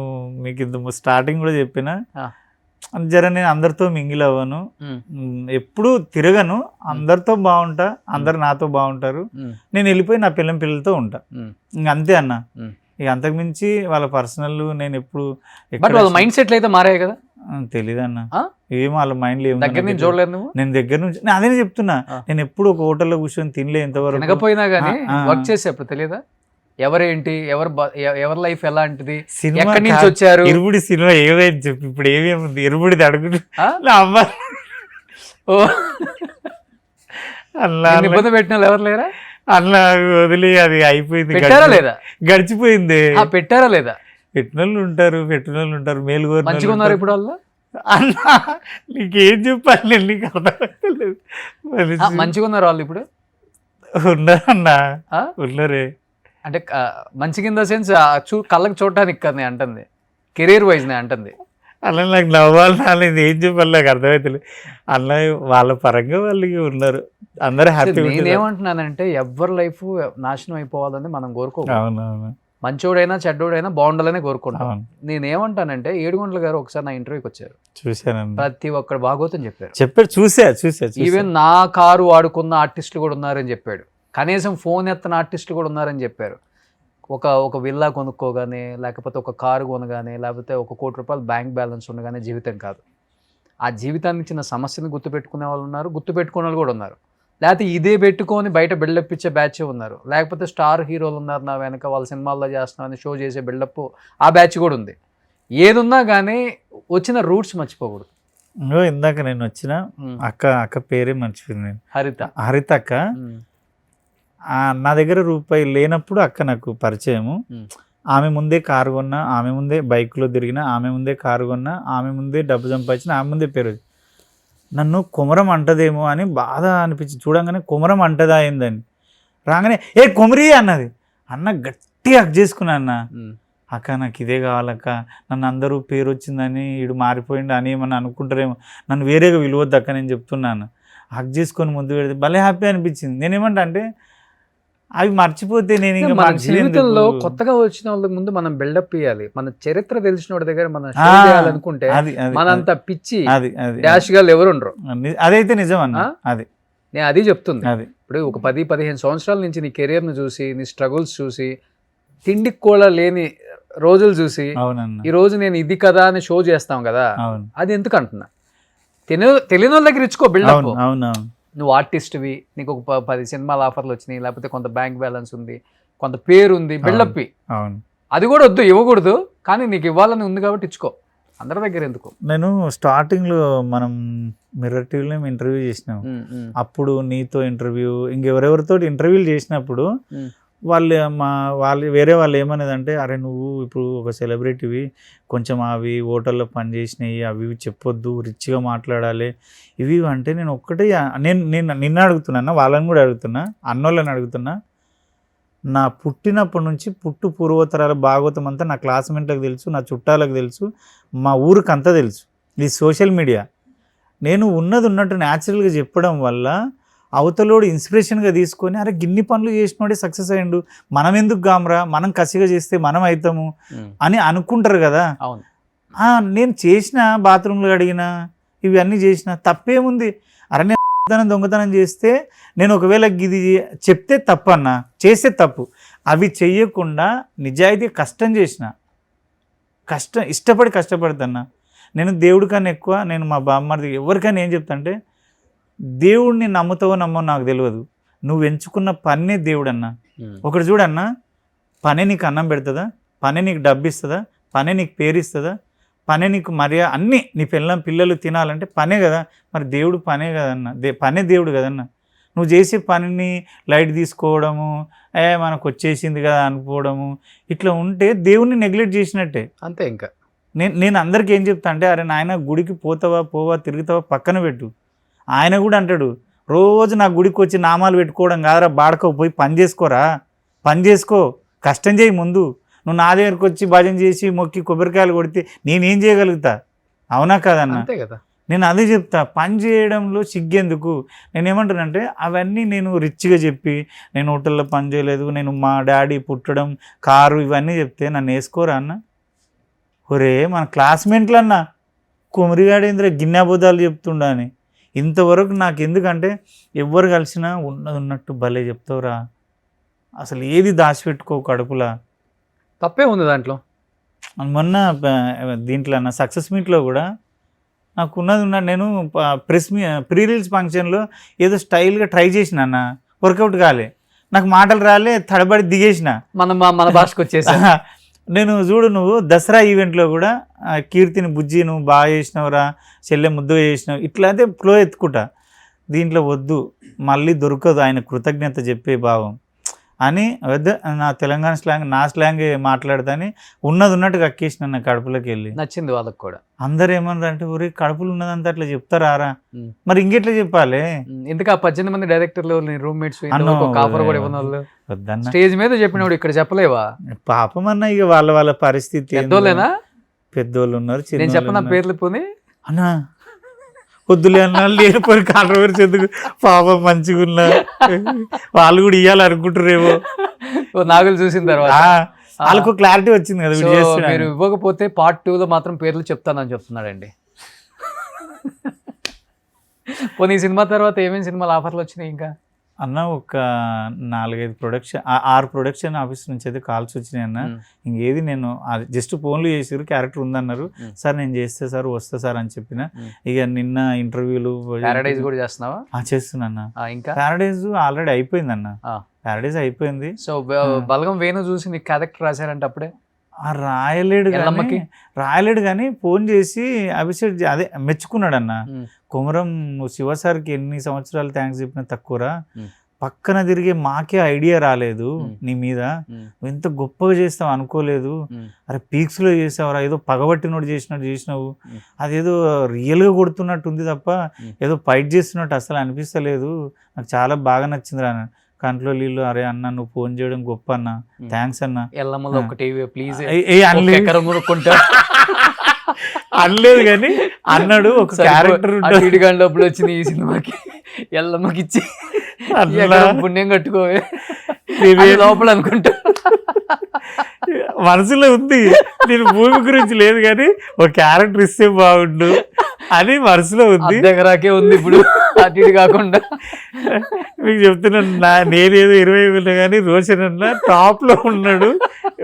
మీకు ఇంత స్టార్టింగ్ కూడా చెప్పిన జర నేను అందరితో మింగిల్ అవ్వను, ఎప్పుడు తిరగను, అందరితో బాగుంటా, అందరు నాతో బాగుంటారు, నేను వెళ్ళిపోయి నా పిల్లలతో ఉంటా, ఇంక అంతే అన్న. ఇక అంతకుమించి వాళ్ళ పర్సనల్ నేను ఎప్పుడు
మైండ్ సెట్లు అయితే మారాయి కదా,
తెలీదు అన్న. ఏం వాళ్ళ మైండ్లో ఏమో
చూడలేదు
నేను దగ్గర నుంచి, అదే చెప్తున్నా, నేను ఎప్పుడు ఒక హోటల్లో కూర్చొని తినలే ఇంతవరకు,
తినకపోయినా కానీ వర్క్ చేసేప్పుడు తెలియదా ఎవరేంటి, ఎవరి లైఫ్ ఎలాంటిది, ఎక్కడి నుంచి వచ్చారు.
ఇరుముడి సినిమా ఏమైంది చెప్పి ఇప్పుడు ఏమేముంది, ఇరుముడిది అడుగుతు అమ్మా అన్నా
ఇబ్బంది పెట్టిన వాళ్ళు ఎవరు లేరా
అన్న, వదిలి అది అయిపోయింది,
పెట్టారా లేదా,
గడిచిపోయింది.
పెట్టారా లేదా,
పెట్టినోళ్ళు ఉంటారు మేలుగోరు
మంచిగా ఉన్నారు ఇప్పుడు వాళ్ళు.
అన్నా నీకేం చెప్పాలి, నీకు అర్థమవుతలేదు.
మంచిగా ఉన్నారు వాళ్ళు ఇప్పుడు,
ఉన్నారన్నా ఉన్నారే,
అంటే మంచిగా ఇన్ ద సెన్స్ కళ్ళకి చూడటానికి కదా నేను అంటుంది, కెరీర్ వైజ్ నేను అంటుంది.
అలా నాకు నవ్వాలి రాలేదు, ఏం చెప్పాలి నాకు అర్థమవుతలేదు. అలా వాళ్ళ పరంగా వాళ్ళకి ఉన్నారు, అందరూ హ్యాపీ.
నేనేమంటున్నానంటే ఎవరి లైఫ్ నాశనం అయిపోవాలని మనం కోరుకోవాలి.
అవునవును,
మంచోడైనా చెడ్డోడైనా బాగుండాలని కోరుకుంటాం. నేనేమంటానంటే ఏడుగుంట్ల గారు ఒకసారి నా ఇంటర్వ్యూకి వచ్చారు,
చూసాను,
ప్రతి ఒక్కరు బాగోతం
చెప్పారు, చూసా.
ఈవెన్ నా కారు వాడుకున్న ఆర్టిస్టులు కూడా ఉన్నారని చెప్పాడు, కనీసం ఫోన్ ఎత్తన ఆర్టిస్టులు కూడా ఉన్నారని చెప్పారు. ఒక విల్లా కొనుక్కోగానే, లేకపోతే ఒక కారు కొనగానే, లేకపోతే ఒక ₹1 కోటి బ్యాంక్ బ్యాలెన్స్ ఉండగానే జీవితం కాదు. ఆ జీవితానికి చిన్న సమస్యను గుర్తుపెట్టుకునే వాళ్ళు ఉన్నారు, గుర్తుపెట్టుకునే వాళ్ళు కూడా ఉన్నారు, లేకపోతే ఇదే పెట్టుకొని బయట బిల్డప్ ఇచ్చే బ్యాచ్ ఉన్నారు, లేకపోతే స్టార్ హీరోలు ఉన్నారు నా వెనక వాళ్ళ సినిమాల్లో చేస్తున్నామని షో చేసే బిల్డప్ ఆ బ్యాచ్ కూడా ఉంది. ఏదున్నా కానీ వచ్చిన రూట్స్ మర్చిపోకూడదు.
ఇందాక నేను వచ్చిన అక్క పేరే మర్చిపోయింది, హరిత అక్క. నా దగ్గర రూపాయి లేనప్పుడు అక్క నాకు పరిచయము. ఆమె ముందే కారు కొన్నా, ఆమె ముందే బైక్లో తిరిగిన, ఆమె ముందే కారు కొన్నా, ఆమె ముందే డబ్బు సంపాదించిన, ఆమె ముందే పేరు. నన్ను కొమరం అంటదేమో అని బాధ అనిపించి చూడంగానే కొమరం అంటదా అయిందని రాగానే ఏ కొమరి అన్నది. అన్న గట్టిగా హక్ చేసుకున్నా, అన్న అక్క నాకు ఇదే కావాలక్క, నన్ను అందరూ పేరు వచ్చిందని వీడు మారిపోయిండు అని ఏమన్నా అనుకుంటారేమో, నన్ను వేరేగా విలువద్దు అక్క నేను చెప్తున్నాను. హక్ చేసుకొని ముందు పెడితే భలే హ్యాపీ అనిపించింది. నేనేమంటా అంటే అవి మర్చిపోతే నేను ఇంకా
మన జీవితంలో కొత్తగా వచ్చిన వాళ్ళకి ముందు మనం బిల్డప్ ఇవ్వాలి. మన చరిత్ర తెలిసిన వాడి దగ్గర మనం చేయాలనుకుంటే మనంత పిచ్చి డాష్ గా ఎవరు ఉండరు.
అదైతే నిజం అన్న, అది
నేను అది చెప్తుంది. ఇప్పుడు ఒక 10-15 సంవత్సరాల నుంచి నీ కెరియర్ ని చూసి, నీ స్ట్రగుల్స్ చూసి, తిండికి కూడా లేని రోజులు చూసి, ఈ రోజు నేను ఇది కదా అని షో చేస్తాం కదా, అది ఎందుకు అంటున్నా, తెలియని వాళ్ళ దగ్గర ఇచ్చుకో బిల్డప్. నువ్వు ఆర్టిస్ట్వి, నీకు ఒక 10 సినిమాల ఆఫర్లు వచ్చినాయి, లేకపోతే కొంత బ్యాంక్ బ్యాలెన్స్ ఉంది, కొంత పేరు ఉంది, బిల్డప్ అది కూడా వద్దు, ఇవ్వకూడదు, కానీ నీకు ఇవ్వాలని ఉంది కాబట్టి ఇచ్చుకో, అందరి దగ్గర ఎందుకు.
నేను స్టార్టింగ్లో మనం మిర్రర్ టీవీలో ఇంటర్వ్యూ చేసినాం, అప్పుడు నీతో ఇంటర్వ్యూ ఇంకెవరెవరితో ఇంటర్వ్యూలు చేసినప్పుడు వాళ్ళు వేరే వాళ్ళు ఏమనేదంటే, అరే నువ్వు ఇప్పుడు ఒక సెలబ్రిటీవి, కొంచెం అవి హోటల్లో పనిచేసినాయి అవి చెప్పొద్దు, రిచ్గా మాట్లాడాలి ఇవి అంటే, నేను ఒక్కటే నిన్న అడుగుతున్నా, వాళ్ళని కూడా అడుగుతున్నా, అన్నోళ్ళని అడుగుతున్నా, నా పుట్టినప్పటి నుంచి పూర్వతరాల భాగవతం అంతా నా క్లాస్మేట్లకు తెలుసు, నా చుట్టాలకు తెలుసు, మా ఊరికి అంతా తెలుసు. ఈ సోషల్ మీడియా నేను ఉన్నది ఉన్నట్టు న్యాచురల్గా చెప్పడం వల్ల అవతలోడు ఇన్స్పిరేషన్గా తీసుకొని అరే గిన్ని పనులు చేసినోడే సక్సెస్ అయ్యిండు, మనం ఎందుకు గామరా, మనం కసిగా చేస్తే మనం అవుతాము అని అనుకుంటారు కదా. నేను చేసిన బాత్రూంలో అడిగిన ఇవన్నీ చేసిన తప్పేముంది. అరే నేను దొంగతనం చేస్తే నేను ఒకవేళ ఇది చెప్తే తప్పు అన్న, చేస్తే తప్పు, అవి చెయ్యకుండా నిజాయితీ కష్టం చేసిన, ఇష్టపడి కష్టపడుతున్నా. నేను దేవుడి కన్నా ఎక్కువ, నేను మా బామ్మది ఎవరికైనా ఏం చెప్తా అంటే, దేవుడిని నమ్ముతావో నమ్మో నాకు తెలియదు, నువ్వు ఎంచుకున్న పనే దేవుడు అన్న. ఒకటి చూడన్నా, పనే నీకు అన్నం పెడుతుందా, పనే నీకు డబ్బు ఇస్తుందా, పనే నీకు పేరు ఇస్తుందా, పనే నీకు మర్యాద అన్నీ, నీ పిల్లలు తినాలంటే పనే కదా. మరి దేవుడు పనే కదన్న, పనే దేవుడు కదన్న. నువ్వు చేసే పనిని లైట్ తీసుకోవడము, మనకు వచ్చేసింది కదా అనుకోవడము, ఇట్లా ఉంటే దేవుణ్ణి నెగ్లెక్ట్ చేసినట్టే.
అంతే. ఇంకా
నేను అందరికీ ఏం చెప్తా అంటే, అరే నాయన గుడికి పోవా తిరుగుతావా పక్కన పెట్టు. ఆయన కూడా అంటాడు, రోజు నా గుడికి వచ్చి నామాలు పెట్టుకోవడం కాదురా, బాడకో పోయి పని చేసుకో, కష్టం చేయి ముందు. నువ్వు నా దగ్గరకు వచ్చి భజన చేసి మొక్కి కొబ్బరికాయలు కొడితే నేనేం చేయగలుగుతా? అవునా కాదన్న?
అంతే కదా.
నేను అదే చెప్తా, పని చేయడంలో సిగ్గెందుకు. నేనేమంటానంటే, అవన్నీ నేను రిచ్గా చెప్పి, నేను హోటల్లో పని చేయలేదు, నేను మా డాడీ పుట్టడం, కారు, ఇవన్నీ చెప్తే నన్ను వేసుకోరా అన్న? ఒరే మన క్లాస్మేట్లు అన్న, కుమరిగాడేంద్ర గిన్నెబోధాలు చెప్తుండా అని. ఇంతవరకు నాకు ఎందుకంటే, ఎవ్వరు కలిసినా ఉన్నట్టు భలే చెప్తావురా, అసలు ఏది దాచిపెట్టుకో కడుపులా.
తప్పే ఉంది దాంట్లో.
మొన్న దీంట్లో అన్న సక్సెస్ మీట్లో కూడా నాకు నేను ప్రీ రిలీజ్ ఫంక్షన్లో ఏదో స్టైల్గా ట్రై చేసిన అన్న, వర్కౌట్ కాలే, నాకు మాటలు రాలే, తడబడి దిగేసిన.
మన భాషకు వచ్చేసి
నేను చూడు, నువ్వు దసరా ఈవెంట్లో కూడా కీర్తిని బుజ్జి నువ్వు బాగా చేసినవురా, చెల్లె ముద్దుగా చేసినావు, ఇట్లా అయితే ఫ్లో ఎత్తుకుంటా. దీంట్లో వద్దు, మళ్ళీ దొరకదు ఆయన కృతజ్ఞత చెప్పే భావం అని వద్ద, నా తెలంగాణ స్లాంగ్, నా స్లాంగ్ మాట్లాడతాని ఉన్నట్టు కక్కేసిన నా కడుపులోకి వెళ్ళి.
నచ్చింది వాళ్ళకి కూడా.
అందరు ఏమన్నారు అంటే, ఊరి కడుపులు ఉన్నదంతా అట్లా చెప్తారా, మరి ఇంకెట్లా చెప్పాలి?
ఎందుకు ఆ 18 మంది డైరెక్టర్లు రూమ్మేట్స్ కాఫర్ కూడా ఇవ్వని వాళ్ళు
వద్దన్న,
స్టేజ్ మీద చెప్పినప్పుడు ఇక్కడ చెప్పలేవా?
పాపం అన్న, ఇక వాళ్ళ పరిస్థితి.
పెద్దోళ్ళేనా?
పెద్దోళ్ళు ఉన్నారు,
నేను చెప్పిన పేర్లు పోనీ
అన్నా వద్దులే అన్నా, లేనిపోయి కాంట్రవర్సీ ఎందుకు, పాపం మంచిగా ఉన్నా, వాళ్ళు కూడా ఇవ్వాలనుకుంటారేమో.
నాగులు చూసిన తర్వాత
వాళ్ళకు క్లారిటీ వచ్చింది కదా.
మీరు ఇవ్వకపోతే పార్ట్ 2లో మాత్రం పేర్లు చెప్తానని చెప్తున్నాడండి. పోనీ ఈ సినిమా తర్వాత ఏమేమి సినిమాలు ఆఫర్లు వచ్చినాయి? ఇంకా
అన్న ఒక 6 ప్రొడక్షన్ ఆఫీస్ నుంచి అయితే కాల్స్ వచ్చినాయి అన్న. ఇంకేది నేను జస్ట్ ఫోన్లు చేసారు, క్యారెక్టర్ ఉందన్నారు, సార్ నేను చేస్తే సార్ వస్తా సార్ అని చెప్పిన. ఇక నిన్న ఇంటర్వ్యూలు
ప్యారడైజ్ కూడా చేస్తున్నావా?
చేస్తున్నా.
ఇంకా
ప్యారడైజ్ ఆల్రెడీ అయిపోయింది అన్న, ప్యారడైజ్ అయిపోయింది.
సో బలగం వేణు చూసి నీకు క్యారెక్టర్ రాశారంటే అప్పుడే
రాయలేడు కానీ ఫోన్ చేసి అభిషేక్ అదే మెచ్చుకున్నాడు అన్న. కుమరం నువ్వు శివ సార్కి ఎన్ని సంవత్సరాలు థ్యాంక్స్ చెప్పినా తక్కువరా, పక్కన తిరిగే మాకే ఐడియా రాలేదు నీ మీద, నువ్వు ఇంత గొప్పగా చేస్తావు అనుకోలేదు, అరే పీక్స్లో చేసావురా, ఏదో పగబట్టినోడు చేసినావు, అదేదో రియల్గా కొడుతున్నట్టు ఉంది తప్ప ఏదో ఫైట్ చేస్తున్నట్టు అసలు అనిపిస్తలేదు, నాకు చాలా బాగా నచ్చిందిరా. కంట్లో నీళ్ళు, అరే అన్న నువ్వు ఫోన్ చేయడం గొప్ప అన్న, థ్యాంక్స్ అన్న. అనలేదు కానీ అన్నాడు. ఒక క్యారెక్టర్
డబ్బులు వచ్చింది ఈ సినిమాకి, ఎల్లమ్మకి ఇచ్చి పుణ్యం కట్టుకోవే లోపల అనుకుంటా.
మనసులో ఉంది, నేను భూమి గురించి లేదు కానీ ఒక క్యారెక్టర్ ఇస్తే బాగుండు అని మనసులో ఉంది.
దగ్గరాకే ఉంది ఇప్పుడు, అటు ఇటు కాకుండా.
మీకు చెప్తున్నాను, నేనేదో 20 ఉన్నా కానీ రోషన్ అన్న టాప్ లో ఉన్నాడు.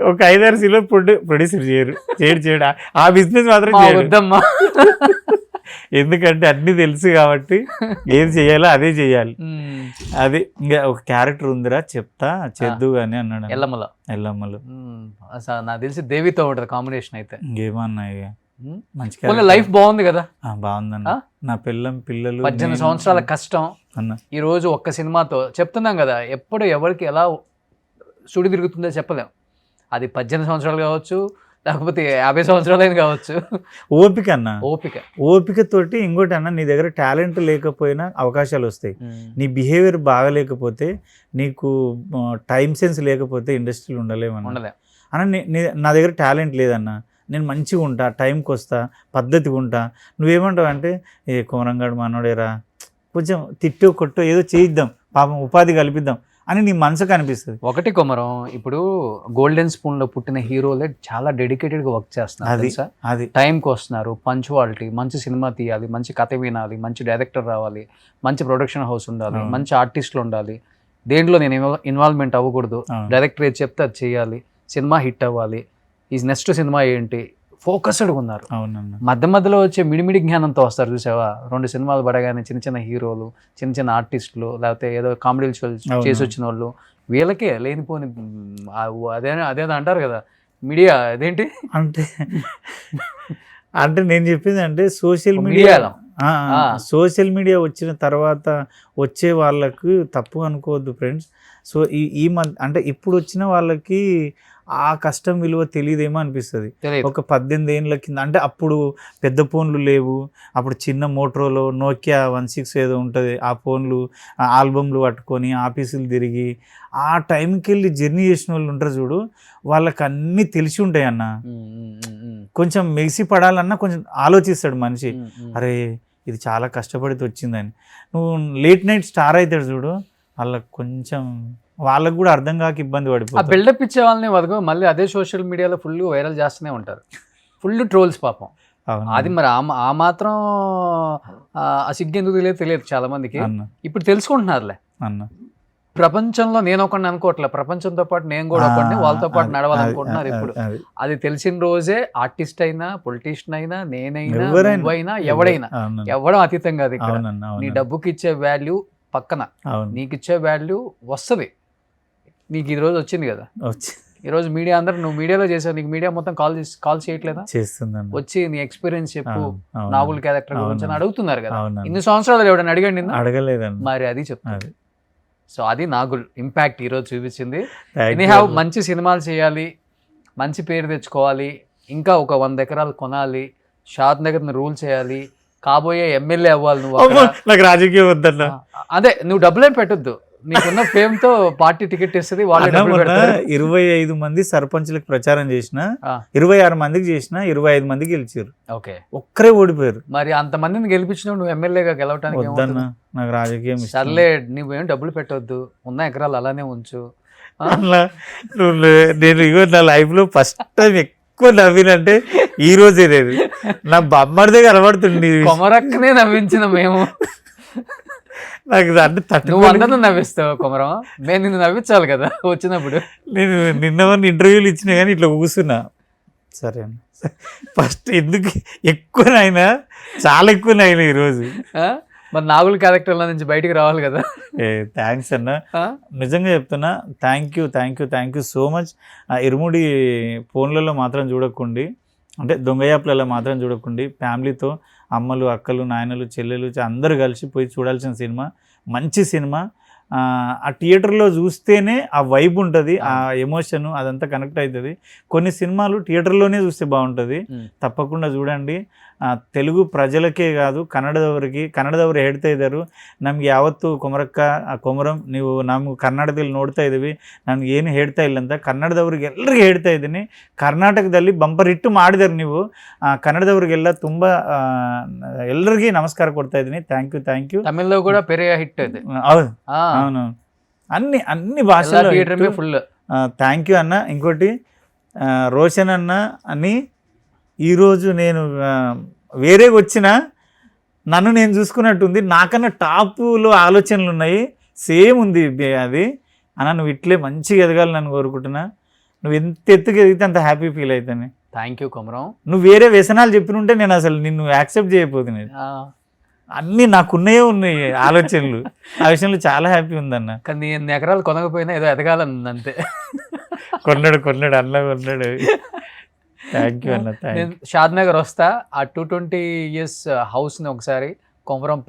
ఒక 5-6 సినిమా ప్రొడ్యూసర్ చేయడు, ఆ బిజినెస్ మాత్రం
వద్దమ్మా.
ఎందుకంటే అన్ని తెలుసు కాబట్టి ఏది చేయాలో అదే చేయాలి. అది ఇంకా ఒక క్యారెక్టర్ ఉందిరా చెప్తా చేద్దు అని అన్నాడు. ఎల్లమ్మలో
నాకు తెలిసి దేవితో ఉంటుంది కాంబినేషన్ అయితే.
ఇంకేమన్నా ఇక
మంచి లైఫ్ బాగుంది కదా.
బాగుందన్న, నా పిల్లలు
18 సంవత్సరాల కష్టం
అన్న
ఈ రోజు ఒక్క సినిమాతో చెప్తున్నాం కదా. ఎప్పుడు ఎవరికి ఎలా సుడి తిరుగుతుందో చెప్పలేం. అది 18 సంవత్సరాలు కావచ్చు, లేకపోతే 50 సంవత్సరాలైనా కావచ్చు.
ఓపిక అన్న, ఓపికతోటి. ఇంకోటి అన్న, నీ దగ్గర టాలెంట్ లేకపోయినా అవకాశాలు వస్తాయి. నీ బిహేవియర్ బాగాలేకపోతే, నీకు టైం సెన్స్ లేకపోతే ఇండస్ట్రీలో ఉండలేమన్నా. నా దగ్గర టాలెంట్ లేదన్నా, నేను మంచిగా ఉంటా, టైంకి వస్తా, పద్ధతిగా ఉంటా. నువ్వేమంటావు అంటే, ఏ కుమరంగాడు మనోడేరా, కొంచెం తిట్టో కొట్టో ఏదో చేయిద్దాం, పాపం ఉపాధి కల్పిద్దాం అని నీ మనసుకు అనిపిస్తుంది.
ఒకటి కొమరం, ఇప్పుడు గోల్డెన్ స్పూన్ లో పుట్టిన హీరోలే చాలా డెడికేటెడ్ గా వర్క్ చేస్తున్నారు. అది టైంకి వస్తున్నారు, పంచువాలిటీ, మంచి సినిమా తీయాలి, మంచి కథ వినాలి, మంచి డైరెక్టర్ రావాలి, మంచి ప్రొడక్షన్ హౌస్ ఉండాలి, మంచి ఆర్టిస్టులు ఉండాలి, దేంట్లో నేను ఇన్వాల్వ్మెంట్ అవ్వకూడదు, డైరెక్టర్ ఏది చెప్తే అది చేయాలి, సినిమా హిట్ అవ్వాలి, ఈ నెక్స్ట్ సినిమా ఏంటి, ఫోకస్డ్గా ఉన్నారు.
అవునన్నా.
మధ్య మధ్యలో వచ్చే మిడిమిడి జ్ఞానంతో వస్తారు చూసావా, 2 సినిమాలు పడగానే చిన్న చిన్న హీరోలు, చిన్న చిన్న ఆర్టిస్టులు, లేకపోతే ఏదో కామెడీ షోలు చేసి వచ్చిన వాళ్ళు, వీళ్ళకే లేనిపోని అదేదో అంటారు కదా మీడియా, అదేంటి
అంటే అంటే నేను చెప్పింది అంటే సోషల్
మీడియాలో
సోషల్ మీడియా వచ్చిన తర్వాత వచ్చే వాళ్ళకు తప్పు అనుకోవద్దు ఫ్రెండ్స్. సో ఈ అంటే ఇప్పుడు వచ్చిన వాళ్ళకి ఆ కష్టం విలువ తెలియదేమో అనిపిస్తుంది. ఒక 18 ఏళ్ళ కింద అంటే అప్పుడు పెద్ద ఫోన్లు లేవు, అప్పుడు చిన్న మోటరోలో నోకియా 16 ఏదో ఉంటుంది, ఆ ఫోన్లు ఆల్బమ్లు పట్టుకొని ఆఫీసులు తిరిగి ఆ టైంకి వెళ్ళి జర్నీ చేసిన వాళ్ళు ఉంటారు చూడు, వాళ్ళకి అన్నీ తెలిసి ఉంటాయి అన్న. కొంచెం మెగిసి పడాలన్నా కొంచెం ఆలోచిస్తాడు మనిషి, అరే ఇది చాలా కష్టపడితే వచ్చిందని. నువ్వు లేట్ నైట్ స్టార్ అవుతాడు చూడు, వాళ్ళకి కొంచెం వాళ్ళకు కూడా అర్థం కాక ఇబ్బంది పడిపోతుంది.
బిల్డప్ ఇచ్చే వాళ్ళని వరకు మళ్ళీ అదే సోషల్ మీడియాలో ఫుల్ వైరల్ చేస్తూనే ఉంటారు, ఫుల్ ట్రోల్స్ పాపం. అది మరి ఆ మాత్రం ఆ సిగ్గు ఎందుకు తెలియదు చాలా మందికి. ఇప్పుడు తెలుసుకుంటున్నారులే
అన్న.
ప్రపంచంలో నేను ఒకడిని అనుకోవట్లే, ప్రపంచంతో పాటు నేను కూడా ఒకడిని, వాళ్ళతో పాటు నడవాలనుకుంటున్నారు. ఇప్పుడు అది తెలిసిన రోజే ఆర్టిస్ట్ అయినా, పొలిటీషియన్ అయినా, నేనైనా, నువ్వైనా, ఎవడైనా, ఎవడం అతీతం కాదు. ఇక్కడ నీ డబ్బుకి ఇచ్చే వాల్యూ పక్కన నీకు ఇచ్చే వాల్యూ వస్తుంది. నీకు ఈ రోజు వచ్చింది కదా, ఈ రోజు మీడియా అందరూ నువ్వు మీడియాలో చేసావు, నీకు మీడియా మొత్తం కాల్ చేయట్లేదా, వచ్చి నీ ఎక్స్పీరియన్స్ చెప్పు, నాగుల్ క్యారెక్టర్ గురించి అని అడుగుతున్నారు కదా. ఇన్ని సంవత్సరాలు ఎవడని అడిగండి,
అడగలేదండి.
మరి అది చెప్తాను. సో అది నాగుల్ ఇంపాక్ట్ ఈరోజు చూపించింది. ఎనీహౌ మంచి సినిమాలు చేయాలి, మంచి పేరు తెచ్చుకోవాలి, ఇంకా ఒక 100 ఎకరాలు కొనాలి, షాద్ నగర్ని రూల్ చేయాలి, కాబోయే ఎమ్మెల్యే అవ్వాలి నువ్వు.
నాకు రాజకీయం వద్దన్న.
అదే నువ్వు డబ్బులేం పెట్టొద్దు, నీకున్న ఫేమ్ తో పార్టీ టికెట్ ఇస్తుంది.
25 మంది సర్పంచ్లకు ప్రచారం చేసిన, 26 మందికి చేసిన, 25 మందికి గెలిచారు.
ఓకే,
ఒక్కరే ఓడిపోయారు.
మరి అంత మందిని గెలిపించినావు, నువ్వు ఎమ్మెల్యేగా గెలవటానికి
వద్దన్న. నాకు రాజకీయం
సర్లే, నువ్వేం డబ్బులు పెట్టొద్దు, ఉన్న ఎకరాలు అలానే ఉంచు.
నేను ఇగో నా లైఫ్ లో ఫస్ట్ టైం ఎక్కువ నవ్వినంటే ఈ రోజే. లేదు నా బొమ్మడిదే కనబడుతుంది,
కొమరక్కనే నవ్వించిన మేము.
నాకు అంటే
నువ్వు అందరిని నవ్విస్తావు కొమరం, మేము నిన్ను నవ్వించాలి కదా వచ్చినప్పుడు.
నేను నిన్న ఇంటర్వ్యూలు ఇచ్చినా కానీ ఇట్లా కూర్చున్నా. సరే అన్న, ఫస్ట్ ఎందుకు ఎక్కువనైనా, చాలా ఎక్కువనైనా ఈరోజు.
మరి నాగుల్ క్యారెక్టర్ల నుంచి బయటికి రావాలి కదా.
థ్యాంక్స్ అన్న, నిజంగా చెప్తున్నా. Thank you so much. ఇరుముడి ఫోన్లలో మాత్రం చూడకండి, అంటే దొంగ యాప్లలో మాత్రం చూడకండి. ఫ్యామిలీతో అమ్మలు, అక్కలు, నాయనలు, చెల్లెలు అందరూ కలిసి పోయి చూడాల్సిన సినిమా, మంచి సినిమా. ఆ థియేటర్లో చూస్తేనే ఆ వైబ్ ఉంటుంది, ఆ ఎమోషన్ అదంతా కనెక్ట్ అవుతుంది. కొన్ని సినిమాలు థియేటర్లోనే చూస్తే బాగుంటుంది, తప్పకుండా చూడండి. తెలుగు ಪ್ರಜಲಕ್ಕೆ ಕಾದು ಕನ್ನಡದವರು ಹೇಳ್ತಾ ಇದ್ದರು, ನಮ್ಗೆ ಯಾವತ್ತು ಕೊಮರಂ ನೀವು ನಮ್ಮ ಕನ್ನಡದಲ್ಲಿ ನೋಡ್ತಾ ಇದ್ದೀವಿ, ನನಗೆ ಏನು ಹೇಳ್ತಾ ಇಲ್ಲ ಅಂತ ಕನ್ನಡದವ್ರಿಗೆ ಎಲ್ಲರಿಗೂ ಹೇಳ್ತಾ ಇದ್ದೀನಿ. ಕರ್ನಾಟಕದಲ್ಲಿ ಬಂಪರ್ ಹಿಟ್ಟು ಮಾಡಿದಾರೆ ನೀವು, ಕನ್ನಡದವ್ರಿಗೆಲ್ಲ ತುಂಬ ಎಲ್ಲರಿಗೂ ನಮಸ್ಕಾರ ಕೊಡ್ತಾ ಇದ್ದೀನಿ. Thank you.
ತಮಿಳ್లో కూడా పెరియ హిట్ అది.
అవును, అన్ని భాషల్లో
ఫుల్.
థ్యాంక్ యూ అన్న. ఇంకోటి రోషన్ అన్న అని, ఈరోజు నేను వేరేగా వచ్చినా నన్ను నేను చూసుకున్నట్టుంది, నాకన్నా టాప్లో ఆలోచనలు ఉన్నాయి, సేమ్ ఉంది అది అన్న. నువ్వు ఇట్లే మంచిగా ఎదగాలి నన్ను కోరుకుంటున్నా. నువ్వు ఎంత ఎత్తుకు ఎదిగితే అంత హ్యాపీ ఫీల్ అవుతాను.
Thank you Komaram.
నువ్వు వేరే వ్యసనాలు చెప్పినుంటే నేను అసలు నిన్ను యాక్సెప్ట్ చేయకపోతున్నాను. అన్నీ నాకున్నాయే ఉన్నాయి ఆలోచనలు, ఆ విషయంలో చాలా హ్యాపీ ఉందన్న.
కానీ ఎన్ని ఎకరాలు కొనకపోయినా ఏదో ఎదగాలని అంతే.
కొన్నాడు అన్న కొన్నాడు. థ్యాంక్ యూ అన్న.
నేను షాద్ నగర్ వస్తా, ఆ 220 years హౌస్ని ఒకసారి, కొమరం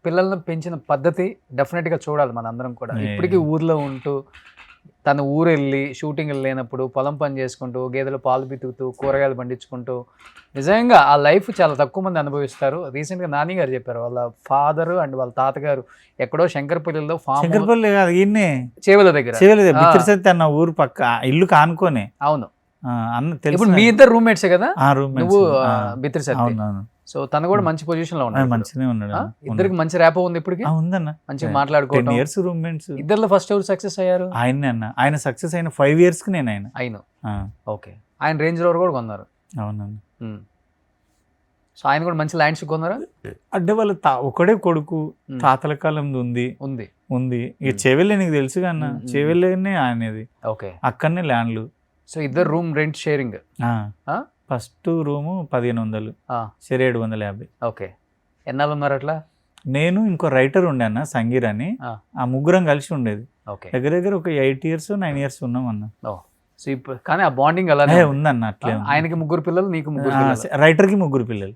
పిల్లల్ని పెంచిన పద్ధతి డెఫినెట్గా చూడాలి మన అందరం కూడా. ఇప్పటికీ ఊర్లో ఉంటూ, తన ఊరు వెళ్ళి షూటింగ్ లేనప్పుడు పొలం పని చేసుకుంటూ, గేదెలు పాలు పితుకుతూ, కూరగాయలు పండించుకుంటూ, నిజంగా ఆ లైఫ్ చాలా తక్కువ మంది అనుభవిస్తారు. రీసెంట్గా నాని గారు చెప్పారు, వాళ్ళ ఫాదర్ అండ్ వాళ్ళ తాతగారు ఎక్కడో శంకరపల్లిలో
శంకరపల్లి కాదు, ఈయనే
చేవల దగ్గర,
అన్న ఊరు పక్క ఇల్లు కానుకోనే.
అవును
అన్న తెలుసు.
ఇప్పుడు మీ ఇద్దరు రూమ్మేట్సే కదా,
నువ్వు
బిత్రిసత్తి. సో తను కూడా మంచి పొజిషన్ లో ఉన్నాడు,
మంచిగా ఉన్నాడు.
ఇద్దరికి మంచి ర్యాపో ఉంది ఇప్పటికి.
ఉందన్న,
మంచిగా మాట్లాడుకోవడం.
10 years రూమ్మేట్స్.
ఇద్దరు ఫస్ట్ ఎవరు సక్సెస్ అయ్యారు?
ఆయనే అన్న. ఆయన సక్సెస్ అయిన 5 years కి నేను
అయిన. ఓకే, ఆయన రేంజ్ రోవర్ కూడా కొన్నారు.
అవునన్న.
సో ఆయన కూడా మంచి ల్యాండ్స్ కొన్నారా?
అంటే వాళ్ళ ఒకడే కొడుకు, తాతల కాలం ఉంది. ఇక చెవెళ్ళే నీకు తెలుసుగా అన్న, చెవెళ్ళేనే ఆయనది.
ఓకే,
అక్కడనే ల్యాండ్లు.
సో ఇద్దరు room rent sharing.
First room 1500, share 750.
Okay, ఎన్నాళ్ళు ఉన్నారు అట్లా?
నేను ఇంకో రైటర్ ఉండే అన్న, సంగీర్ అని, ఆ ముగ్గురం కలిసి ఉండేది.
ఓకే,
దగ్గర దగ్గర ఒక 8 years 9 years ఉన్నాం అన్న.
సో ఇప్పుడు కానీ ఆ బాండింగ్ అలానే
ఉందన్న అట్లే.
ఆయనకి 3 పిల్లలు, నీకు 3 పిల్లలు.
రైటర్కి 3 పిల్లలు.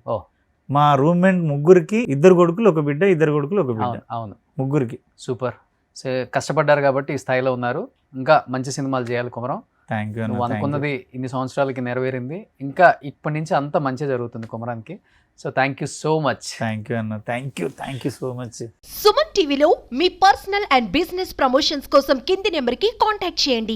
మా రూమ్మేట్ ముగ్గురికి 2 కొడుకులు 1 బిడ్డ, 2 కొడుకులు 1 బిడ్డ.
అవును,
ముగ్గురికి.
సూపర్. సో కష్టపడ్డారు కాబట్టి ఈ స్థాయిలో ఉన్నారు. ఇంకా మంచి సినిమాలు చేయాలి కుమరం.
Thank you.
నువ్వు అనుకున్నది ఇన్ని సంవత్సరాలకి నెరవేరింది. ఇంకా ఇప్పటి నుంచి అంత మంచి జరుగుతుంది కుమరానికి. So thank you so much.
Thank you అన్న. Thank you so much.
Suman టీవీలో మీ పర్సనల్ అండ్ బిజినెస్ ప్రమోషన్స్ కోసం కింది నెంబర్కి కాంటాక్ట్ చేయండి.